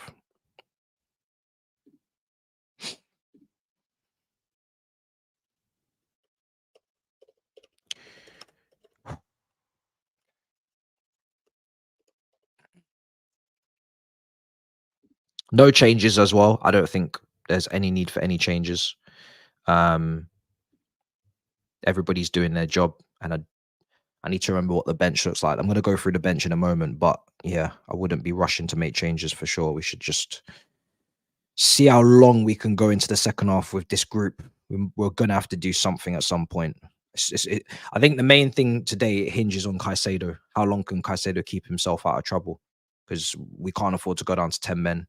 S1: No changes as well. I don't think there's any need for any changes. Everybody's doing their job, and I need to remember what the bench looks like. I'm going to go through the bench in a moment, but yeah, I wouldn't be rushing to make changes for sure. We should just see how long we can go into the second half with this group. We're going to have to do something at some point. I think the main thing today hinges on Caicedo. How long can Caicedo keep himself out of trouble? Because we can't afford to go down to 10 men.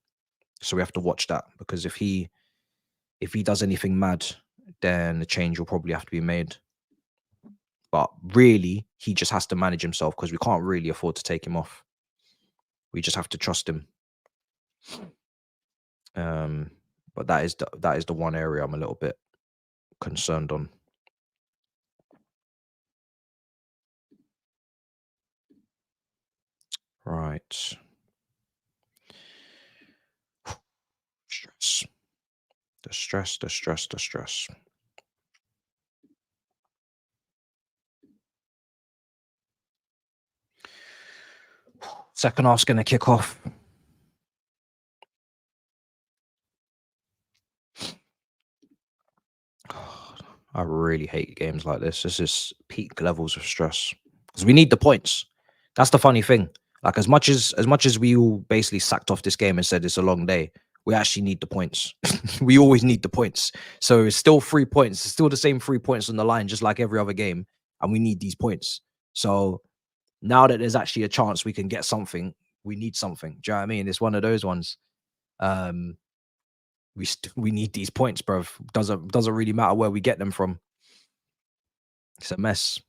S1: So we have to watch that, because if he does anything mad, then the change will probably have to be made. But really, he just has to manage himself, because we can't really afford to take him off. We just have to trust him. But that is the one area I'm a little bit concerned on. Right. The stress. Second half's going to kick off. I really hate games like this. This is peak levels of stress, because we need the points. That's the funny thing. Like, as much as we all basically sacked off this game and said it's a long day, we actually need the points. We always need the points. So it's still 3 points. It's still the same 3 points on the line, just like every other game. And we need these points. So now that there's actually a chance we can get something, we need something. Do you know what I mean? It's one of those ones. We need these points, bro. Doesn't really matter where we get them from. It's a mess.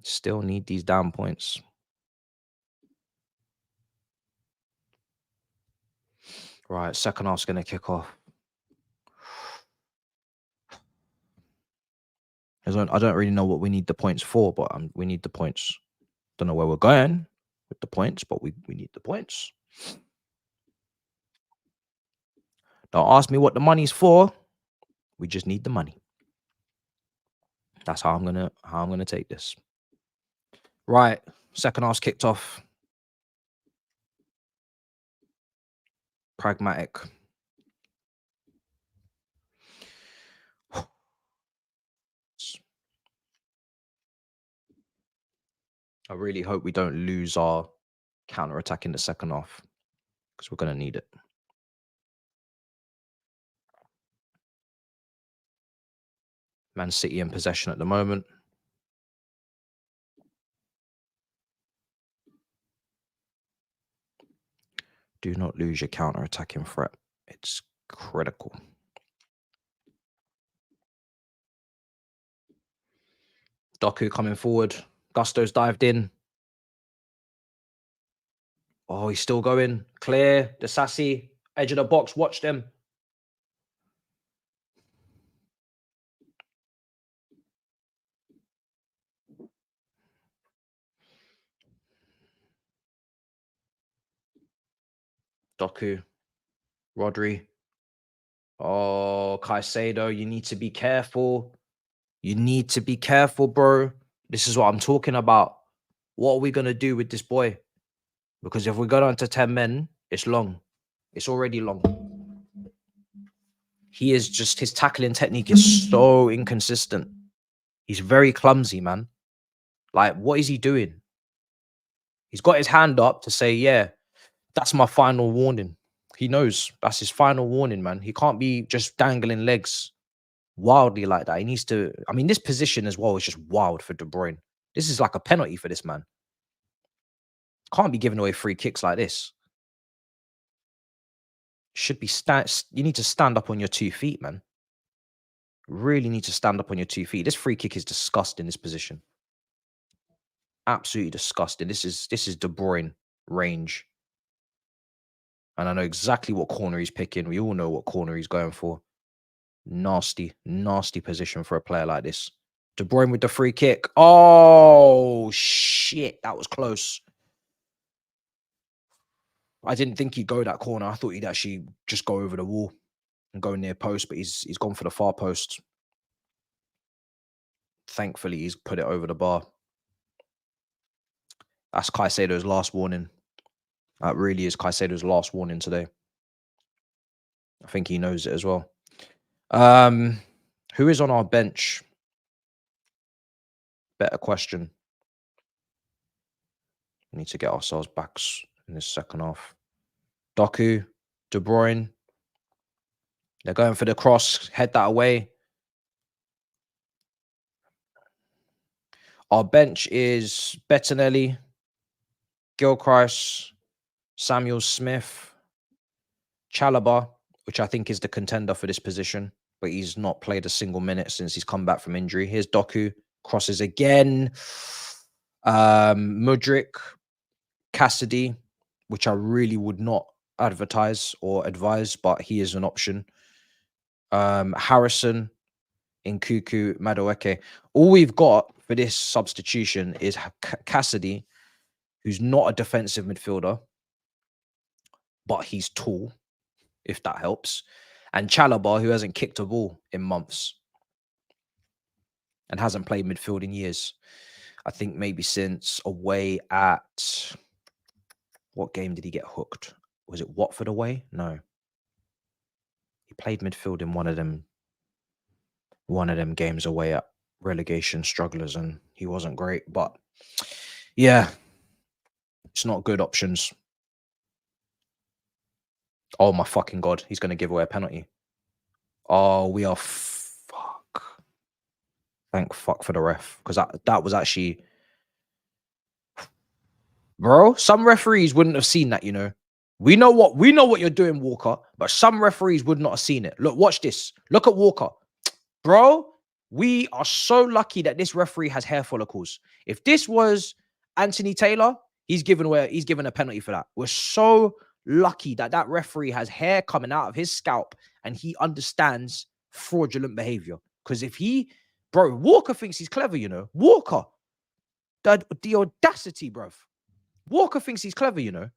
S1: Still need these damn points. Right, second half's gonna kick off. I don't really know what we need the points for, but we need the points. Don't know where we're going with the points, but we need the points. Don't ask me what the money's for. We just need the money. That's how I'm gonna take this. Right, second half's kicked off. Pragmatic. I really hope we don't lose our counter attack in the second half because we're gonna need it. Man City in possession at the moment. Do not lose your counter attacking threat. It's critical. Doku coming forward. Gusto's dived in. Oh, he's still going. Clear. The Sassy. Edge of the box. Watch them. Doku. Rodri. Oh, Caicedo. You need to be careful. You need to be careful, bro. This is what I'm talking about. What are we going to do with this boy? Because if we go down to 10 men, it's long. It's already long. He is just, his tackling technique is so inconsistent. He's very clumsy, man. Like, what is he doing? He's got his hand up to say, yeah, that's my final warning. He knows that's his final warning, man. He can't be just dangling legs wildly like that. He needs to, I mean, this position as well is just wild for De Bruyne. This is like a penalty for this man. Can't be giving away free kicks like this. Should be you need to stand up on your 2 feet, man. Really need to stand up on your 2 feet. This free kick is disgusting, this position. Absolutely disgusting. This is De Bruyne range. And I know exactly what corner he's picking. We all know what corner he's going for. Nasty, nasty position for a player like this. De Bruyne with the free kick. Oh, shit. That was close. I didn't think he'd go that corner. I thought he'd actually just go over the wall and go near post, but he's gone for the far post. Thankfully, he's put it over the bar. That's Caicedo's last warning. That really is Caicedo's last warning today. I think he knows it as well. Who is on our bench? Better question. We need to get ourselves back in this second half. Doku, De Bruyne. They're going for the cross. Head that away. Our bench is Bettinelli, Gilchrist, Samuel Smith, Chalobah, which I think is the contender for this position, but he's not played a single minute since he's come back from injury. Here's Doku, crosses again. Mudryk, Cassidy, which I really would not advertise or advise, but he is an option. Harrison, Nkuku, Madueke. All we've got for this substitution is Cassidy, who's not a defensive midfielder, but he's tall, if that helps. And Chalobah, who hasn't kicked a ball in months and hasn't played midfield in years. I think maybe since away at... What game did he get hooked? Was it Watford away? No. He played midfield in one of them games away at relegation strugglers, and he wasn't great. But yeah, It's not good options. Oh my fucking God. He's going to give away a penalty. Oh, we are fuck. Thank fuck for the ref. Because that was actually... Bro, some referees wouldn't have seen that, you know. We know what you're doing, Walker, but some referees would not have seen it. Look, watch this. Look at Walker. Bro, we are so lucky that this referee has hair follicles. If this was Anthony Taylor, he's given a penalty for that. We're so lucky that that referee has hair coming out of his scalp and he understands fraudulent behavior. Because if Walker thinks he's clever, you know. Walker, the audacity, bruv. Walker thinks he's clever, you know.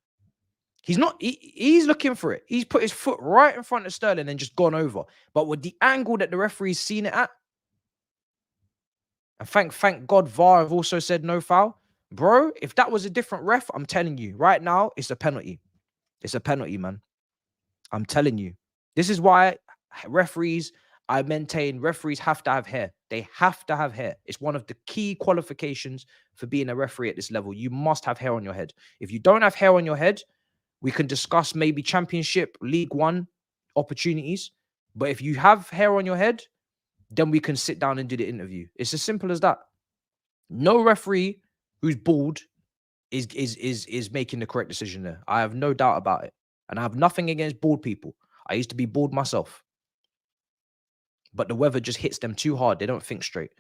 S1: He's not. He's looking for it. He's put his foot right in front of Sterling and just gone over. But with the angle that the referee's seen it at, and thank God VAR have also said no foul. Bro, if that was a different ref, I'm telling you, right now, it's a penalty. It's a penalty, man. I'm telling you. This is why I maintain referees have to have hair. They have to have hair. It's one of the key qualifications for being a referee at this level. You must have hair on your head. If you don't have hair on your head, we can discuss maybe Championship, League One opportunities. But if you have hair on your head, then we can sit down and do the interview. It's as simple as that. No referee who's bald is making the correct decision there. I have no doubt about it. And I have nothing against bald people. I used to be bald myself. But the weather just hits them too hard. They don't think straight.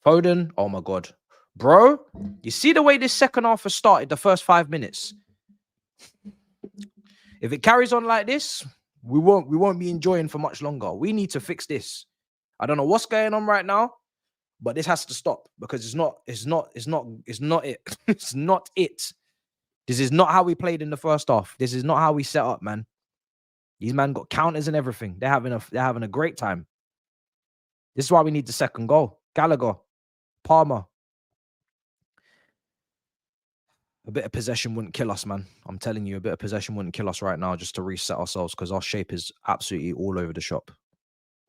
S1: Foden, oh my God. Bro, you see the way this second half has started, the first 5 minutes? If it carries on like this, we won't be enjoying for much longer. We need to fix this. I don't know what's going on right now, but this has to stop because it's not it. It's not it. This is not how we played in the first half. This is not how we set up, man. These man got counters and everything. They're having a great time. This is why we need the second goal. Gallagher, Palmer. A bit of possession wouldn't kill us, man. I'm telling you, a bit of possession wouldn't kill us right now just to reset ourselves because our shape is absolutely all over the shop.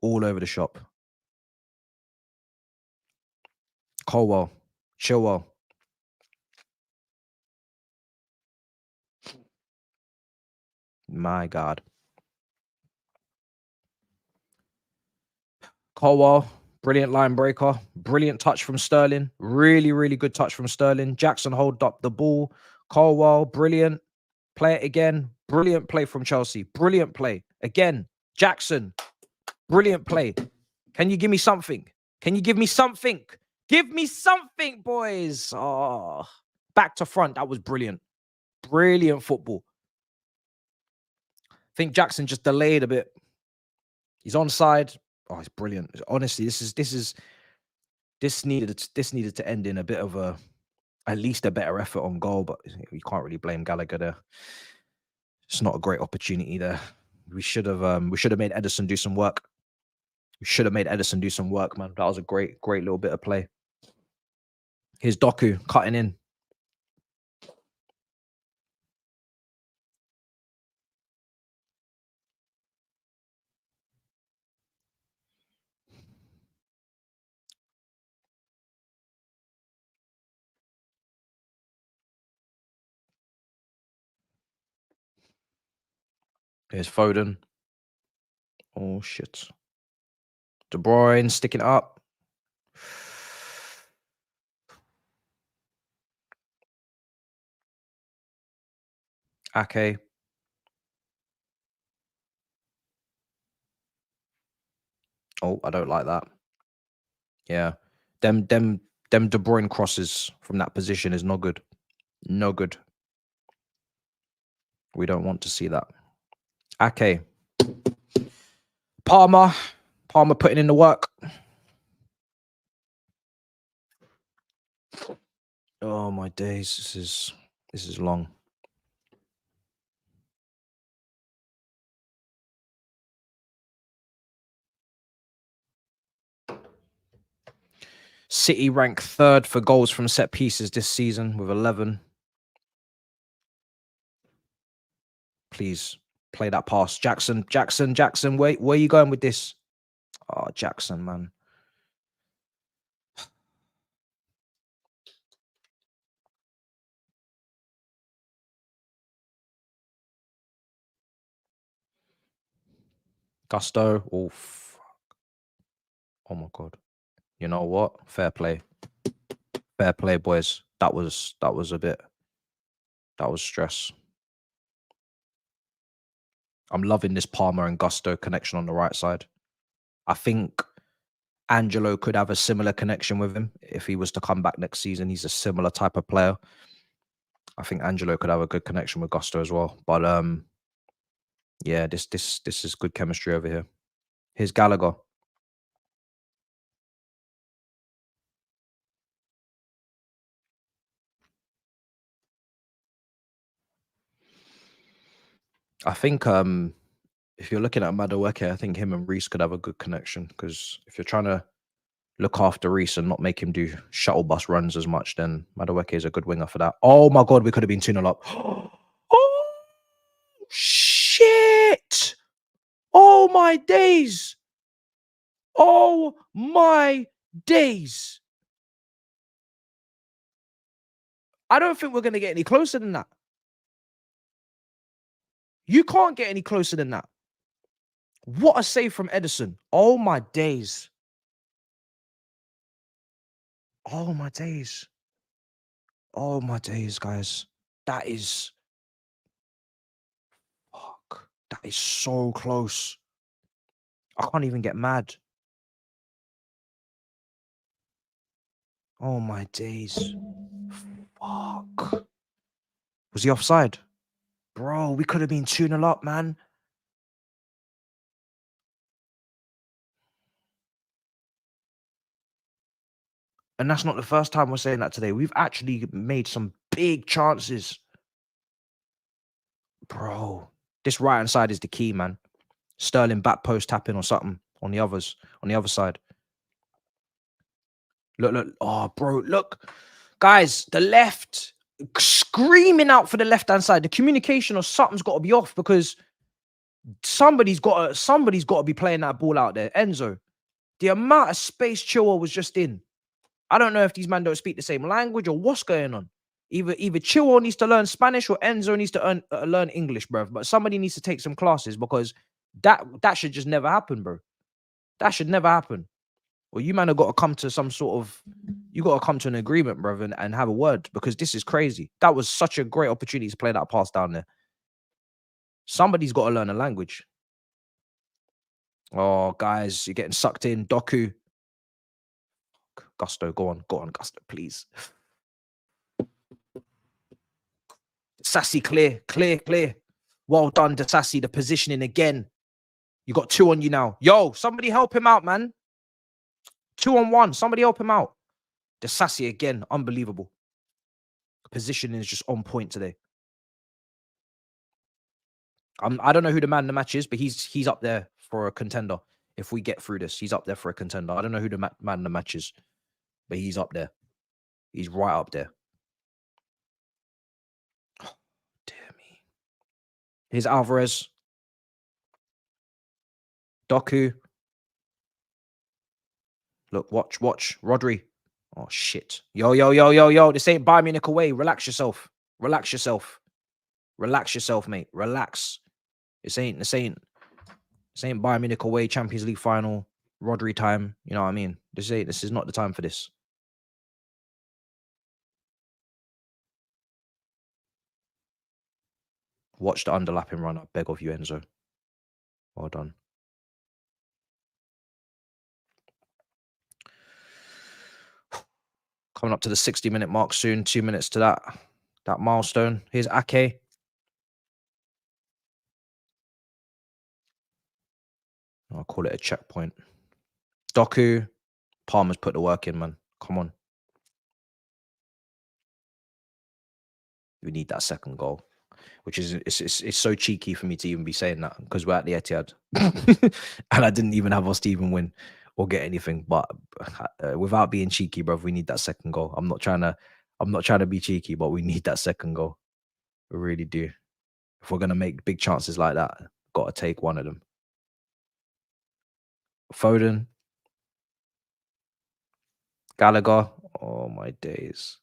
S1: All over the shop. Colwell, Chilwell. My God. Colwell, brilliant line breaker. Brilliant touch from Sterling. Really, really good touch from Sterling. Jackson hold up the ball. Colwell, brilliant. Play it again. Brilliant play from Chelsea. Brilliant play. Again, Jackson. Brilliant play. Can you give me something? Can you give me something? Give me something, boys. Oh, back to front. That was brilliant. Brilliant football. I think Jackson just delayed a bit. He's onside. Oh, it's brilliant. Honestly, this needed to end in a bit of at least a better effort on goal, but you can't really blame Gallagher there. It's not a great opportunity there. We should have made Ederson do some work. We should have made Ederson do some work, man. That was a great little bit of play. Here's Doku cutting in. Here's Foden. Oh, shit. De Bruyne sticking it up. Ake. Oh, I don't like that. Yeah. Them De Bruyne crosses from that position is not good. No good. We don't want to see that. Ake. Palmer putting in the work. Oh my days, this is long. City rank 3rd for goals from set pieces this season with 11. Please play that pass. Jackson. Where are you going with this? Oh, Jackson, man. Gusto. Oh, oh my God. You know what? Fair play. Fair play, boys. That was a bit. That was stress. I'm loving this Palmer and Gusto connection on the right side. I think Angelo could have a similar connection with him if he was to come back next season. He's a similar type of player. I think Angelo could have a good connection with Gusto as well. But yeah, this is good chemistry over here. Here's Gallagher. I think if you're looking at Madueke, I think him and Reese could have a good connection, because if you're trying to look after Reese and not make him do shuttle bus runs as much, then Madueke is a good winger for that. Oh my God, we could have been 2-0 up. Oh shit! Oh my days! Oh my days! I don't think we're gonna get any closer than that. You can't get any closer than that. What a save from Edison. Oh my days. Oh my days. Oh my days, guys. That is, fuck. That is so close. I can't even get mad. Oh my days. Fuck. Was he offside? Bro, we could have been 2-0 up, man. And that's not the first time we're saying that today. We've actually made some big chances. Bro, this right hand side is the key, man. Sterling back post tapping or something on the other side. Look. Oh, bro, look. Guys, the left, screaming out for the left-hand side. The communication or something's got to be off, because somebody's got to be playing that ball out there. Enzo, the amount of space Chilwell was just in. I don't know if these men don't speak the same language or what's going on. Either Chilwell needs to learn Spanish or Enzo needs to learn English, bro. But somebody needs to take some classes, because that should just never happen, bro. That should never happen. Well, you man have got to come to some sort of, you got to come to an agreement, brother, and have a word, because this is crazy. That was such a great opportunity to play that pass down there. Somebody's got to learn a language. Oh, guys, you're getting sucked in. Doku. Gusto, go on, Gusto, please. Sassy, clear. Well done, Sassy. The positioning again. You got 2 on you now. Yo, somebody help him out, man. 2 on 1. Somebody help him out. Sassy again. Unbelievable. Positioning is just on point today. I don't know who the man in the match is, but he's up there for a contender. If we get through this, he's up there for a contender. I don't know who the man in the match is, but he's up there. He's right up there. Oh, dear me. Here's Alvarez. Doku. Look, watch. Rodri. Oh, shit. Yo. This ain't Bayern Munich away. Relax yourself, mate. Relax. This ain't Bayern Munich away, Champions League final, Rodri time. You know what I mean? This is not the time for this. Watch the underlapping run, I beg of you, Enzo. Well done. Coming up to the 60-minute mark soon. 2 minutes to that milestone. Here's Ake. I'll call it a checkpoint. Doku. Palmer's put the work in, man. Come on. We need that second goal, which is it's so cheeky for me to even be saying that, because we're at the Etihad and I didn't even have us to even win or get anything. But without being cheeky, bro, we need that second goal. I'm not trying to be cheeky, but we need that second goal. We really do. If we're gonna make big chances like that, got to take one of them. Foden, Gallagher. Oh my days.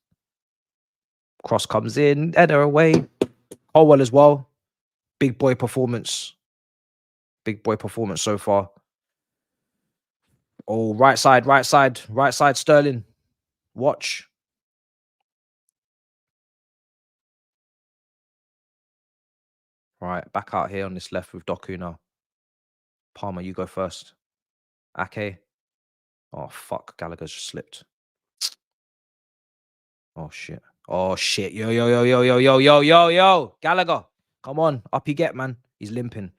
S1: Cross comes in, header away. Colwell as well. Big boy performance. Big boy performance so far. Oh, right side, Sterling. Watch. Right, back out here on this left with Doku now. Palmer, you go first. Ake. Oh, fuck. Gallagher's just slipped. Oh, shit. Oh, shit. Yo. Gallagher. Come on. Up you get, man. He's limping.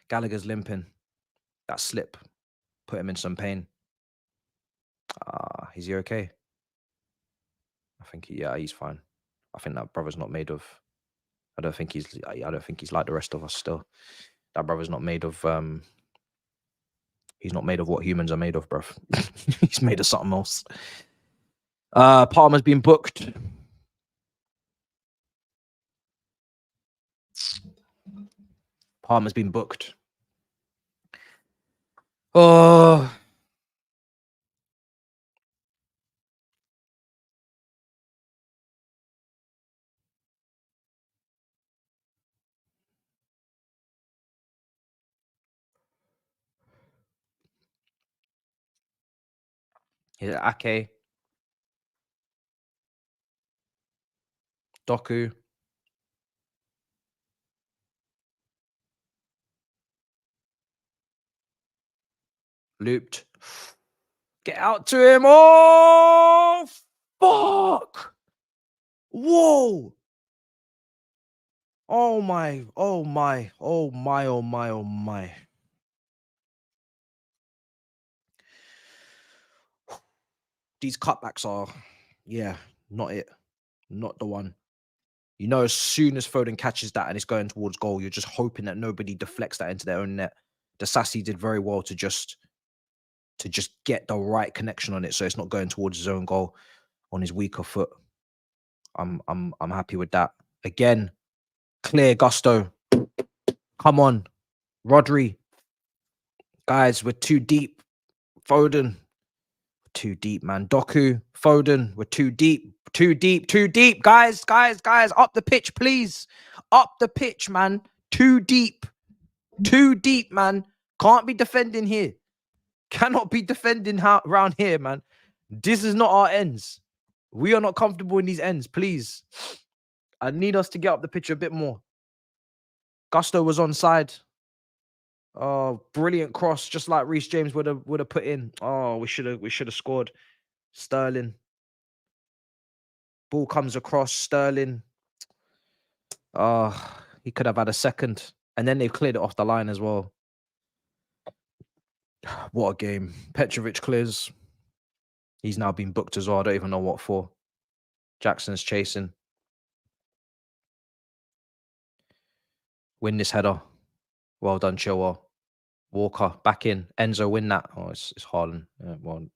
S1: Gallagher's limping. That slip put him in some pain. Is he okay? I think, yeah, he's fine. I think that brother's not made of... I don't think he's like the rest of us still. That brother's not made of... He's not made of what humans are made of, bruv. He's made of something else. Palmer's been booked. Palmer's been booked. Oh. Yeah, Ake. Doku. Looped. Get out to him. Oh, fuck. Whoa. Oh my. These cutbacks are, yeah, not it. Not the one. You know, as soon as Foden catches that and it's going towards goal, you're just hoping that nobody deflects that into their own net. The Sassy did very well to just get the right connection on it, so it's not going towards his own goal on his weaker foot. I'm happy with that. Again, clear gusto. Come on, Rodri. Guys, we're too deep. Foden, too deep, man. Doku, Foden, we're too deep. Too deep. Guys, up the pitch, please. Up the pitch, man. Too deep, man. Can't be defending here. Cannot be defending around here, man. This is not our ends. We are not comfortable in these ends, please. I need us to get up the pitch a bit more. Gusto was onside. Oh, brilliant cross, just like Reece James would have put in. Oh, we should have scored. Sterling. Ball comes across. Sterling. Oh, he could have had a second. And then they've cleared it off the line as well. What a game. Petrovic clears. He's now been booked as well. I don't even know what for. Jackson's chasing. Win this header. Well done, Chilwell. Walker back in. Enzo win that. Oh, it's Haarland. Well,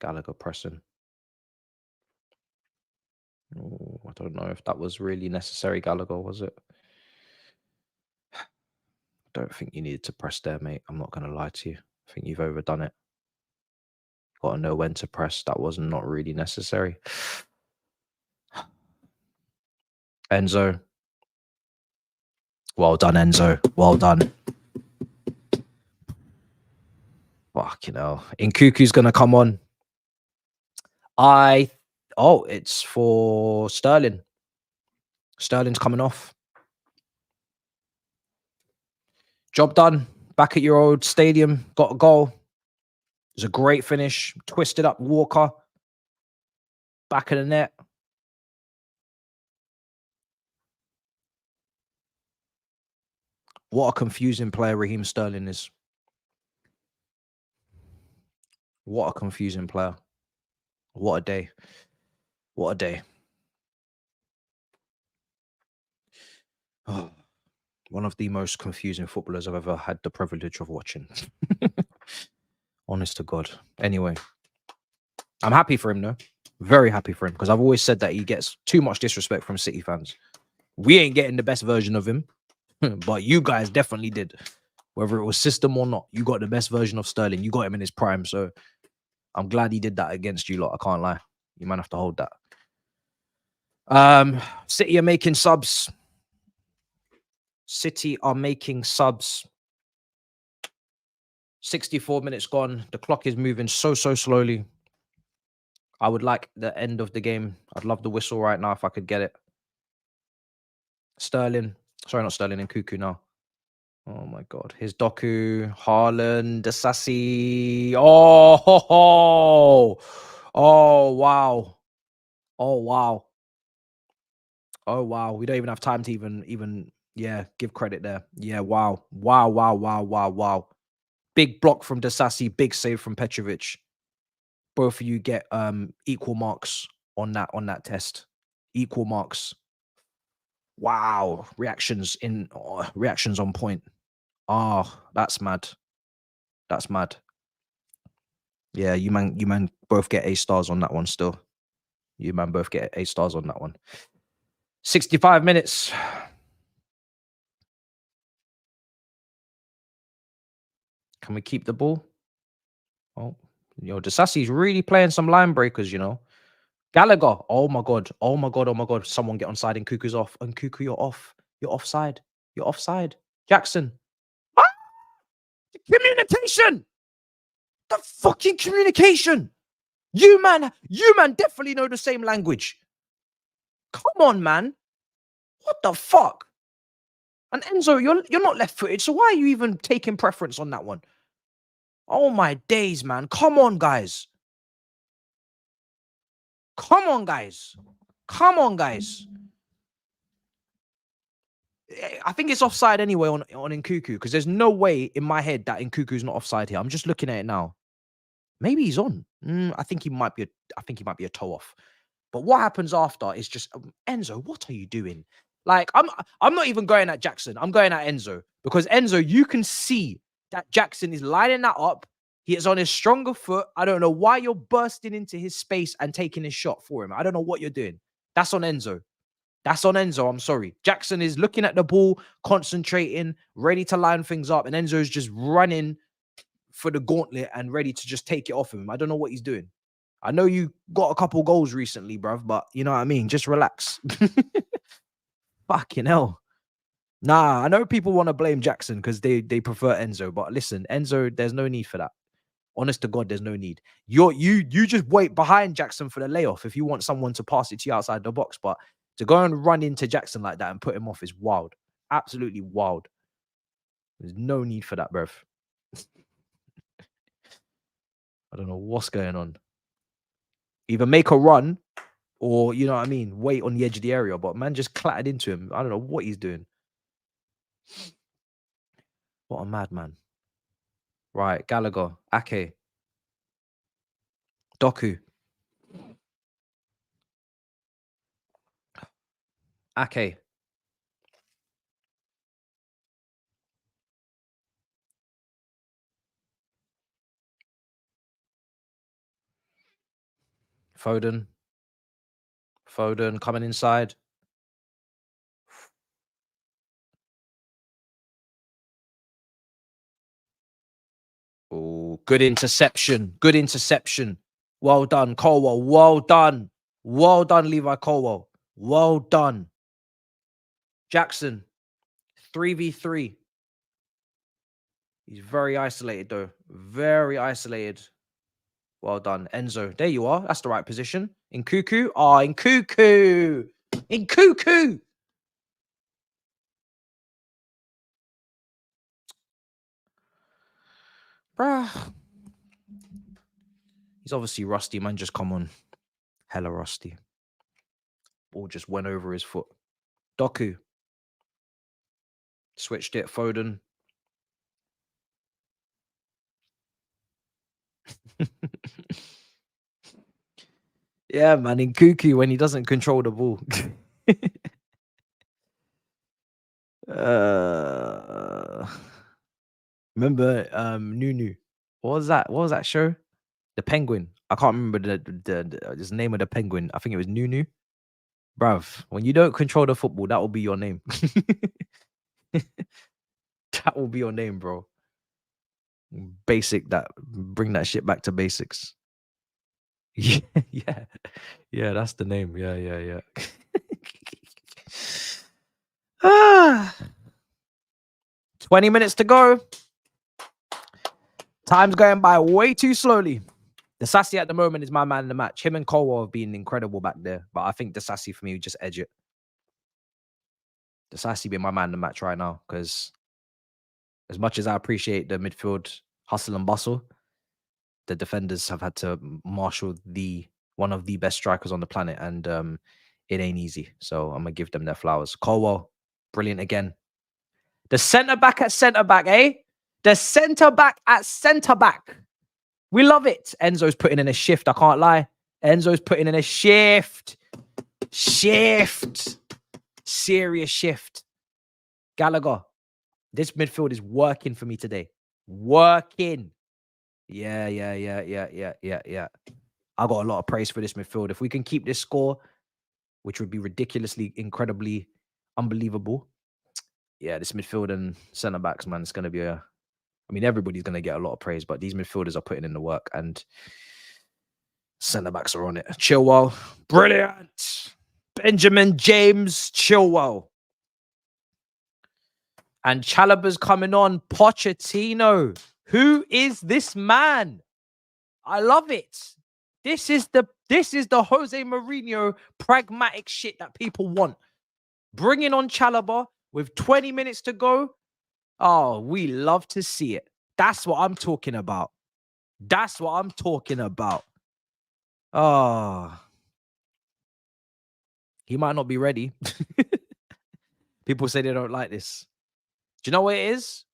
S1: Gallagher pressing. Oh, I don't know if that was really necessary, Gallagher, was it? I don't think you needed to press there, mate. I'm not going to lie to you. I think you've overdone it. Got to know when to press. That was not really necessary. Enzo. Well done, Enzo. Well done. Fucking hell. Nkuku's going to come on. Oh, it's for Sterling. Sterling's coming off. Job done. Back at your old stadium. Got a goal. It was a great finish. Twisted up Walker. Back of the net. What a confusing player Raheem Sterling is. What a confusing player. What a day. What a day. Oh, one of the most confusing footballers I've ever had the privilege of watching. Honest to God. Anyway, I'm happy for him, though. Very happy for him, because I've always said that he gets too much disrespect from City fans. We ain't getting the best version of him, but you guys definitely did. Whether it was system or not, you got the best version of Sterling. You got him in his prime, so I'm glad he did that against you lot. I can't lie. You might have to hold that. City are making subs. City are making subs. 64 minutes gone. The clock is moving so slowly. I would like the end of the game. I'd love the whistle right now if I could get it. Sterling. Sorry, not Sterling, and Cuckoo now. Oh my god. Here's Doku, Haaland, Dasasi. Oh, ho, ho. Oh wow. Oh wow. Oh wow. We don't even have time to even yeah, give credit there. Yeah, wow. Wow. Big block from Dasasi, big save from Petrovic. Both of you get equal marks on that test. Equal marks. Wow. Reactions on point. Oh, that's mad. That's mad. Yeah, you man both get A stars on that one still. You man both get A stars on that one. 65 minutes. Can we keep the ball? Oh, Dasasi's really playing some line breakers, you know. Gallagher. Oh my god. Oh my god. Someone get onside and Cuckoo's off. And Cuckoo, you're off. You're offside. You're offside. Jackson. Ah! Communication. The fucking communication. You man definitely know the same language. Come on, man. What the fuck? And Enzo, you're not left-footed, so why are you even taking preference on that one? Oh my days, man. Come on, guys. Come on, guys. Come on, guys. I think it's offside anyway on Nkuku, because there's no way in my head that Nkuku's not offside here. I'm just looking at it now. Maybe he's on. I think he might be a toe off. But what happens after is just Enzo, what are you doing? Like, I'm not even going at Jackson. I'm going at Enzo, because Enzo, you can see that Jackson is lining that up. He is on his stronger foot. I don't know why you're bursting into his space and taking his shot for him. I don't know what you're doing. That's on Enzo. That's on Enzo. I'm sorry. Jackson is looking at the ball, concentrating, ready to line things up, and Enzo's just running for the gauntlet and ready to just take it off him. I don't know what he's doing. I know you got a couple goals recently, bruv, but you know what I mean? Just relax. Fucking hell. Nah, I know people want to blame Jackson because they prefer Enzo, but listen, Enzo, there's no need for that. Honest to God, there's no need. You just wait behind Jackson for the layoff if you want someone to pass it to you outside the box, but to go and run into Jackson like that and put him off is wild. Absolutely wild. There's no need for that, bruv. I don't know what's going on. Either make a run or, you know what I mean, wait on the edge of the area. But man just clattered into him. I don't know what he's doing. What a madman. Right, Gallagher, Ake, Doku. Ake. Foden. Foden coming inside. Oh, good interception. Good interception. Well done, Colwell. Well done. Well done, Levi Colwell. Well done. Jackson, 3v3. He's very isolated, though. Very isolated. Well done, Enzo. There you are. That's the right position. In Cuckoo. Ah, in Cuckoo. In Cuckoo. Bruh. He's obviously rusty, man. Just come on. Hella rusty. Ball just went over his foot. Doku. Switched it. Foden. Yeah, man. In Cuckoo when he doesn't control the ball. Remember Nunu? What was that? What was that show? The Penguin. I can't remember the name of the penguin. I think it was Nunu. Bruv, when you don't control the football, that will be your name. That will be your name, bro. Basic that. Bring that shit back to basics. Yeah, yeah. Yeah, that's the name. Yeah. Ah. 20 minutes to go. Time's going by way too slowly. Disasi at the moment is my man in the match. Him and Colwell have been incredible back there, but I think Disasi for me would just edge it. Disasi be my man in the match right now, because as much as I appreciate the midfield hustle and bustle, the defenders have had to marshal one of the best strikers on the planet, and it ain't easy. So I'm gonna give them their flowers. Colwell, brilliant again. The centre back at centre back, eh? The centre back at centre back. We love it. Enzo's putting in a shift. I can't lie. Enzo's putting in a shift. Serious shift. Gallagher, this midfield is working for me today. Working. Yeah. I got a lot of praise for this midfield. If we can keep this score, which would be ridiculously, incredibly unbelievable. Yeah, this midfield and centre backs, man, it's going to be everybody's going to get a lot of praise, but these midfielders are putting in the work and centre backs are on it. Chilwell, brilliant. Benjamin James Chilwell. And Chalobah's coming on. Pochettino. Who is this man? I love it. This is the Jose Mourinho pragmatic shit that people want. Bringing on Chalobah with 20 minutes to go. Oh, we love to see it. That's what I'm talking about. That's what I'm talking about. Oh. He might not be ready. People say they don't like this. Do you know what it is?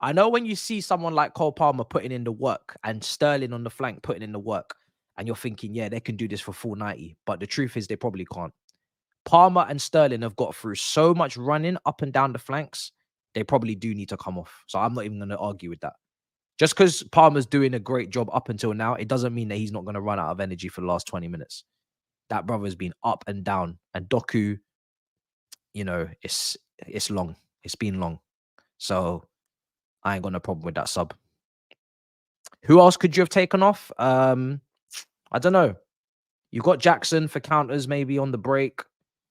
S1: I know when you see someone like Cole Palmer putting in the work and Sterling on the flank putting in the work, and you're thinking, yeah, they can do this for full 90. But the truth is they probably can't. Palmer and Sterling have got through so much running up and down the flanks, they probably do need to come off. So I'm not even going to argue with that. Just because Palmer's doing a great job up until now, it doesn't mean that he's not going to run out of energy for the last 20 minutes. That brother's been up and down. And Doku, you know, it's long. It's been long. So I ain't got no problem with that sub. Who else could you have taken off? I don't know. You got Jackson for counters maybe on the break.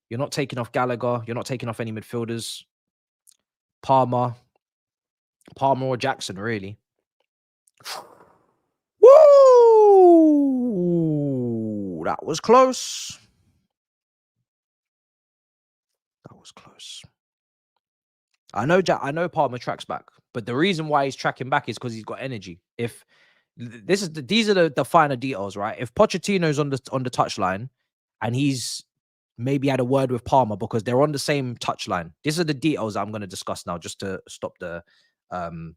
S1: You're not taking off Gallagher. You're not taking off any midfielders. Palmer or Jackson, really. Woo! That was close. That was close. I know Palmer tracks back, but the reason why he's tracking back is because he's got energy. If these are the finer details, right? If Pochettino's on the touchline and he's maybe had a word with Palmer because they're on the same touchline. These are the details I'm going to discuss now, just to stop the kind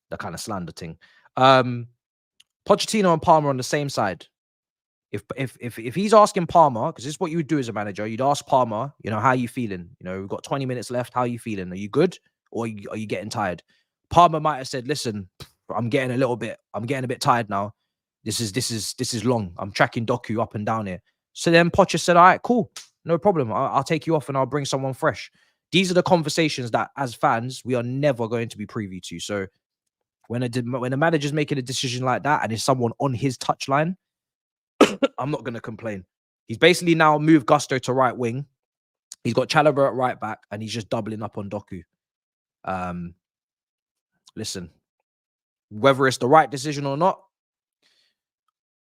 S1: of slander thing. Pochettino and Palmer on the same side. If he's asking Palmer, because this is what you would do as a manager, you'd ask Palmer, you know, how are you feeling? You know, we've got 20 minutes left. How are you feeling? Are you good? Or are you getting tired? Palmer might have said, listen, I'm getting a bit tired now. This is long. I'm tracking Doku up and down here. So then Pocher said, all right, cool. No problem. I'll take you off and I'll bring someone fresh. These are the conversations that as fans, we are never going to be privy to. So when a manager's making a decision like that and it's someone on his touchline, I'm not going to complain. He's basically now moved Gusto to right wing. He's got Chalobah at right back and he's just doubling up on Doku. Listen, whether it's the right decision or not,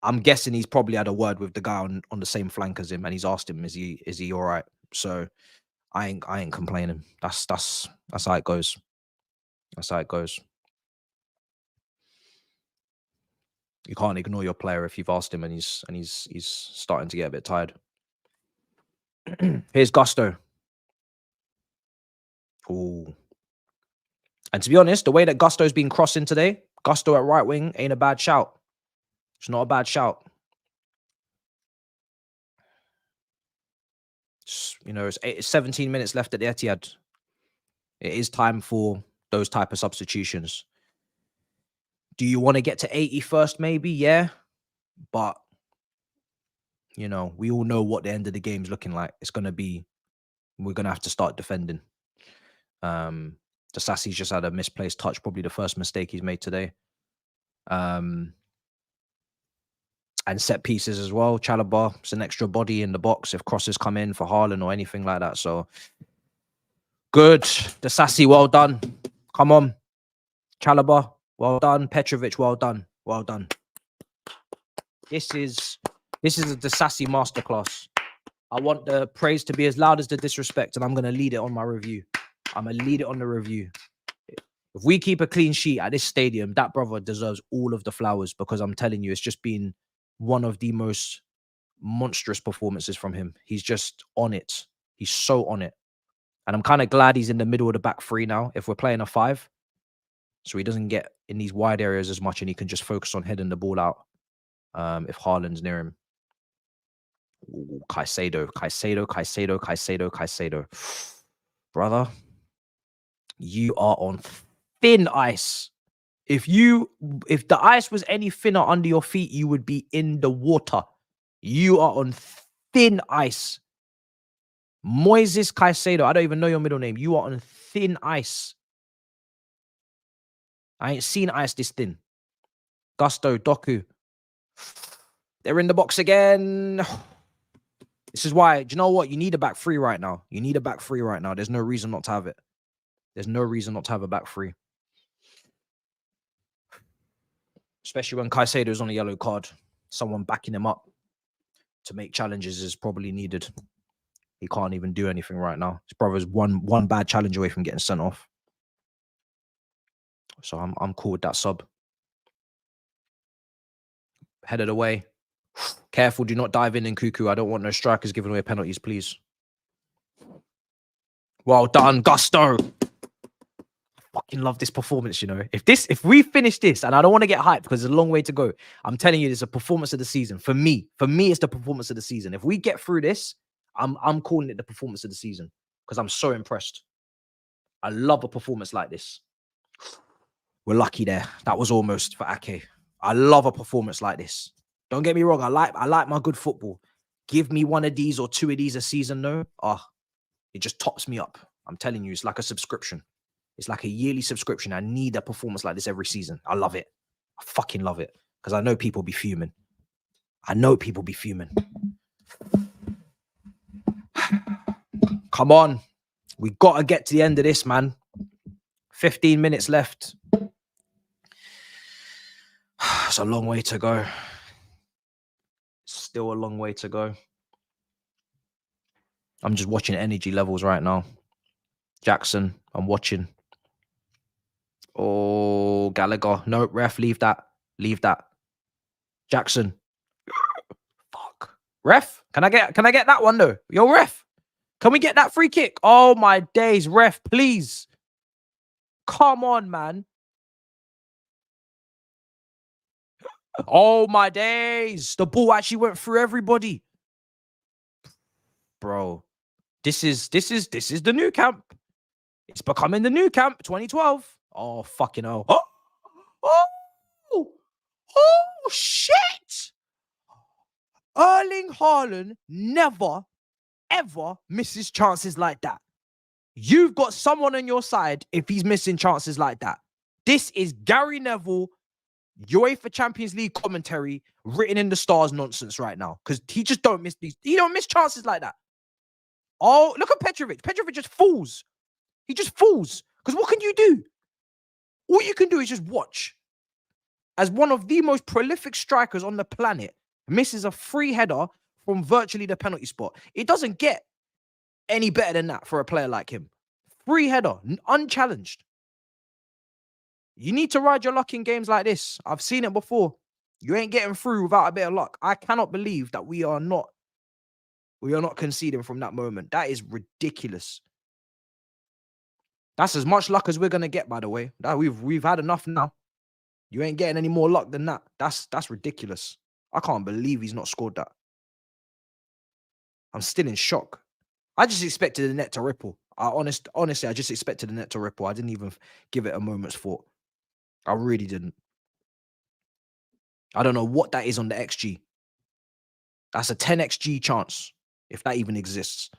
S1: I'm guessing he's probably had a word with the guy on the same flank as him, and he's asked him, is he all right? So I ain't complaining. That's how it goes. That's how it goes. You can't ignore your player if you've asked him and he's starting to get a bit tired. Here's Gusto. Ooh. And to be honest, the way that Gusto's been crossing today, Gusto at right wing ain't a bad shout. It's not a bad shout. You know, it's 17 minutes left at the Etihad. It is time for those type of substitutions. Do you want to get to 80 first? Maybe, yeah. But, you know, we all know what the end of the game's looking like. It's going to be, we're going to have to start defending. Disasi's just had a misplaced touch, probably the first mistake he's made today. And set pieces as well. Chalobah, it's an extra body in the box if crosses come in for Hairline or anything like that. So good. Disasi, well done. Come on. Chalobah, well done. Petrovic, well done. Well done. This is a Disassi masterclass. I want the praise to be as loud as the disrespect, and I'm going to lead it on my review. I'm going to lead it on the review. If we keep a clean sheet at this stadium, that brother deserves all of the flowers, because I'm telling you, it's just been one of the most monstrous performances from him. He's just on it. He's so on it. And I'm kind of glad he's in the middle of the back three now, if we're playing a 5. So he doesn't get in these wide areas as much, and he can just focus on heading the ball out if Haaland's near him. Ooh, Caicedo. Brother, you are on thin ice. If the ice was any thinner under your feet, you would be in the water. You are on thin ice. Moises Caicedo. I don't even know your middle name. You are on thin ice. I ain't seen ice this thin. Gusto, Doku. They're in the box again. This is why, do you know what? You need a back three right now. You need a back three right now. There's no reason not to have it. There's no reason not to have a back three. Especially when Caicedo's on a yellow card. Someone backing him up to make challenges is probably needed. He can't even do anything right now. His brother's one bad challenge away from getting sent off. So I'm cool with that sub. Headed away. Careful, do not dive in Cuckoo. I don't want no strikers giving away penalties, please. Well done, Gusto. Fucking love this performance, you know. If we finish this, and I don't want to get hyped because there's a long way to go. I'm telling you, this is a performance of the season. For me, it's the performance of the season. If we get through this, I'm calling it the performance of the season because I'm so impressed. I love a performance like this. We're lucky there. That was almost for Ake. I love a performance like this. Don't get me wrong. I like my good football. Give me one of these or two of these a season, though. It just tops me up. I'm telling you, it's like a subscription. It's like a yearly subscription. I need a performance like this every season. I love it. I fucking love it. Because I know people be fuming. Come on. We got to get to the end of this, man. 15 minutes left. It's a long way to go. Still a long way to go. I'm just watching energy levels right now. Jackson, I'm watching. Oh, Gallagher. No, ref, leave that. Leave that. Jackson. Fuck. Ref, can I get that one though? Yo, ref. Can we get that free kick? Oh my days, ref, please. Come on, man. Oh my days. The ball actually went through everybody. Bro, this is the new camp. It's becoming the new camp, 2012. Oh, fucking hell. Oh, shit. Erling Haaland never, ever misses chances like that. You've got someone on your side if he's missing chances like that. This is Gary Neville, UEFA Champions League commentary written in the stars nonsense right now. Because he just don't miss these. He don't miss chances like that. Oh, look at Petrovic. Petrovic just falls. He just falls. Because what can you do? All you can do is just watch as one of the most prolific strikers on the planet misses a free header from virtually the penalty spot. It doesn't get any better than that for a player like him. Free header, unchallenged. You need to ride your luck in games like this. I've seen it before. You ain't getting through without a bit of luck. I cannot believe that we are not conceding from that moment. That is ridiculous. That's as much luck as we're gonna get, by the way. That we've had enough now. You ain't getting any more luck than that. That's ridiculous. I can't believe he's not scored that. I'm still in shock. I just expected the net to ripple. Honestly, I just expected the net to ripple. I didn't even give it a moment's thought. I really didn't. I don't know what that is on the XG. That's a 10 XG chance, if that even exists.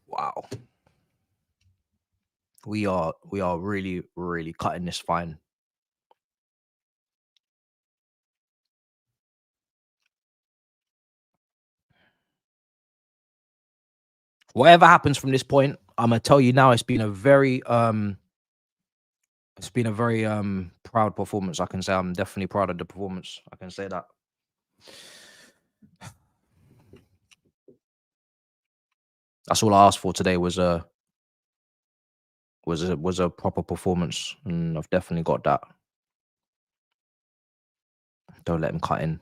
S1: Wow. We are really, really cutting this fine. Whatever happens from this point, I'm gonna tell you now, it's been a very proud performance. I can say I'm definitely proud of the performance. I can say that. That's all I asked for today was a proper performance, and I've definitely got that. Don't let him cut in.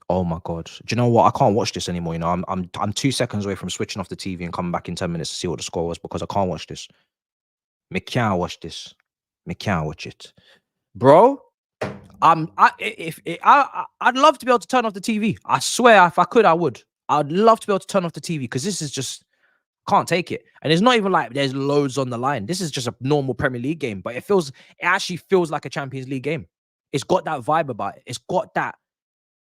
S1: Oh my god! Do you know what? I can't watch this anymore. You know, I'm 2 seconds away from switching off the TV and coming back in 10 minutes to see what the score was because I can't watch this. Me can't watch this. Me can't watch it, bro. I'd love to be able to turn off the TV. I swear, if I could, I would. I'd love to be able to turn off the TV because this is just can't take it. And it's not even like there's loads on the line. This is just a normal Premier League game, but it actually feels like a Champions League game. It's got that vibe about it. It's got that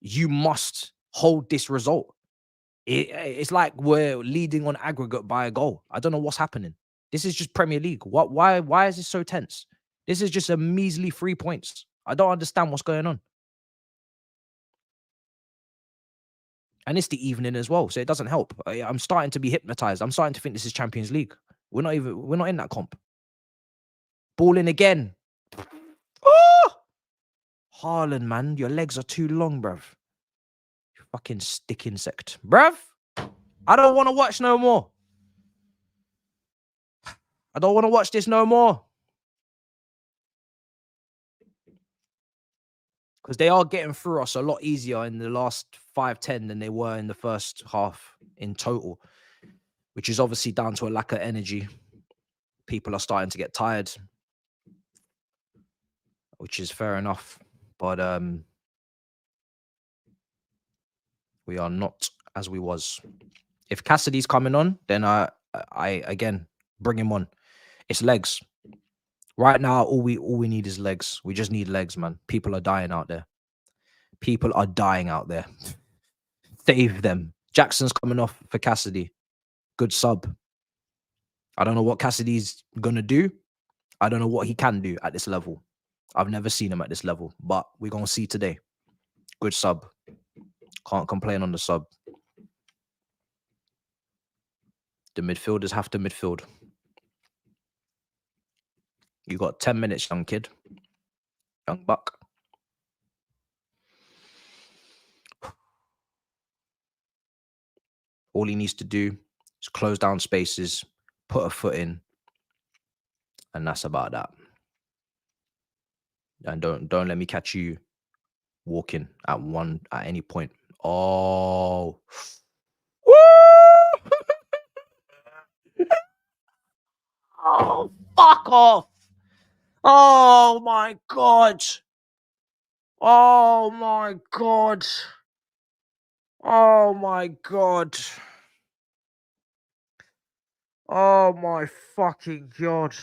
S1: you must hold this result. It's like we're leading on aggregate by a goal. I don't know what's happening. This is just Premier League. Why is this so tense? This is just a measly 3 points. I don't understand what's going on. And it's the evening as well, so it doesn't help. I'm starting to be hypnotized. I'm starting to think this is Champions League. We're not in that comp. Ball in again. Oh! Haaland, man, your legs are too long, bruv. You fucking stick insect. Bruv, I don't want to watch no more. I don't want to watch this no more. Because they are getting through us a lot easier in the last 5-10 than they were in the first half in total, which is obviously down to a lack of energy. People are starting to get tired, which is fair enough. But we are not as we was. If Cassidy's coming on, then I again bring him on. It's legs. Right now, all we need is legs. We just need legs, man. People are dying out there. People are dying out there. Save them. Jackson's coming off for Cassidy. Good sub. I don't know what Cassidy's gonna do. I don't know what he can do at this level. I've never seen him at this level, but we're gonna see today. Good sub. Can't complain on the sub. The midfielders have to midfield. You got 10 minutes, young kid. Young buck. All he needs to do is close down spaces, put a foot in, and that's about that. And don't let me catch you walking at any point. Oh. Woo! Oh, fuck off. Oh my god. Oh my god. Oh my god. Oh my fucking god.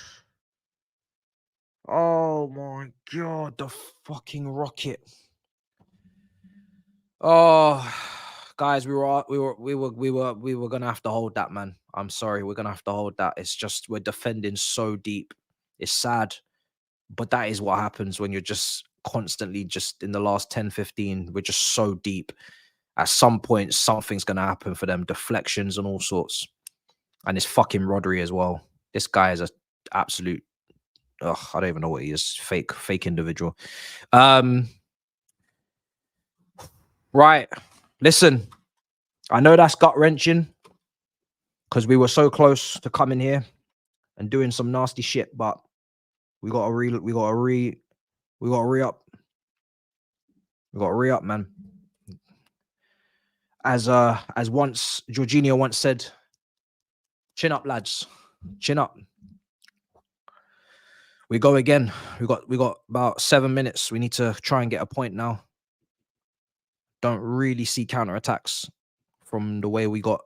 S1: Oh my god, the fucking rocket. Oh, guys, we were gonna have to hold that, man. I'm sorry, we're gonna have to hold that. It's just we're defending so deep. It's sad, but that is what happens when you're just constantly just in the last 10-15, we're just so deep. At some point, something's gonna happen for them, deflections and all sorts. And it's fucking Rodri as well. This guy is a absolute I don't even know what he is. Fake individual. Right. Listen, I know that's gut wrenching because we were so close to coming here and doing some nasty shit, but we gotta re up. We gotta re up, man. As once Jorginho once said, chin up, lads. Chin up. We go again. We got about 7 minutes. We need to try and get a point now. Don't really see counterattacks from the way we got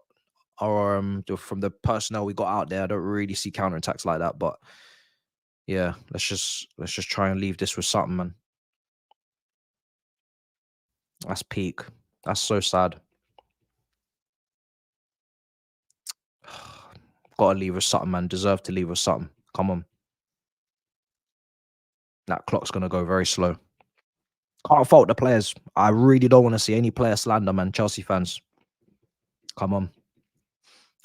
S1: our from the personnel we got out there. I don't really see counterattacks like that. But yeah, let's just try and leave this with something, man. That's peak. That's so sad. Gotta leave us something, man. Deserve to leave us something. Come on. That clock's gonna go very slow. Can't fault the players. I really don't want to see any player slander, man. Chelsea fans. Come on.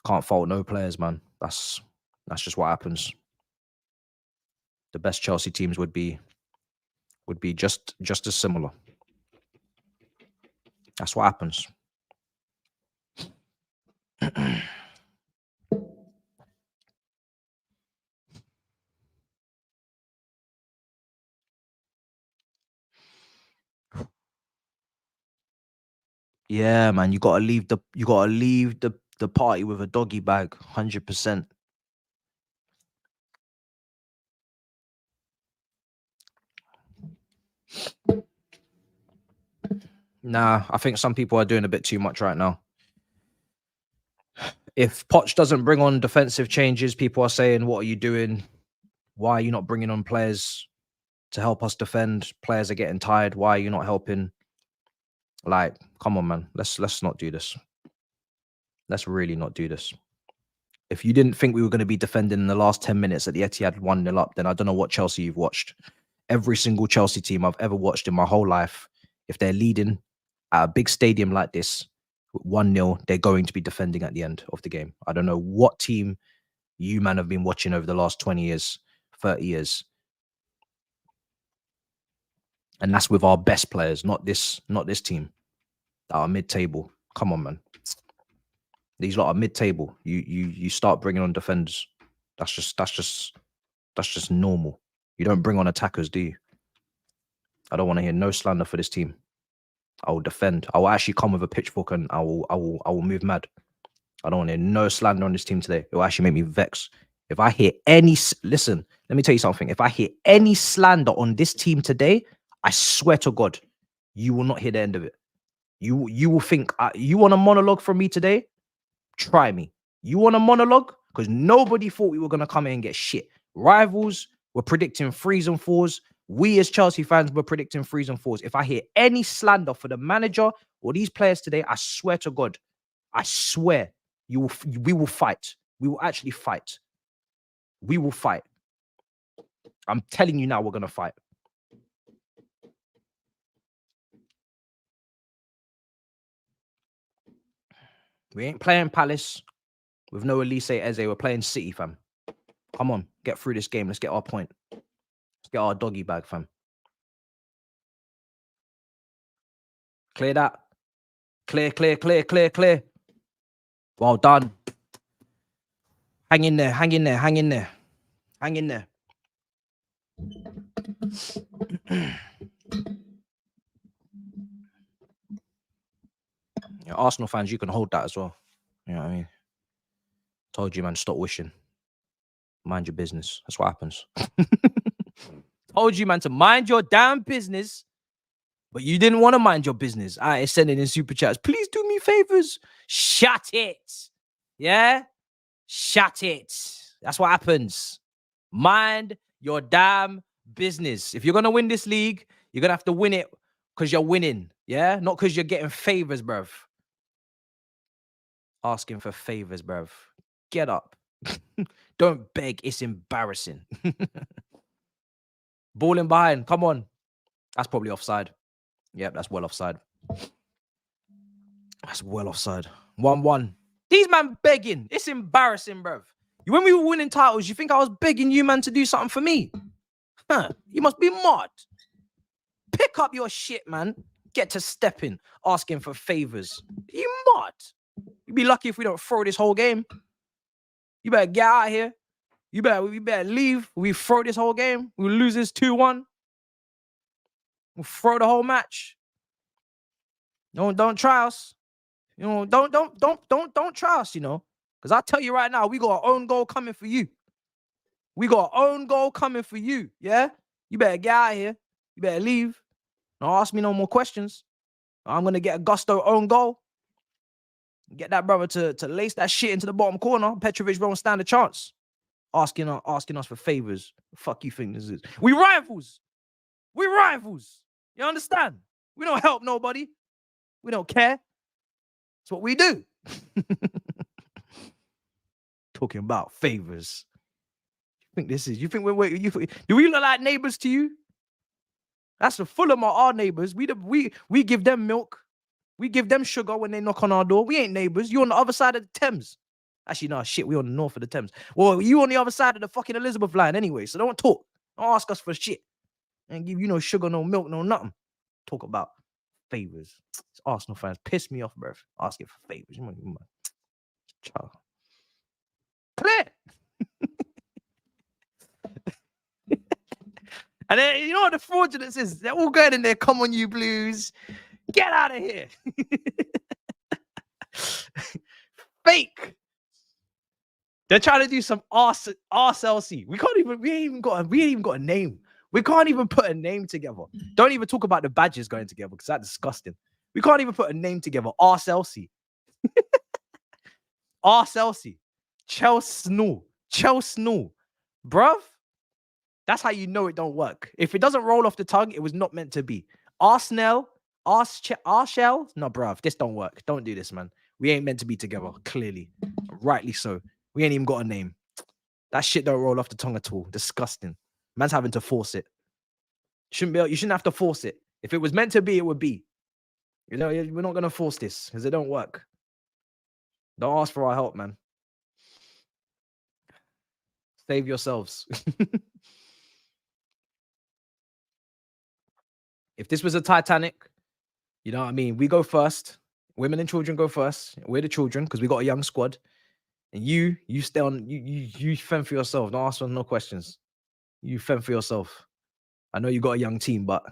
S1: Can't fault no players, man. That's That's just what happens. The best Chelsea teams would be just as similar. That's what happens. Yeah, man, you gotta leave the party with a doggy bag, 100%. Nah, I think some people are doing a bit too much right now. If Poch doesn't bring on defensive changes, people are saying, "What are you doing? Why are you not bringing on players to help us defend? Players are getting tired. Why are you not helping?" Like, come on, man. Let's not do this. Let's really not do this. If you didn't think we were going to be defending in the last 10 minutes at the Etihad 1-0 up, then I don't know what Chelsea you've watched. Every single Chelsea team I've ever watched in my whole life, if they're leading at a big stadium like this, 1-0, they're going to be defending at the end of the game. I don't know what team you, man, have been watching over the last 20 years, 30 years. And that's with our best players, not this team that are mid-table. Come on, man. These lot are mid-table. You start bringing on defenders. That's just normal. You don't bring on attackers, do you? I don't want to hear no slander for this team. I will defend. I will actually come with a pitchfork and I will move mad. I don't want to hear no slander on this team today. It will actually make me vex. If I hear any, listen, let me tell you something. If I hear any slander on this team today, I swear to God, you will not hear the end of it. You will think, you want a monologue from me today? Try me. You want a monologue? Because nobody thought we were going to come in and get shit. Rivals were predicting 3s and 4s. We as Chelsea fans were predicting 3s and 4s. If I hear any slander for the manager or these players today, I swear to God, I swear we will fight. We will actually fight. We will fight. I'm telling you now, we're going to fight. We ain't playing Palace with no Elise Eze. We're playing City, fam. Come on, get through this game. Let's get our point. Let's get our doggy bag, fam. Clear that. Clear, clear, clear, clear, clear. Well done. Hang in there, hang in there, hang in there. Hang in there. Yeah, Arsenal fans, you can hold that as well. You know what I mean? Told you, man, stop wishing. Mind your business. That's what happens. Told you, man, to mind your damn business, but you didn't want to mind your business. I sending in super chats. Please do me favors. Shut it. Yeah? Shut it. That's what happens. Mind your damn business. If you're going to win this league, you're going to have to win it because you're winning. Yeah? Not because you're getting favors, bruv. Asking for favors, bruv. Get up. Don't beg. It's embarrassing. Balling behind. Come on. That's probably offside. Yep, that's well offside. That's well offside. 1-1. These man begging. It's embarrassing, bruv. When we were winning titles, you think I was begging you, man, to do something for me? Huh? You must be mad. Pick up your shit, man. Get to stepping, asking for favors. You mad? You'd be lucky if we don't throw this whole game. You better get out of here. We better leave. We throw this whole game. We lose this 2-1. We'll throw the whole match. Don't try us. You know, don't try us, you know. Because I tell you right now, we got our own goal coming for you. We got our own goal coming for you. Yeah? You better get out of here. You better leave. Don't ask me no more questions. I'm gonna get a Gusto own goal. Get that brother to lace that shit into the bottom corner. Petrovic won't stand a chance. Asking us for favors. The fuck you think this is? We rivals. We rivals. You understand? We don't help nobody. We don't care. That's what we do. Talking about favors. You think this is? You think do we look like neighbors to you? That's the Fulham are our neighbors. We give them milk. We give them sugar when they knock on our door. We ain't neighbors. You on the other side of the Thames. Actually, no, shit, we on the north of the Thames. Well, you on the other side of the fucking Elizabeth line anyway, so don't talk. Don't ask us for shit. And give you no sugar, no milk, no nothing. Talk about favors. It's Arsenal fans piss me off, bro. Asking for favors. Child. Clear. And then you know what the fraudulence is? They're all going in there. Come on, you Blues. Get out of here. Fake. They're trying to do some RCLC. We ain't even got a name. We can't even put a name together. Don't even talk about the badges going together because that's disgusting. We can't even put a name together. RCLC. RCLC. Chelsea. Bruv. That's how you know it don't work. If it doesn't roll off the tongue, it was not meant to be. Arsenal. Arshell. No, bruv. This don't work. Don't do this, man. We ain't meant to be together. Clearly. Rightly so. We ain't even got a name. That shit don't roll off the tongue at all. Disgusting. Man's having to force it. You shouldn't have to force it. If it was meant to be, it would be. You know, we're not going to force this because it don't work. Don't ask for our help, man. Save yourselves. If this was a Titanic, you know what I mean? We go first. Women and children go first. We're the children because we got a young squad. And you stay on, you fend for yourself. Don't ask for no questions. You fend for yourself. I know you got a young team, but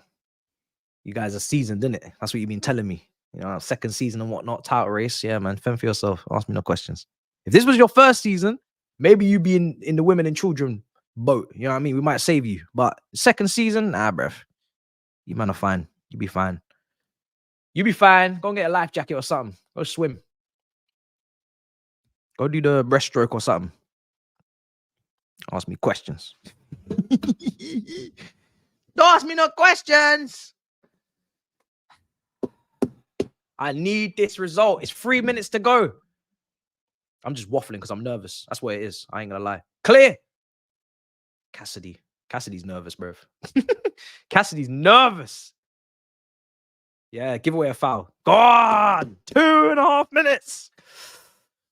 S1: you guys are seasoned, didn't it? That's what you've been telling me. You know, second season and whatnot, title race. Yeah, man, fend for yourself. Ask me no questions. If this was your first season, maybe you'd be in the women and children boat. You know what I mean? We might save you. But second season, nah, bruv. You man are fine. You be fine. You be fine. Go and get a life jacket or something. Go swim. Go do the breaststroke or something. Ask me questions. Don't ask me no questions. I need this result. It's 3 minutes to go. I'm just waffling because I'm nervous. That's what it is. I ain't gonna lie. Clear. Cassidy's nervous, bro. Cassidy's nervous. Yeah, give away a foul. Go on. 2.5 minutes.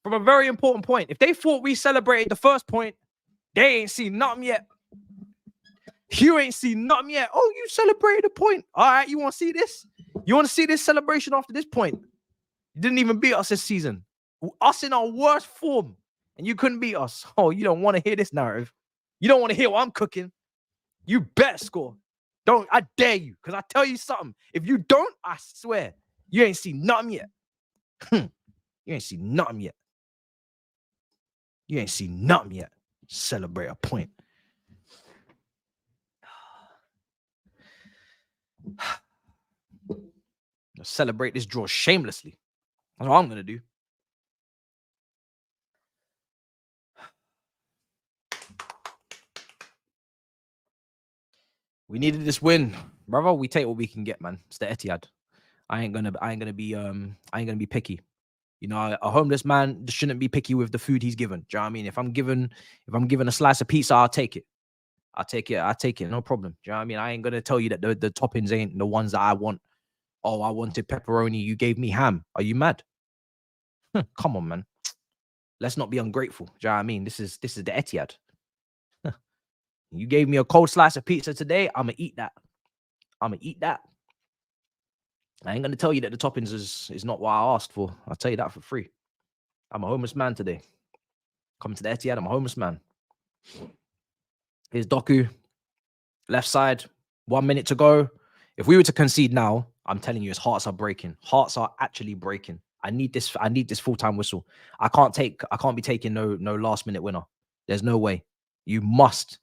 S1: From a very important point. If they thought we celebrated the first point, they ain't seen nothing yet. You ain't seen nothing yet. Oh, you celebrated a point. All right, you want to see this? You want to see this celebration after this point? You didn't even beat us this season. Us in our worst form. And you couldn't beat us. Oh, you don't want to hear this narrative. You don't want to hear what I'm cooking. You better score. Don't. I dare you. Because I tell you something. If you don't, I swear, you ain't seen nothing yet. You ain't seen nothing yet. You ain't seen nothing yet. Celebrate a point. Celebrate this draw shamelessly. That's what I'm going to do. We needed this win, brother. We take what we can get, man. It's the Etihad. I ain't gonna be picky. You know, a homeless man shouldn't be picky with the food he's given. Do you know what I mean? If I'm given a slice of pizza, I'll take it. I'll take it. No problem. Do you know what I mean? I ain't gonna tell you that the toppings ain't the ones that I want. Oh, I wanted pepperoni. You gave me ham. Are you mad? Come on, man. Let's not be ungrateful. Do you know what I mean? This is the Etihad. You gave me a cold slice of pizza today. I'm gonna eat that. I ain't gonna tell you that the toppings is not what I asked for. I'll tell you that for free. I'm a homeless man today. Coming to the Etihad, I'm a homeless man. Here's Doku. Left side, 1 minute to go. If we were to concede now, I'm telling you, his hearts are breaking. Hearts are actually breaking. I need this full-time whistle. I can't be taking no last-minute winner. There's no way. You must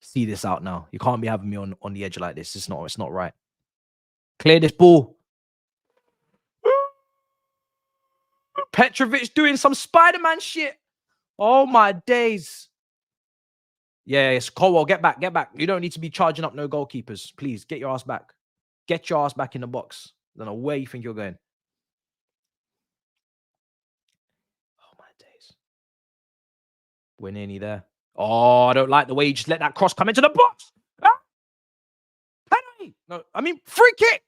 S1: see this out now. You can't be having me on the edge like this. It's not right. Clear this ball. Petrovic doing some Spider-Man shit. Oh my days. Yeah, it's Colwell. Get back. You don't need to be charging up no goalkeepers. Please, get your ass back. Get your ass back in the box. I don't know where you think you're going. Oh my days. We're nearly there. Oh, I don't like the way you just let that cross come into the box. Ah! Penalty. No, I mean, free kick.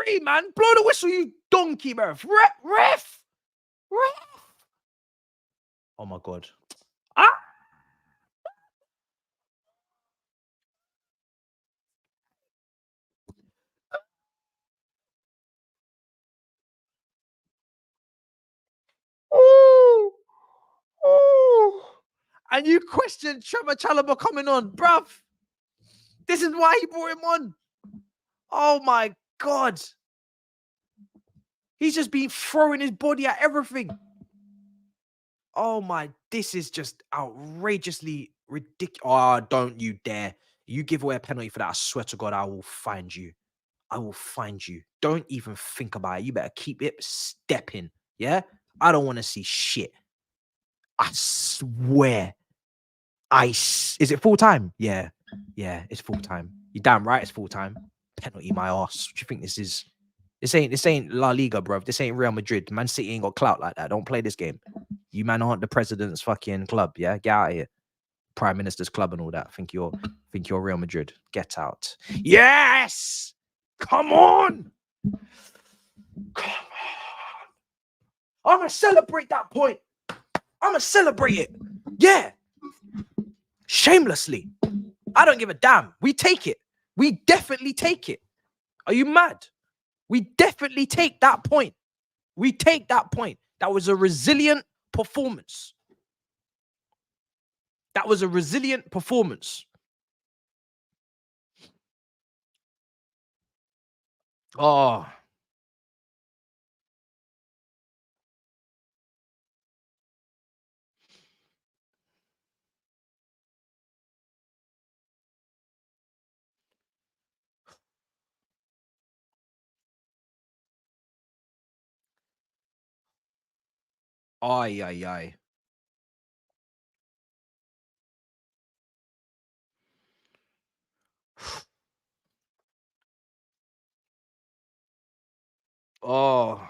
S1: referee, man. Blow the whistle, you donkey, bruv. Ref. Oh my God. Ah! Ooh. Ooh. And you question Trevor Chalobah coming on, bruv. This is why he brought him on. Oh my God. He's just been throwing his body at everything. Oh my, this is just outrageously ridiculous. Oh, don't you dare. You give away a penalty for that, I swear to God, I will find you. I will find you. Don't even think about it. You better keep it stepping. Yeah? I don't want to see shit. I swear. Is it full time? Yeah. Yeah, it's full time. You're damn right it's full time. Penalty my ass. What do you think this is? This ain't La Liga, bro. This ain't Real Madrid. Man City ain't got clout like that. Don't play this game. You man aren't the president's fucking club, yeah? Get out of here. Prime Minister's club and all that. Think you're Real Madrid. Get out. Yes! Come on! Come on. I'm gonna celebrate that point. I'm gonna celebrate it. Yeah. Shamelessly. I don't give a damn. We take it. We definitely take it. Are you mad? We definitely take that point. We take that point. That was a resilient performance. That was a resilient performance. Oh. Ay, ay, ay. Oh.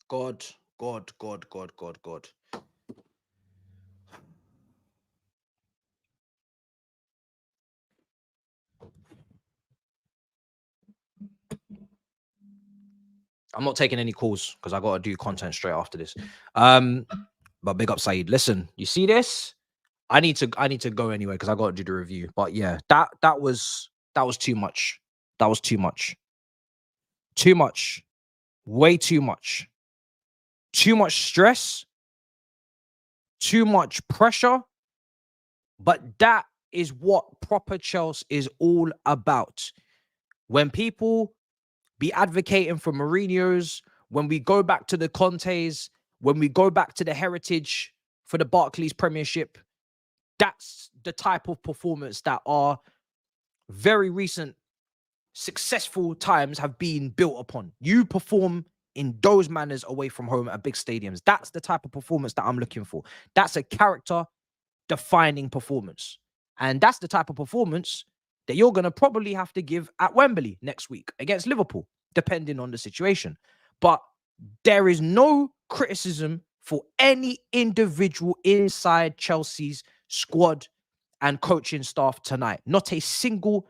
S1: God. I'm not taking any calls because I got to do content straight after this. But big up Saeed. Listen, you see this? I need to go anyway because I got to do the review. But yeah, that was too much. That was too much. Too much. Way too much. Too much stress. Too much pressure. But that is what proper Chelsea is all about. When people be advocating for Mourinho's, when we go back to the Contes, when we go back to the heritage for the Barclays Premiership, that's the type of performance that our very recent successful times have been built upon. You perform in those manners away from home at big stadiums. That's the type of performance that I'm looking for. That's a character defining performance. And that's the type of performance that you're going to probably have to give at Wembley next week against Liverpool, depending on the situation. But there is no criticism for any individual inside Chelsea's squad and coaching staff tonight. Not a single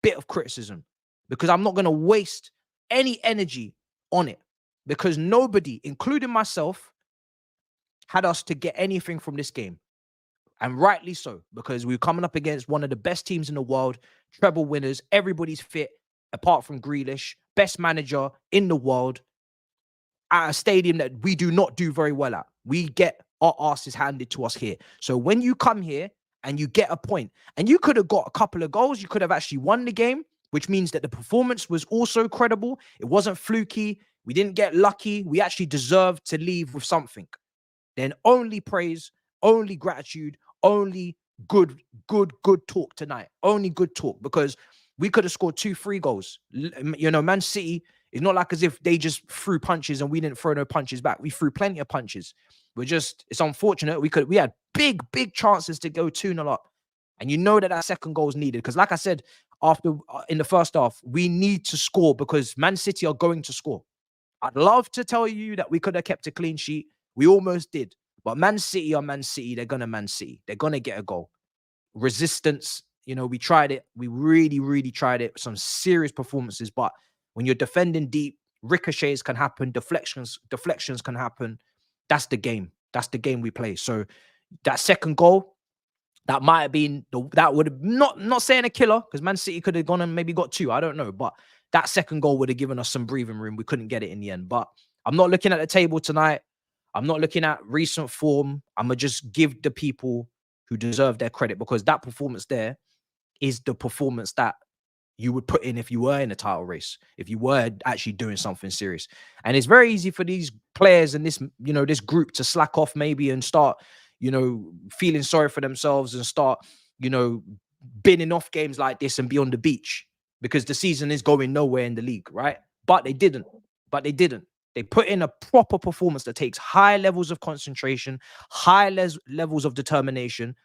S1: bit of criticism, because I'm not going to waste any energy on it, because nobody, including myself, had us to get anything from this game. And rightly so, because we're coming up against one of the best teams in the world, treble winners, everybody's fit, apart from Grealish, best manager in the world, at a stadium that we do not do very well at. We get our asses handed to us here. So when you come here and you get a point, and you could have got a couple of goals, you could have actually won the game, which means that the performance was also credible. It wasn't fluky. We didn't get lucky. We actually deserved to leave with something. Then only praise, only gratitude, only good talk tonight. Only good talk, because we could have scored 2-3 goals. You know, Man City, it's not like as if they just threw punches and we didn't throw no punches back. We threw plenty of punches. It's unfortunate. We had big chances to go 2-0 up. And you know that second goal is needed. Because like I said, in the first half, we need to score because Man City are going to score. I'd love to tell you that we could have kept a clean sheet. We almost did. But Man City are Man City. They're gonna Man City. They're gonna get a goal. Resistance, you know, we tried it. We really, really tried it. Some serious performances. But when you're defending deep, ricochets can happen, deflections can happen. That's the game. That's the game we play. So that second goal, that might have been that would have not saying a killer, because Man City could have gone and maybe got 2. I don't know. But that second goal would have given us some breathing room. We couldn't get it in the end. But I'm not looking at the table tonight. I'm not looking at recent form. I'm going to just give the people who deserve their credit, because that performance there is the performance that you would put in if you were in a title race, if you were actually doing something serious. And it's very easy for these players and this, you know, this group to slack off maybe and start, you know, feeling sorry for themselves and start, you know, binning off games like this and be on the beach, because the season is going nowhere in the league, right? But they didn't. They put in a proper performance that takes high levels of concentration, high levels of determination,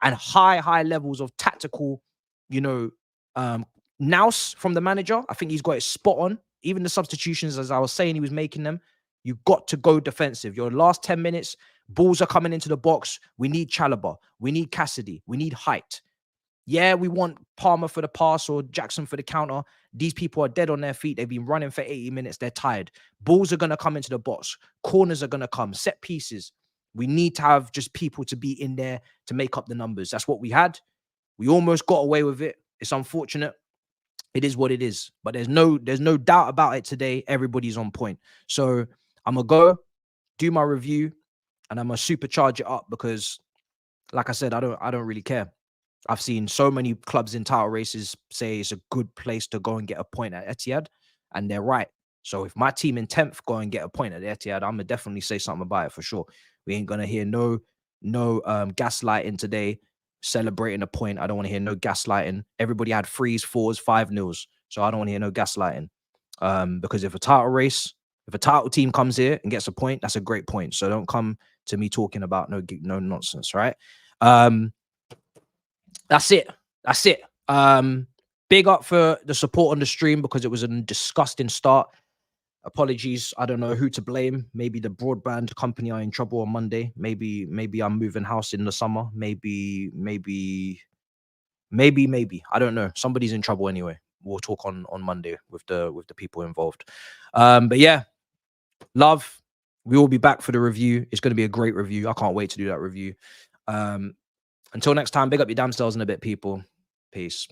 S1: and high levels of tactical, you know, nous from the manager. I think he's got it spot on. Even the substitutions, as I was saying, he was making them. You got to go defensive. Your last 10 minutes, balls are coming into the box. We need Chalobah. We need Cassidy. We need height. Yeah, we want Palmer for the pass or Jackson for the counter. These people are dead on their feet. They've been running for 80 minutes. They're tired. Balls are going to come into the box. Corners are going to come. Set pieces. We need to have just people to be in there to make up the numbers. That's what we had. We almost got away with it. It's unfortunate. It is what it is. But there's no doubt about it today. Everybody's on point. So I'm going to go do my review and I'm going to supercharge it up, because, like I said, I don't really care. I've seen so many clubs in title races say it's a good place to go and get a point at Etihad, and they're right. So if my team in 10th go and get a point at Etihad, I'm gonna definitely say something about it for sure. We ain't gonna hear no gaslighting today, celebrating a point. I don't want to hear no gaslighting. Everybody had 3s, 4s, 5-0s, so I don't want to hear no gaslighting. Because if a title team comes here and gets a point, that's a great point. So don't come to me talking about no nonsense, right? That's it. Big up for the support on the stream, because it was a disgusting start. Apologies. I don't know who to blame. Maybe the broadband company are in trouble on Monday. Maybe I'm moving house in the summer. Maybe. I don't know. Somebody's in trouble anyway. We'll talk on Monday with the people involved. But yeah, love. We will be back for the review. It's going to be a great review. I can't wait to do that review. Until next time, big up your damn selves in a bit, people. Peace.